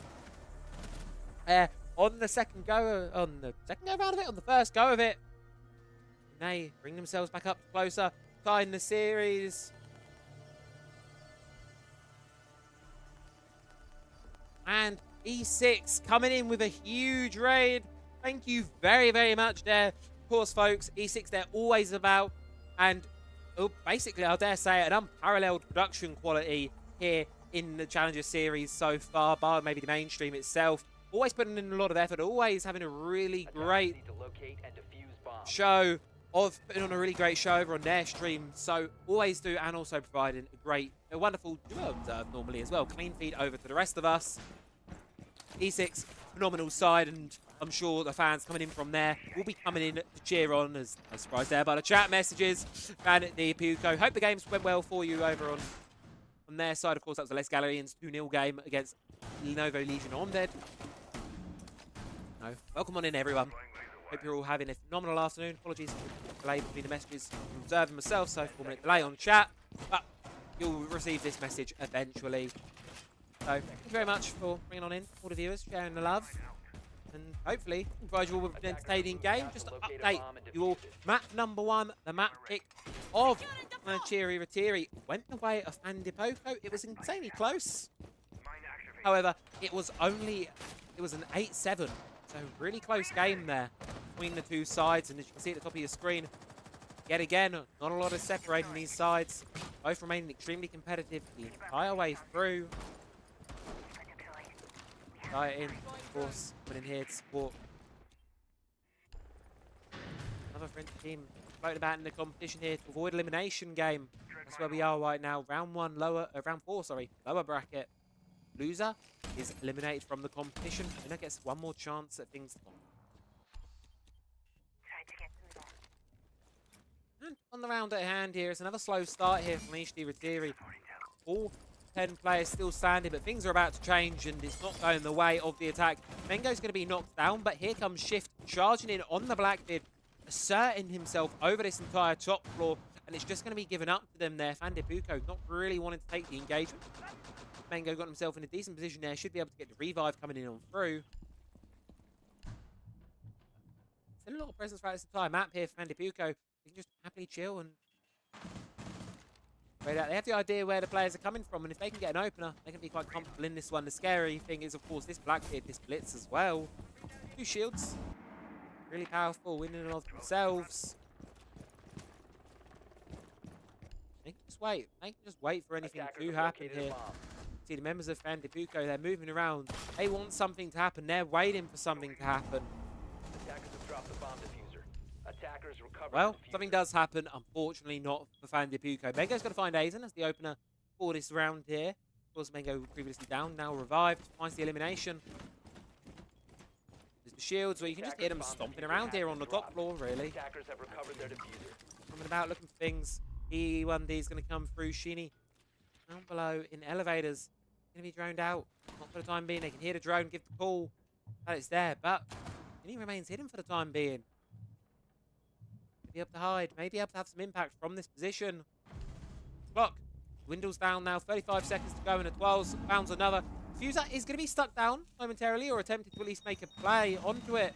on the second go round of it, on the first go of it. And they bring themselves back up closer, tying the series. And E6 coming in with a huge raid. Thank you very, very much there. Of course, folks, E6, they're always about, and basically, I dare say, an unparalleled production quality here in the Challenger series so far, bar maybe the mainstream itself. Always putting in a lot of effort, always having a really great Need to locate and defuse bombs. show of putting on a really great show over on their stream. So always do, and also providing a wonderful duo observe normally as well. Clean feed over to the rest of us. E6, phenomenal side, and I'm sure the fans coming in from there will be coming in to cheer on, as no surprise there by the chat messages. FanDePiuko, hope the games went well for you over on their side. Of course, that was the Les Galerians 2-0 game against Lenovo Legion Undead. No, welcome on in, everyone. Hope you're all having a phenomenal afternoon. Apologies for the delay between the messages. I'm observing myself, so 4-minute delay on chat, but you'll receive this message eventually. So, thank you very much for bringing on in all the viewers, sharing the love. And hopefully, provide you all with an entertaining game. Just to update you all, map number 1, the map pick of Rytíři went the way of FanDePiuko. It was insanely close. However, it was an 8-7. So really close game there between the two sides. And as you can see at the top of your screen, yet again, not a lot of separating these sides. Both remaining extremely competitive the entire way through. Diet in, of course, coming in here to support another French team floating about in the competition here to avoid elimination game. That's where we are right now. Round 4, lower bracket. Loser is eliminated from the competition. Winner gets one more chance at things to come. And on the round at hand here, it's another slow start here from Rytíři. All 10 players still standing, but things are about to change, and it's not going the way of the attack. Mengo's going to be knocked down, but here comes Shift charging in on the Blackbeard, asserting himself over this entire top floor, and it's just going to be given up to them there. FanDePiuko not really wanting to take the engagement. Mengo got himself in a decent position there, should be able to get the revive coming in on through. Still a lot of presence throughout this entire map here for FanDePiuko. You can just happily chill and wait out. They have the idea where the players are coming from, and if they can get an opener, they can be quite comfortable in this one. The scary thing is, of course, this Blackbeard, this Blitz as well. 2 shields. Really powerful, winning of themselves. They can just wait. They can just wait for anything to happen here. See the members of FanDePiuko, they're moving around. They want something to happen. They're waiting for something to happen. Attackers have dropped the bomb diffuser. Attackers recovered Well, the diffuser. something does happen. Unfortunately, not for FanDePiuko. Mengo's going to find Aizen as the opener for this round here. Of course, Mengo previously down, now revived. Finds the elimination. There's the shields where you can just hear them stomping around here on the top floor, really. Attackers have recovered their diffuser. Coming about looking for things. E1D is going to come through. Shini down below in elevators. Going to be droned out. Not for the time being. They can hear the drone, give the call that it's there, but Shini remains hidden for the time being. Maybe able to hide. Maybe able to have some impact from this position. Clock. Windows down now. 35 seconds to go, and at 12 founds another. Fuser is going to be stuck down momentarily, or attempted to at least make a play onto it.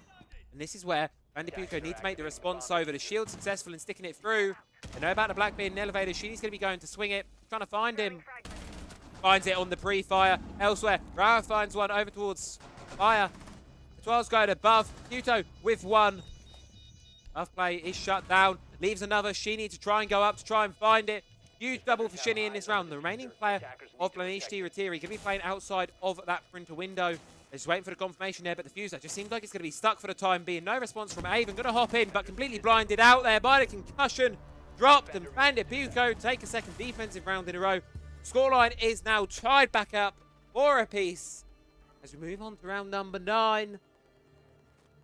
And this is where FanDePiuko need to make the response over. The shield successful in sticking it through. They know about the Blackbeard in elevator. Shini's going to be going to swing it. Trying to find him. Finds it on the pre-fire. Elsewhere, Rara finds one over towards fire. The 12's going above. Kyuto with one. Buff play is shut down. Leaves another Shini to try and go up to try and find it. Huge double for Shini in this round. The remaining player of Blaničtí, Rytíři, going to be playing outside of that printer window. They're just waiting for the confirmation there, but the Fuser just seems like it's going to be stuck for the time being. No response from Avon. Going to hop in, but completely blinded out there by the concussion. Dropped, and FanDePiuko take a second defensive round in a row. Scoreline is now tied back up 4 apiece as we move on to round number 9.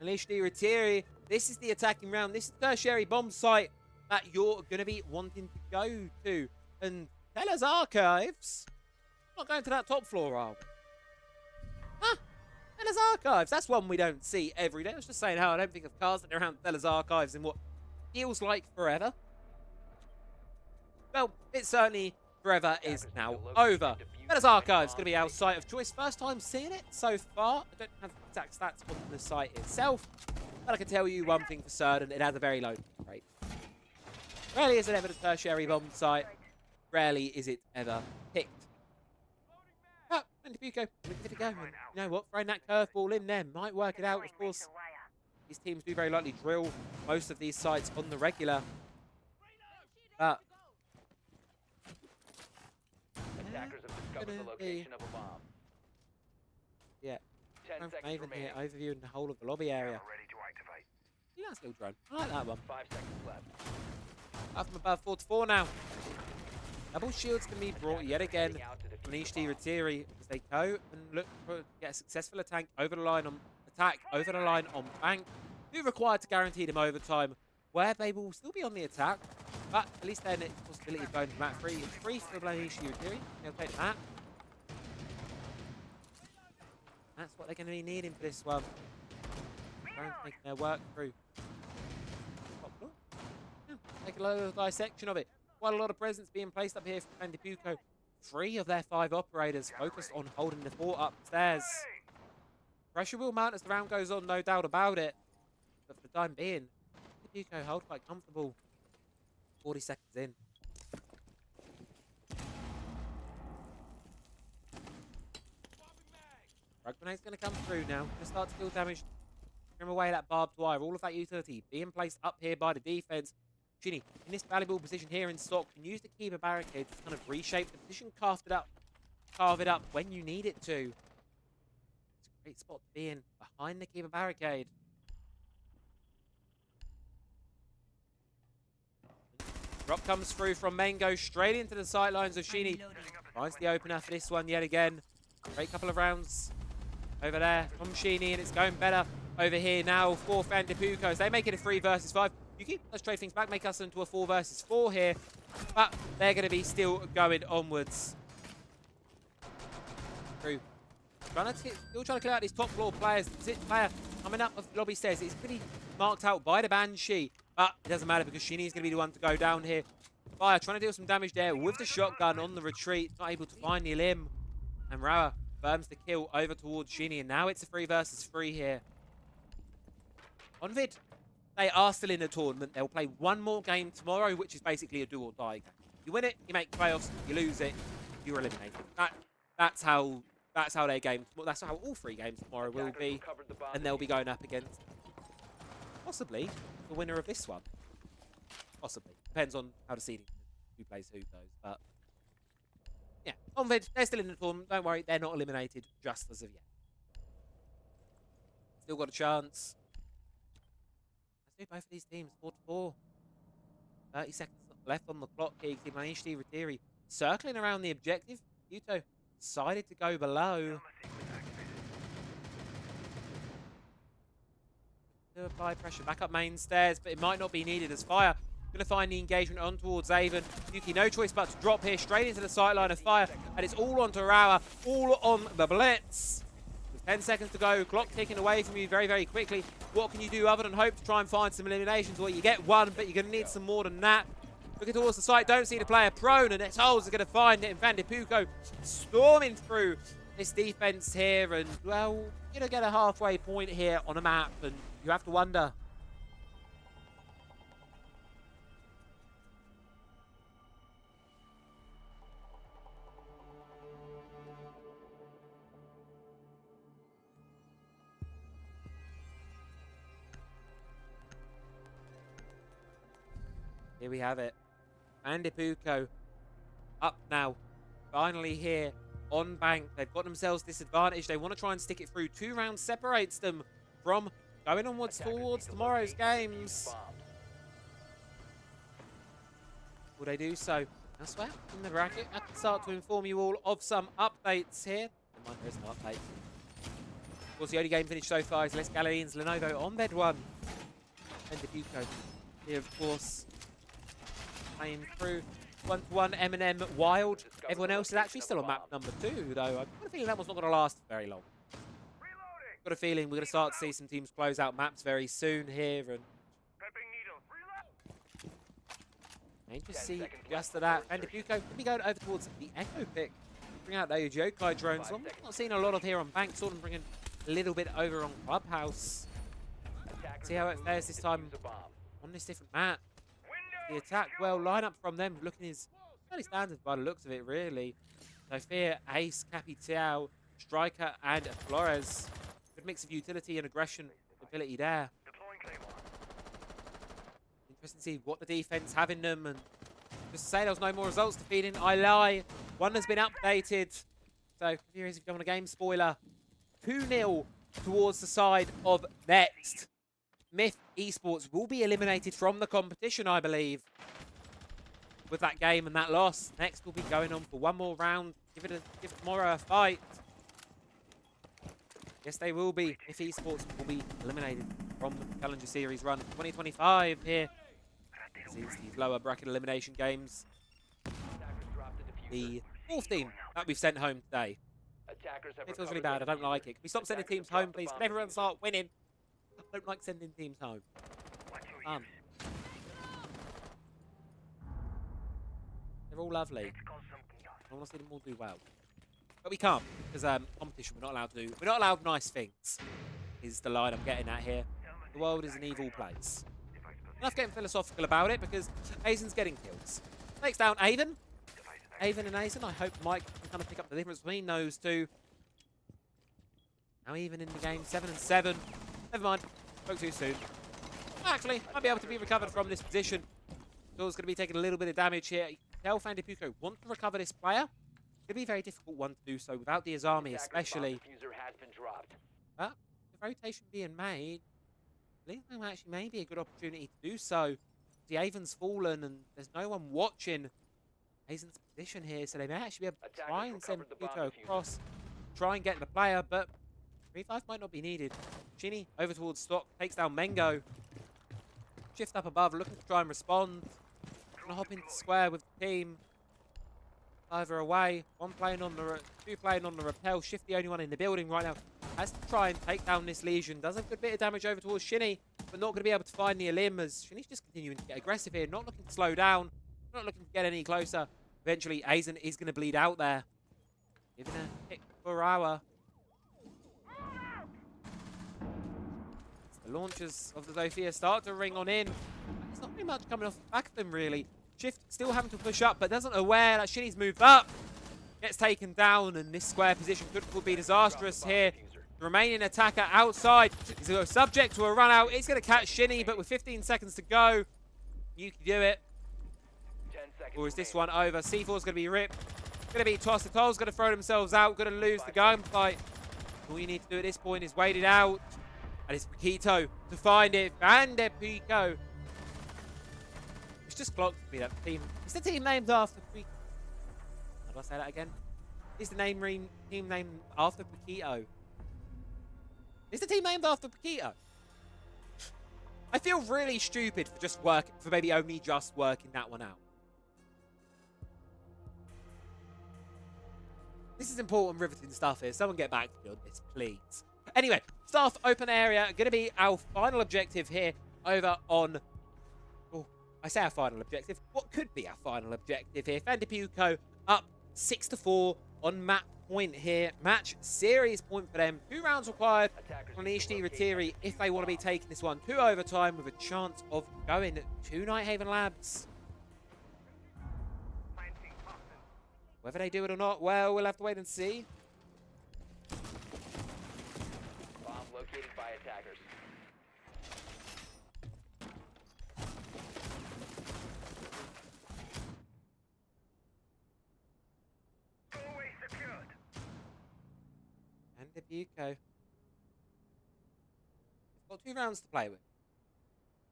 Blaničtí, Rytíři, this is the attacking round. This is the tertiary bomb site that you're going to be wanting to go to. And Teller's Archives, not going to that top floor, are we? Huh? Teller's Archives, that's one we don't see every day. I was just saying how I don't think of cars that are around Teller's Archives in what feels like forever. Well, it certainly forever is now over. Menace Archive's going to be our site of choice. First time seeing it so far. I don't have exact stats on the site itself, but I can tell you one thing for certain: it has a very low rate. Rarely is it ever a tertiary bomb site. Rarely is it ever picked. But FanDePiuko, give it a go. And you know what? Throwing that curveball in there might work it out. Of course, these teams do very likely drill most of these sites on the regular. But Attackers have discovered the location of a bomb. yeah, 10 seconds Maven remaining. here, overviewing the whole of the lobby area. Ready to activate. Yeah, that's a little drone. I like that one. 5 seconds left. Up from above, 4-4 now. Double shields can be brought yet again. Blaničtí, Rytíři as they go and look to get a successful attack over the line on bank. Do require to guarantee them overtime, where they will still be on the attack, but at least then it's a possibility of going to map 3. It's 3 for Blaničtí, Rytíři. They'll take that. That's what they're going to be needing for this one. Trying to make their work through. Yeah, take a little dissection of it. Quite a lot of presence being placed up here for FanDePiuko. 3 of their 5 operators focused on holding the fort upstairs. Pressure will mount as the round goes on, no doubt about it. But for the time being, FanDePiuko hold quite comfortable. 40 seconds in. Frag grenade's going to come through now. Going to start to deal damage. Trim away that barbed wire. All of that utility being placed up here by the defense. Shinny, in this valuable position here in stock, can use the keeper barricade to kind of reshape the position, carve it up when you need it to. It's a great spot to be in, behind the keeper barricade. Drop comes through from Mango, straight into the sightlines of Shinny. Finds the opener for this one yet again. Great couple of rounds over there from Shinny, and it's going better over here now for FanDePiuko as they make it a 3 versus 5. Yuki, let's trade things back, make us into a 4 versus 4 here. But they're going to be still going onwards. Still trying to clear out these top floor players. The Zit player coming up of the lobby stairs. It's pretty marked out by the Banshee. But it doesn't matter because Shinny is going to be the one to go down here. Fire trying to deal some damage there with the shotgun on the retreat. Not able to find the limb. And Rawa firms the kill over towards Shinny. And now it's a 3 versus 3 here. On Vid, they are still in the tournament. They'll play one more game tomorrow, which is basically a do or die game. You win it, you make playoffs. You lose it, you're eliminated. That's how their game. That's how all 3 games tomorrow will be, and they'll be going up against possibly the winner of this one. Possibly depends on how the seeding, who plays who goes. But yeah, on Vid, they're still in the tournament. Don't worry, they're not eliminated just as of yet. Still got a chance. Both of these teams, 4-4. 30 seconds left on the clock here. Blaničtí, Rytíři circling around the objective. Yuto decided to go below. To apply pressure back up main stairs, but it might not be needed as Fire going to find the engagement on towards Avon. Yuki, no choice but to drop here straight into the sight line of Fire, and it's all onto Rawa, all on the blitz. 10 seconds to go, clock ticking away from you very, very quickly. What can you do other than hope to try and find some eliminations? Well, you get one, but you're going to need some more than that. Looking towards the site, don't see the player prone, and Holes are going to find it, and FanDePiuko storming through this defense here, and, well, you're going to get a halfway point here on a map, and you have to wonder. Here we have it. FanDePiuko up now. Finally here on bank. They've got themselves this advantage. They want to try and stick it through. 2 rounds separates them from going onwards towards tomorrow's games. Will they do so? Elsewhere in the bracket, I can start to inform you all of some updates here. There is an update. Of course, the only game finished so far is Les Galerians Lenovo on bed 1. FanDePiuko here, of course, playing through 1-1 M&M Wild. Everyone else is actually still on map number 2, though. I've got a feeling that one's not going to last very long. Got a feeling we're going to start to see some teams close out maps very soon here. And May just see just to that. FanDePiuko could be going over towards the Echo pick. Bring out those Yokai drones. I'm not seeing a lot of here on Bank. Saw them bringing a little bit over on Clubhouse. See how it fares this time on this different map. The attack, well, lineup from them looking is fairly standard by the looks of it, really. Sophia, Ace, Cappy, Tiao, Striker, and Flores. Good mix of utility and aggression ability there. Interesting to see what the defense have in them. And just to say there was no more results to feed in, I lie. One has been updated. So here is if you want a game spoiler. 2-0 towards the side of Next. Myth Esports will be eliminated from the competition, I believe. With that game and that loss, Next will be going on for one more round. Give tomorrow a fight. Yes, they will be. Myth Esports will be eliminated from the Challenger Series run 2025 here. These lower bracket elimination games. The fourth team that we've sent home today. It feels really bad. I don't like it. Can we stop sending teams home, please? Can everyone start winning? I don't like sending teams home. They're all lovely. I want to see them all do well. But we can't, because competition, we're not allowed to do. We're not allowed nice things, is the line I'm getting at here. The world is an evil place. Enough getting philosophical about it, because Azen's getting kills. Takes down Aven. Aven and Azen, I hope Mike can kind of pick up the difference between those two. Now even in the game, 7-7. Never mind, spoke too soon. Actually, might be able to be recovered from this position. Phil's going to be taking a little bit of damage here. You can tell FanDePiuko want to recover this player. It's going to be a very difficult one to do so without the Azami especially. But the rotation being made, I think that actually may be a good opportunity to do so. The Aven's fallen and there's no one watching Azen's position here, so they may actually be able to try and send Piuko across, try and get the player, but revive might not be needed. Shinny over towards Stock, takes down Mengo. Shift up above, looking to try and respond. Gonna hop into square with the team. Either away, two playing on the rappel. Shift the only one in the building right now. Has to try and take down this Legion. Does a good bit of damage over towards Shinny, but not going to be able to find the Elim as Shinny's just continuing to get aggressive here. Not looking to slow down, not looking to get any closer. Eventually, Azen is going to bleed out there. Giving a hit per hour. The launchers of the Zofia start to ring on in. There's not really much coming off the back of them, really. Shift still having to push up, but doesn't aware that Shinny's moved up. Gets taken down, and this square position could be disastrous here. The remaining attacker outside is subject to a run out. It's going to catch Shinny, but with 15 seconds to go, you can do it. Or is this one over? C4's going to be ripped. Going to be tossed. The Toll's going to throw themselves out. Going to lose the gunfight. All you need to do at this point is wait it out. And it's Paquito to find it. FanDePiuko. It's just clocked to me that team. It's the team named after Paquito. How do I say that again? Is the team named after Paquito? Is the team named after Paquito? I feel really stupid for just for maybe only just working that one out. This is important, riveting stuff here. Someone get back to me on this, please. Anyway, staff open area. Going to be our final objective here over on... Oh, I say our final objective. What could be our final objective here? FanDePiuko up 6-4 on map point here. Match series point for them. 2 rounds required. Blaničtí, Rytíři, if they want to be taking this one to overtime with a chance of going to Nighthaven Labs. Whether they do it or not, well, we'll have to wait and see. Bomb located by attackers. Doorway secured. FanDePiuko. They've got 2 rounds to play with.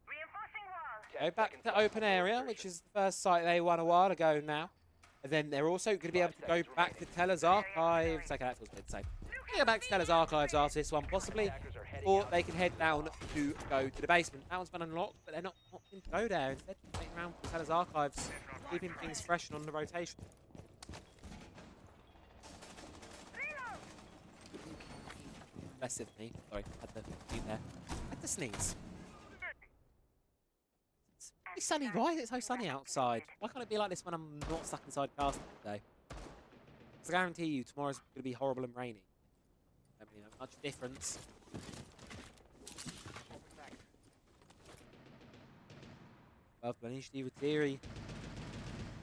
Reinforcing wall. Go back to open area, which is the first site they won a while ago now. And then they're also going to be able to go back to Teller's Archives. Okay, that feels good. So, go back to Teller's Archives after this one, possibly. Or they can head down to go to the basement. That one's been unlocked, but they're not opting to go there. Instead, waiting around for Teller's Archives, keeping things fresh and on the rotation. Bless it me. Sorry, had to do there. Had to sneeze. It's sunny. Why is it so sunny outside? Why can't it be like this when I'm not stuck inside casting today? Because I guarantee you tomorrow's going to be horrible and rainy. Don't really know much difference. Above Blaničtí, Rytíři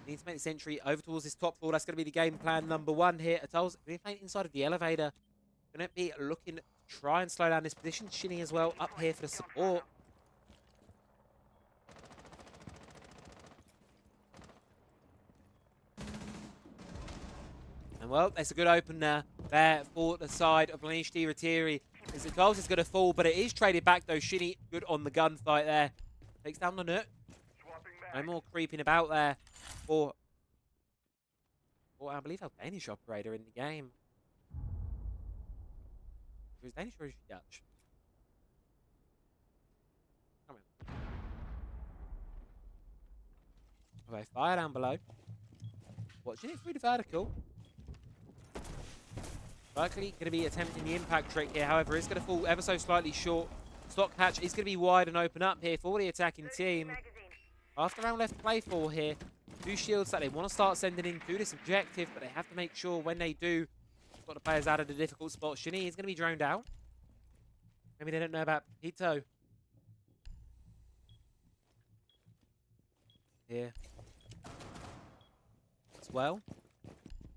needs to make this entry over towards this top floor. That's going to be the game plan number one here. Atol's going to be playing inside of the elevator. Going to be looking to try and slow down this position. Shinny as well up here for the support. And well, there's a good opener there for the side of Blaničtí, Rytíři. As Atol's is going to fall, but it is traded back though. Shinny good on the gunfight there. Takes down the nut. No more creeping about there for I believe our Danish operator in the game. Is Danish or is she Dutch? Come on. Okay, fire down below. Watching it through the vertical. Likely going to be attempting the impact trick here. However, it's going to fall ever so slightly short. Stock hatch is going to be wide and open up here for the attacking team. After round left to play for here, 2 shields that they want to start sending into this objective, but they have to make sure when they do, got the players out of the difficult spot. Shinny is going to be droned out. Maybe they don't know about Hito. Here. As well.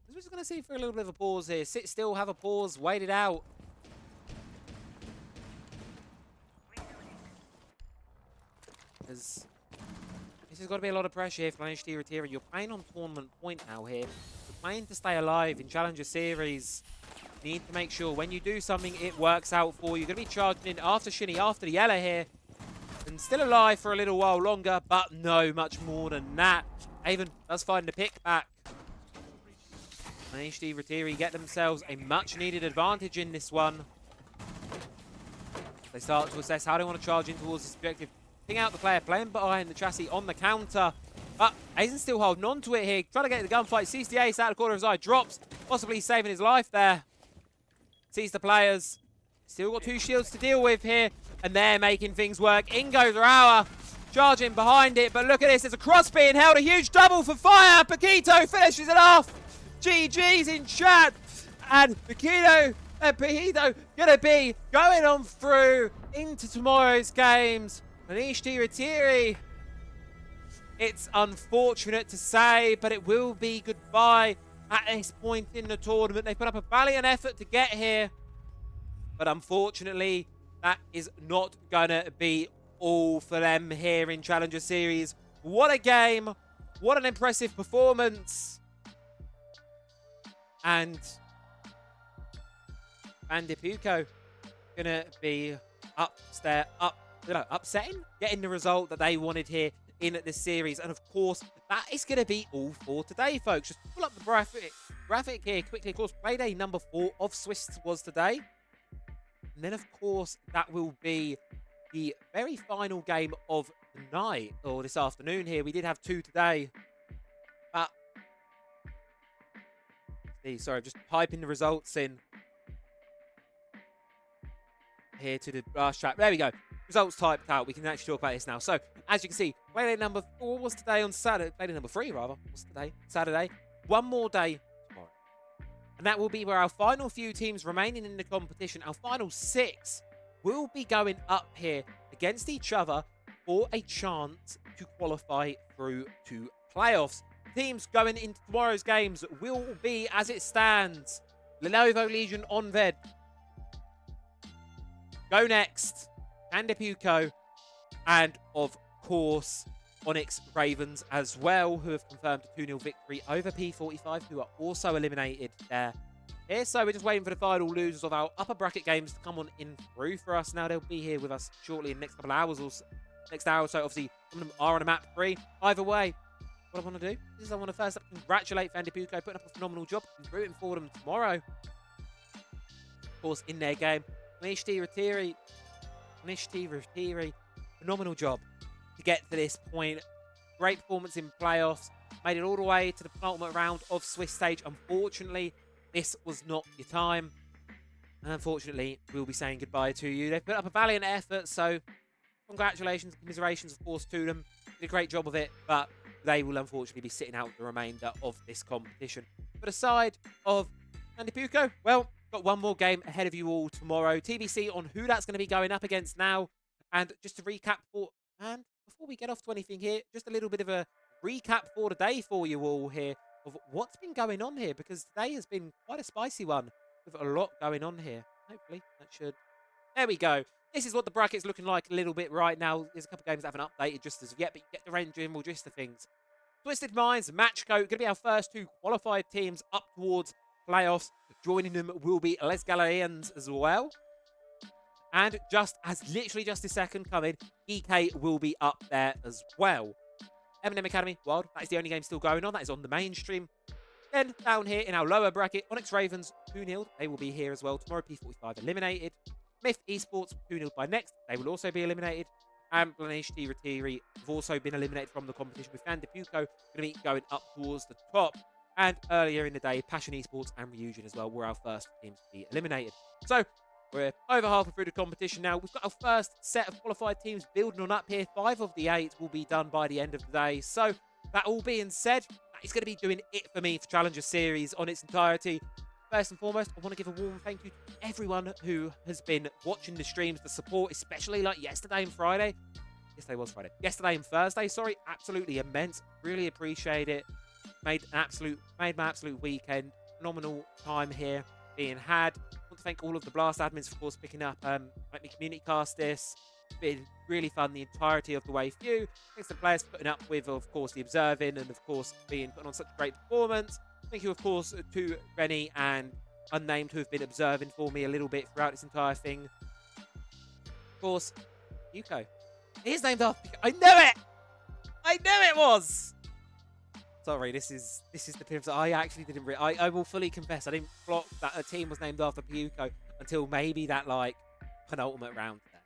We're just going to see for a little bit of a pause here. Sit still, have a pause, wait it out. Because this has got to be a lot of pressure here for Blaničtí, Rytíři. You're playing on tournament point now here. You're playing to stay alive in Challenger Series. You need to make sure when you do something, it works out for you. You're going to be charging in after Shinny, after the yellow here. And still alive for a little while longer, but no much more than that. Haven does find the pick back. Blaničtí, Rytíři get themselves a much-needed advantage in this one. They start to assess how they want to charge in towards this objective. Ping out the player, playing behind the chassis on the counter. But Aizen still holding on to it here. Trying to get the gunfight. Sees the ace out of the corner of his eye. Drops. Possibly saving his life there. Sees the players. Still got 2 shields to deal with here. And they're making things work. In goes Rawa. Charging behind it. But look at this. There's a cross being held. A huge double for fire. Paquito finishes it off. GG's in chat. And Paquito going to be going on through into tomorrow's games. Blaničtí, Rytíři. It's unfortunate to say, but it will be goodbye at this point in the tournament. They put up a valiant effort to get here, but unfortunately, that is not going to be all for them here in Challenger Series. What a game. What an impressive performance. And FanDePiuko going to be upsetting, getting the result that they wanted here in this series. And of course, that is going to be all for today, folks. Just pull up the graphic here quickly. Of course, playday number 4 of Swiss was today. And then, of course, that will be the very final game of the night, or this afternoon here. We did have 2 today. But, sorry, just typing the results in here to the last chat. There we go. Results typed out. We can actually talk about this now. So, as you can see, playday number 4 was today on Saturday. Playday number 3, rather, was today, Saturday. One more day tomorrow. And that will be where our final few teams remaining in the competition, our final 6, will be going up here against each other for a chance to qualify through to playoffs. Teams going into tomorrow's games will be, as it stands, Lenovo Legion Onved, Go Next, FanDePiuko, and of course Onyx Ravens as well, who have confirmed a 2-0 victory over P45, who are also eliminated there. Here, so we're just waiting for the final losers of our upper bracket games to come on in through for us. Now they'll be here with us shortly in the next couple of hours or so. Next hour or so, obviously, some of them are on a map 3. Either way, what I want to do is I want to first congratulate FanDePiuko, putting up a phenomenal job. I'm rooting for them tomorrow. Of course, in their game. Blaničtí, Rytíři, phenomenal job to get to this point. Great performance in playoffs. Made it all the way to the penultimate round of Swiss stage. Unfortunately, this was not your time. And unfortunately, we'll be saying goodbye to you. They've put up a valiant effort, so congratulations and commiserations, of course, to them. did a great job of it, but they will unfortunately be sitting out the remainder of this competition. But aside of FanDePiuko, well, got one more game ahead of you all tomorrow. TBC on who that's going to be going up against now. And just to recap and before we get off to anything here, just a little bit of a recap for today for you all here of what's been going on here, because today has been quite a spicy one with a lot going on here. Hopefully that should... There we go. This is what the bracket's looking like a little bit right now. There's a couple of games that haven't updated just as of yet, but you get the general gist of things. Twisted Minds, Matchco, going to be our first two qualified teams up towards playoffs. Joining them will be Les Galerians as well. And literally just this second coming, EK will be up there as well. M&M Academy, Wild, that is the only game still going on. That is on the mainstream. Then down here in our lower bracket, Onyx Ravens, 2-0. They will be here as well. Tomorrow, P45 eliminated. Myth Esports, 2-0 by next. They will also be eliminated. And Blaničtí, Rytíři have also been eliminated from the competition, with FanDePiuko going to be going up towards the top. And earlier in the day, Passion Esports and Rytíři as well were our first teams to be eliminated. So we're over halfway through the competition now. We've got our first set of qualified teams building on up here. 5 of the 8 will be done by the end of the day. So that all being said, that is going to be doing it for me for Challenger Series on its entirety. First and foremost, I want to give a warm thank you to everyone who has been watching the streams, the support, especially like yesterday and Friday. Yesterday was Friday. Yesterday and Thursday, sorry. Absolutely immense. Really appreciate it. Made my absolute weekend. Phenomenal time here being had. I want to thank all of the Blast admins, of course, picking up let me community cast this. It's been really fun the entirety of the way through. Thanks to the players for putting up with, of course, the observing and, of course, being put on such a great performance. Thank you, of course, to Rennie and Unnamed, who have been observing for me a little bit throughout this entire thing. Of course, Yuko. He is named after... I knew it! I knew it was! Sorry, this is the pivot. I actually didn't... I will fully confess, I didn't block that a team was named after Piuko until maybe that, like, penultimate round there.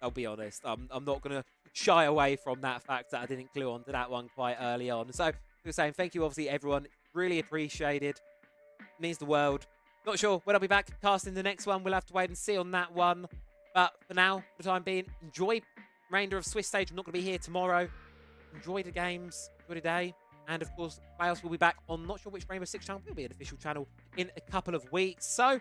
I'll be honest. I'm not going to shy away from that fact that I didn't clue on to that one quite early on. So, we're saying thank you, obviously, everyone. Really appreciated. Means the world. Not sure when I'll be back casting the next one. We'll have to wait and see on that one. But for now, for the time being, enjoy the remainder of Swiss Stage. I'm not going to be here tomorrow. Enjoy the games. Enjoy the day. And of course, playoffs will be back on, not sure which Rainbow Six channel. Will be an official channel in a couple of weeks. So,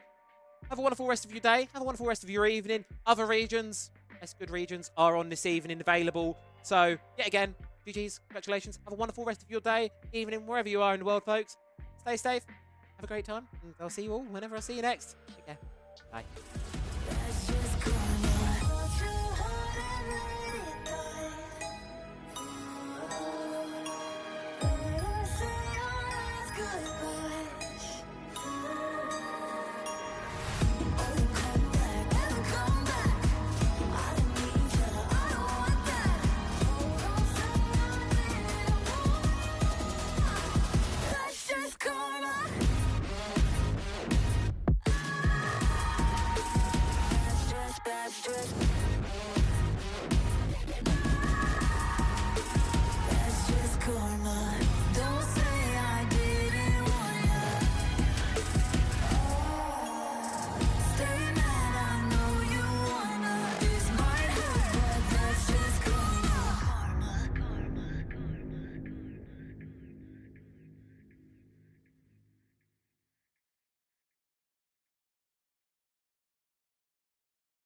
have a wonderful rest of your day. Have a wonderful rest of your evening. Other regions, less good regions, are on this evening available. So, yet again, GG's, congratulations. Have a wonderful rest of your day, evening, wherever you are in the world, folks. Stay safe. Have a great time. And I'll see you all whenever I see you next. Take care. Bye.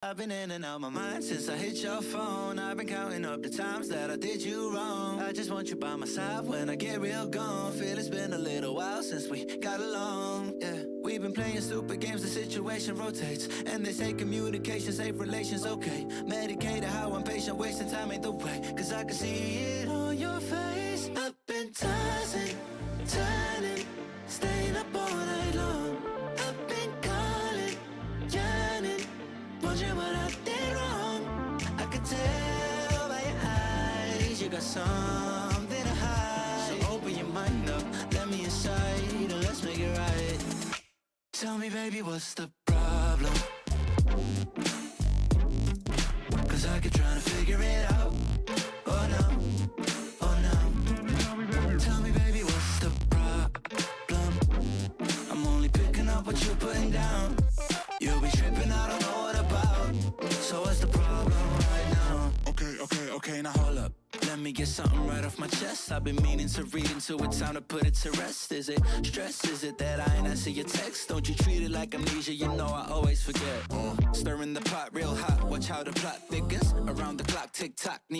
I've been in and out my mind since I hit your phone. I've been counting up the times that I did you wrong. I just want you by my side when I get real gone. Feel it's been a little while since we got along, yeah. We've been playing stupid games, the situation rotates. And they say communication, safe relations, okay. Medicated how I'm patient, wasting time ain't the way. Cause I can see it on your face. I've been tossing, turning, staying up all night long. I've been calling, yearning, wondering what I did wrong. I could tell by your eyes you got something to hide. So open your mind up, let me inside, and let's make it right. Tell me, baby, what's the problem? Cause I keep trying to figure it out. Oh no, oh no. Tell me, baby, what's the problem? I'm only picking up what you're putting down. You'll be tripping, I don't know what about. So what's the problem right now? Okay, now hold up. Let me get something right off my chest. I've been meaning to read into it, time to put it to rest. Is it stress? Is it that I ain't answer your text? Don't you treat it like amnesia, you know I always forget. Stirring the pot real hot, watch how the plot thickens. Around the clock, tick tock, need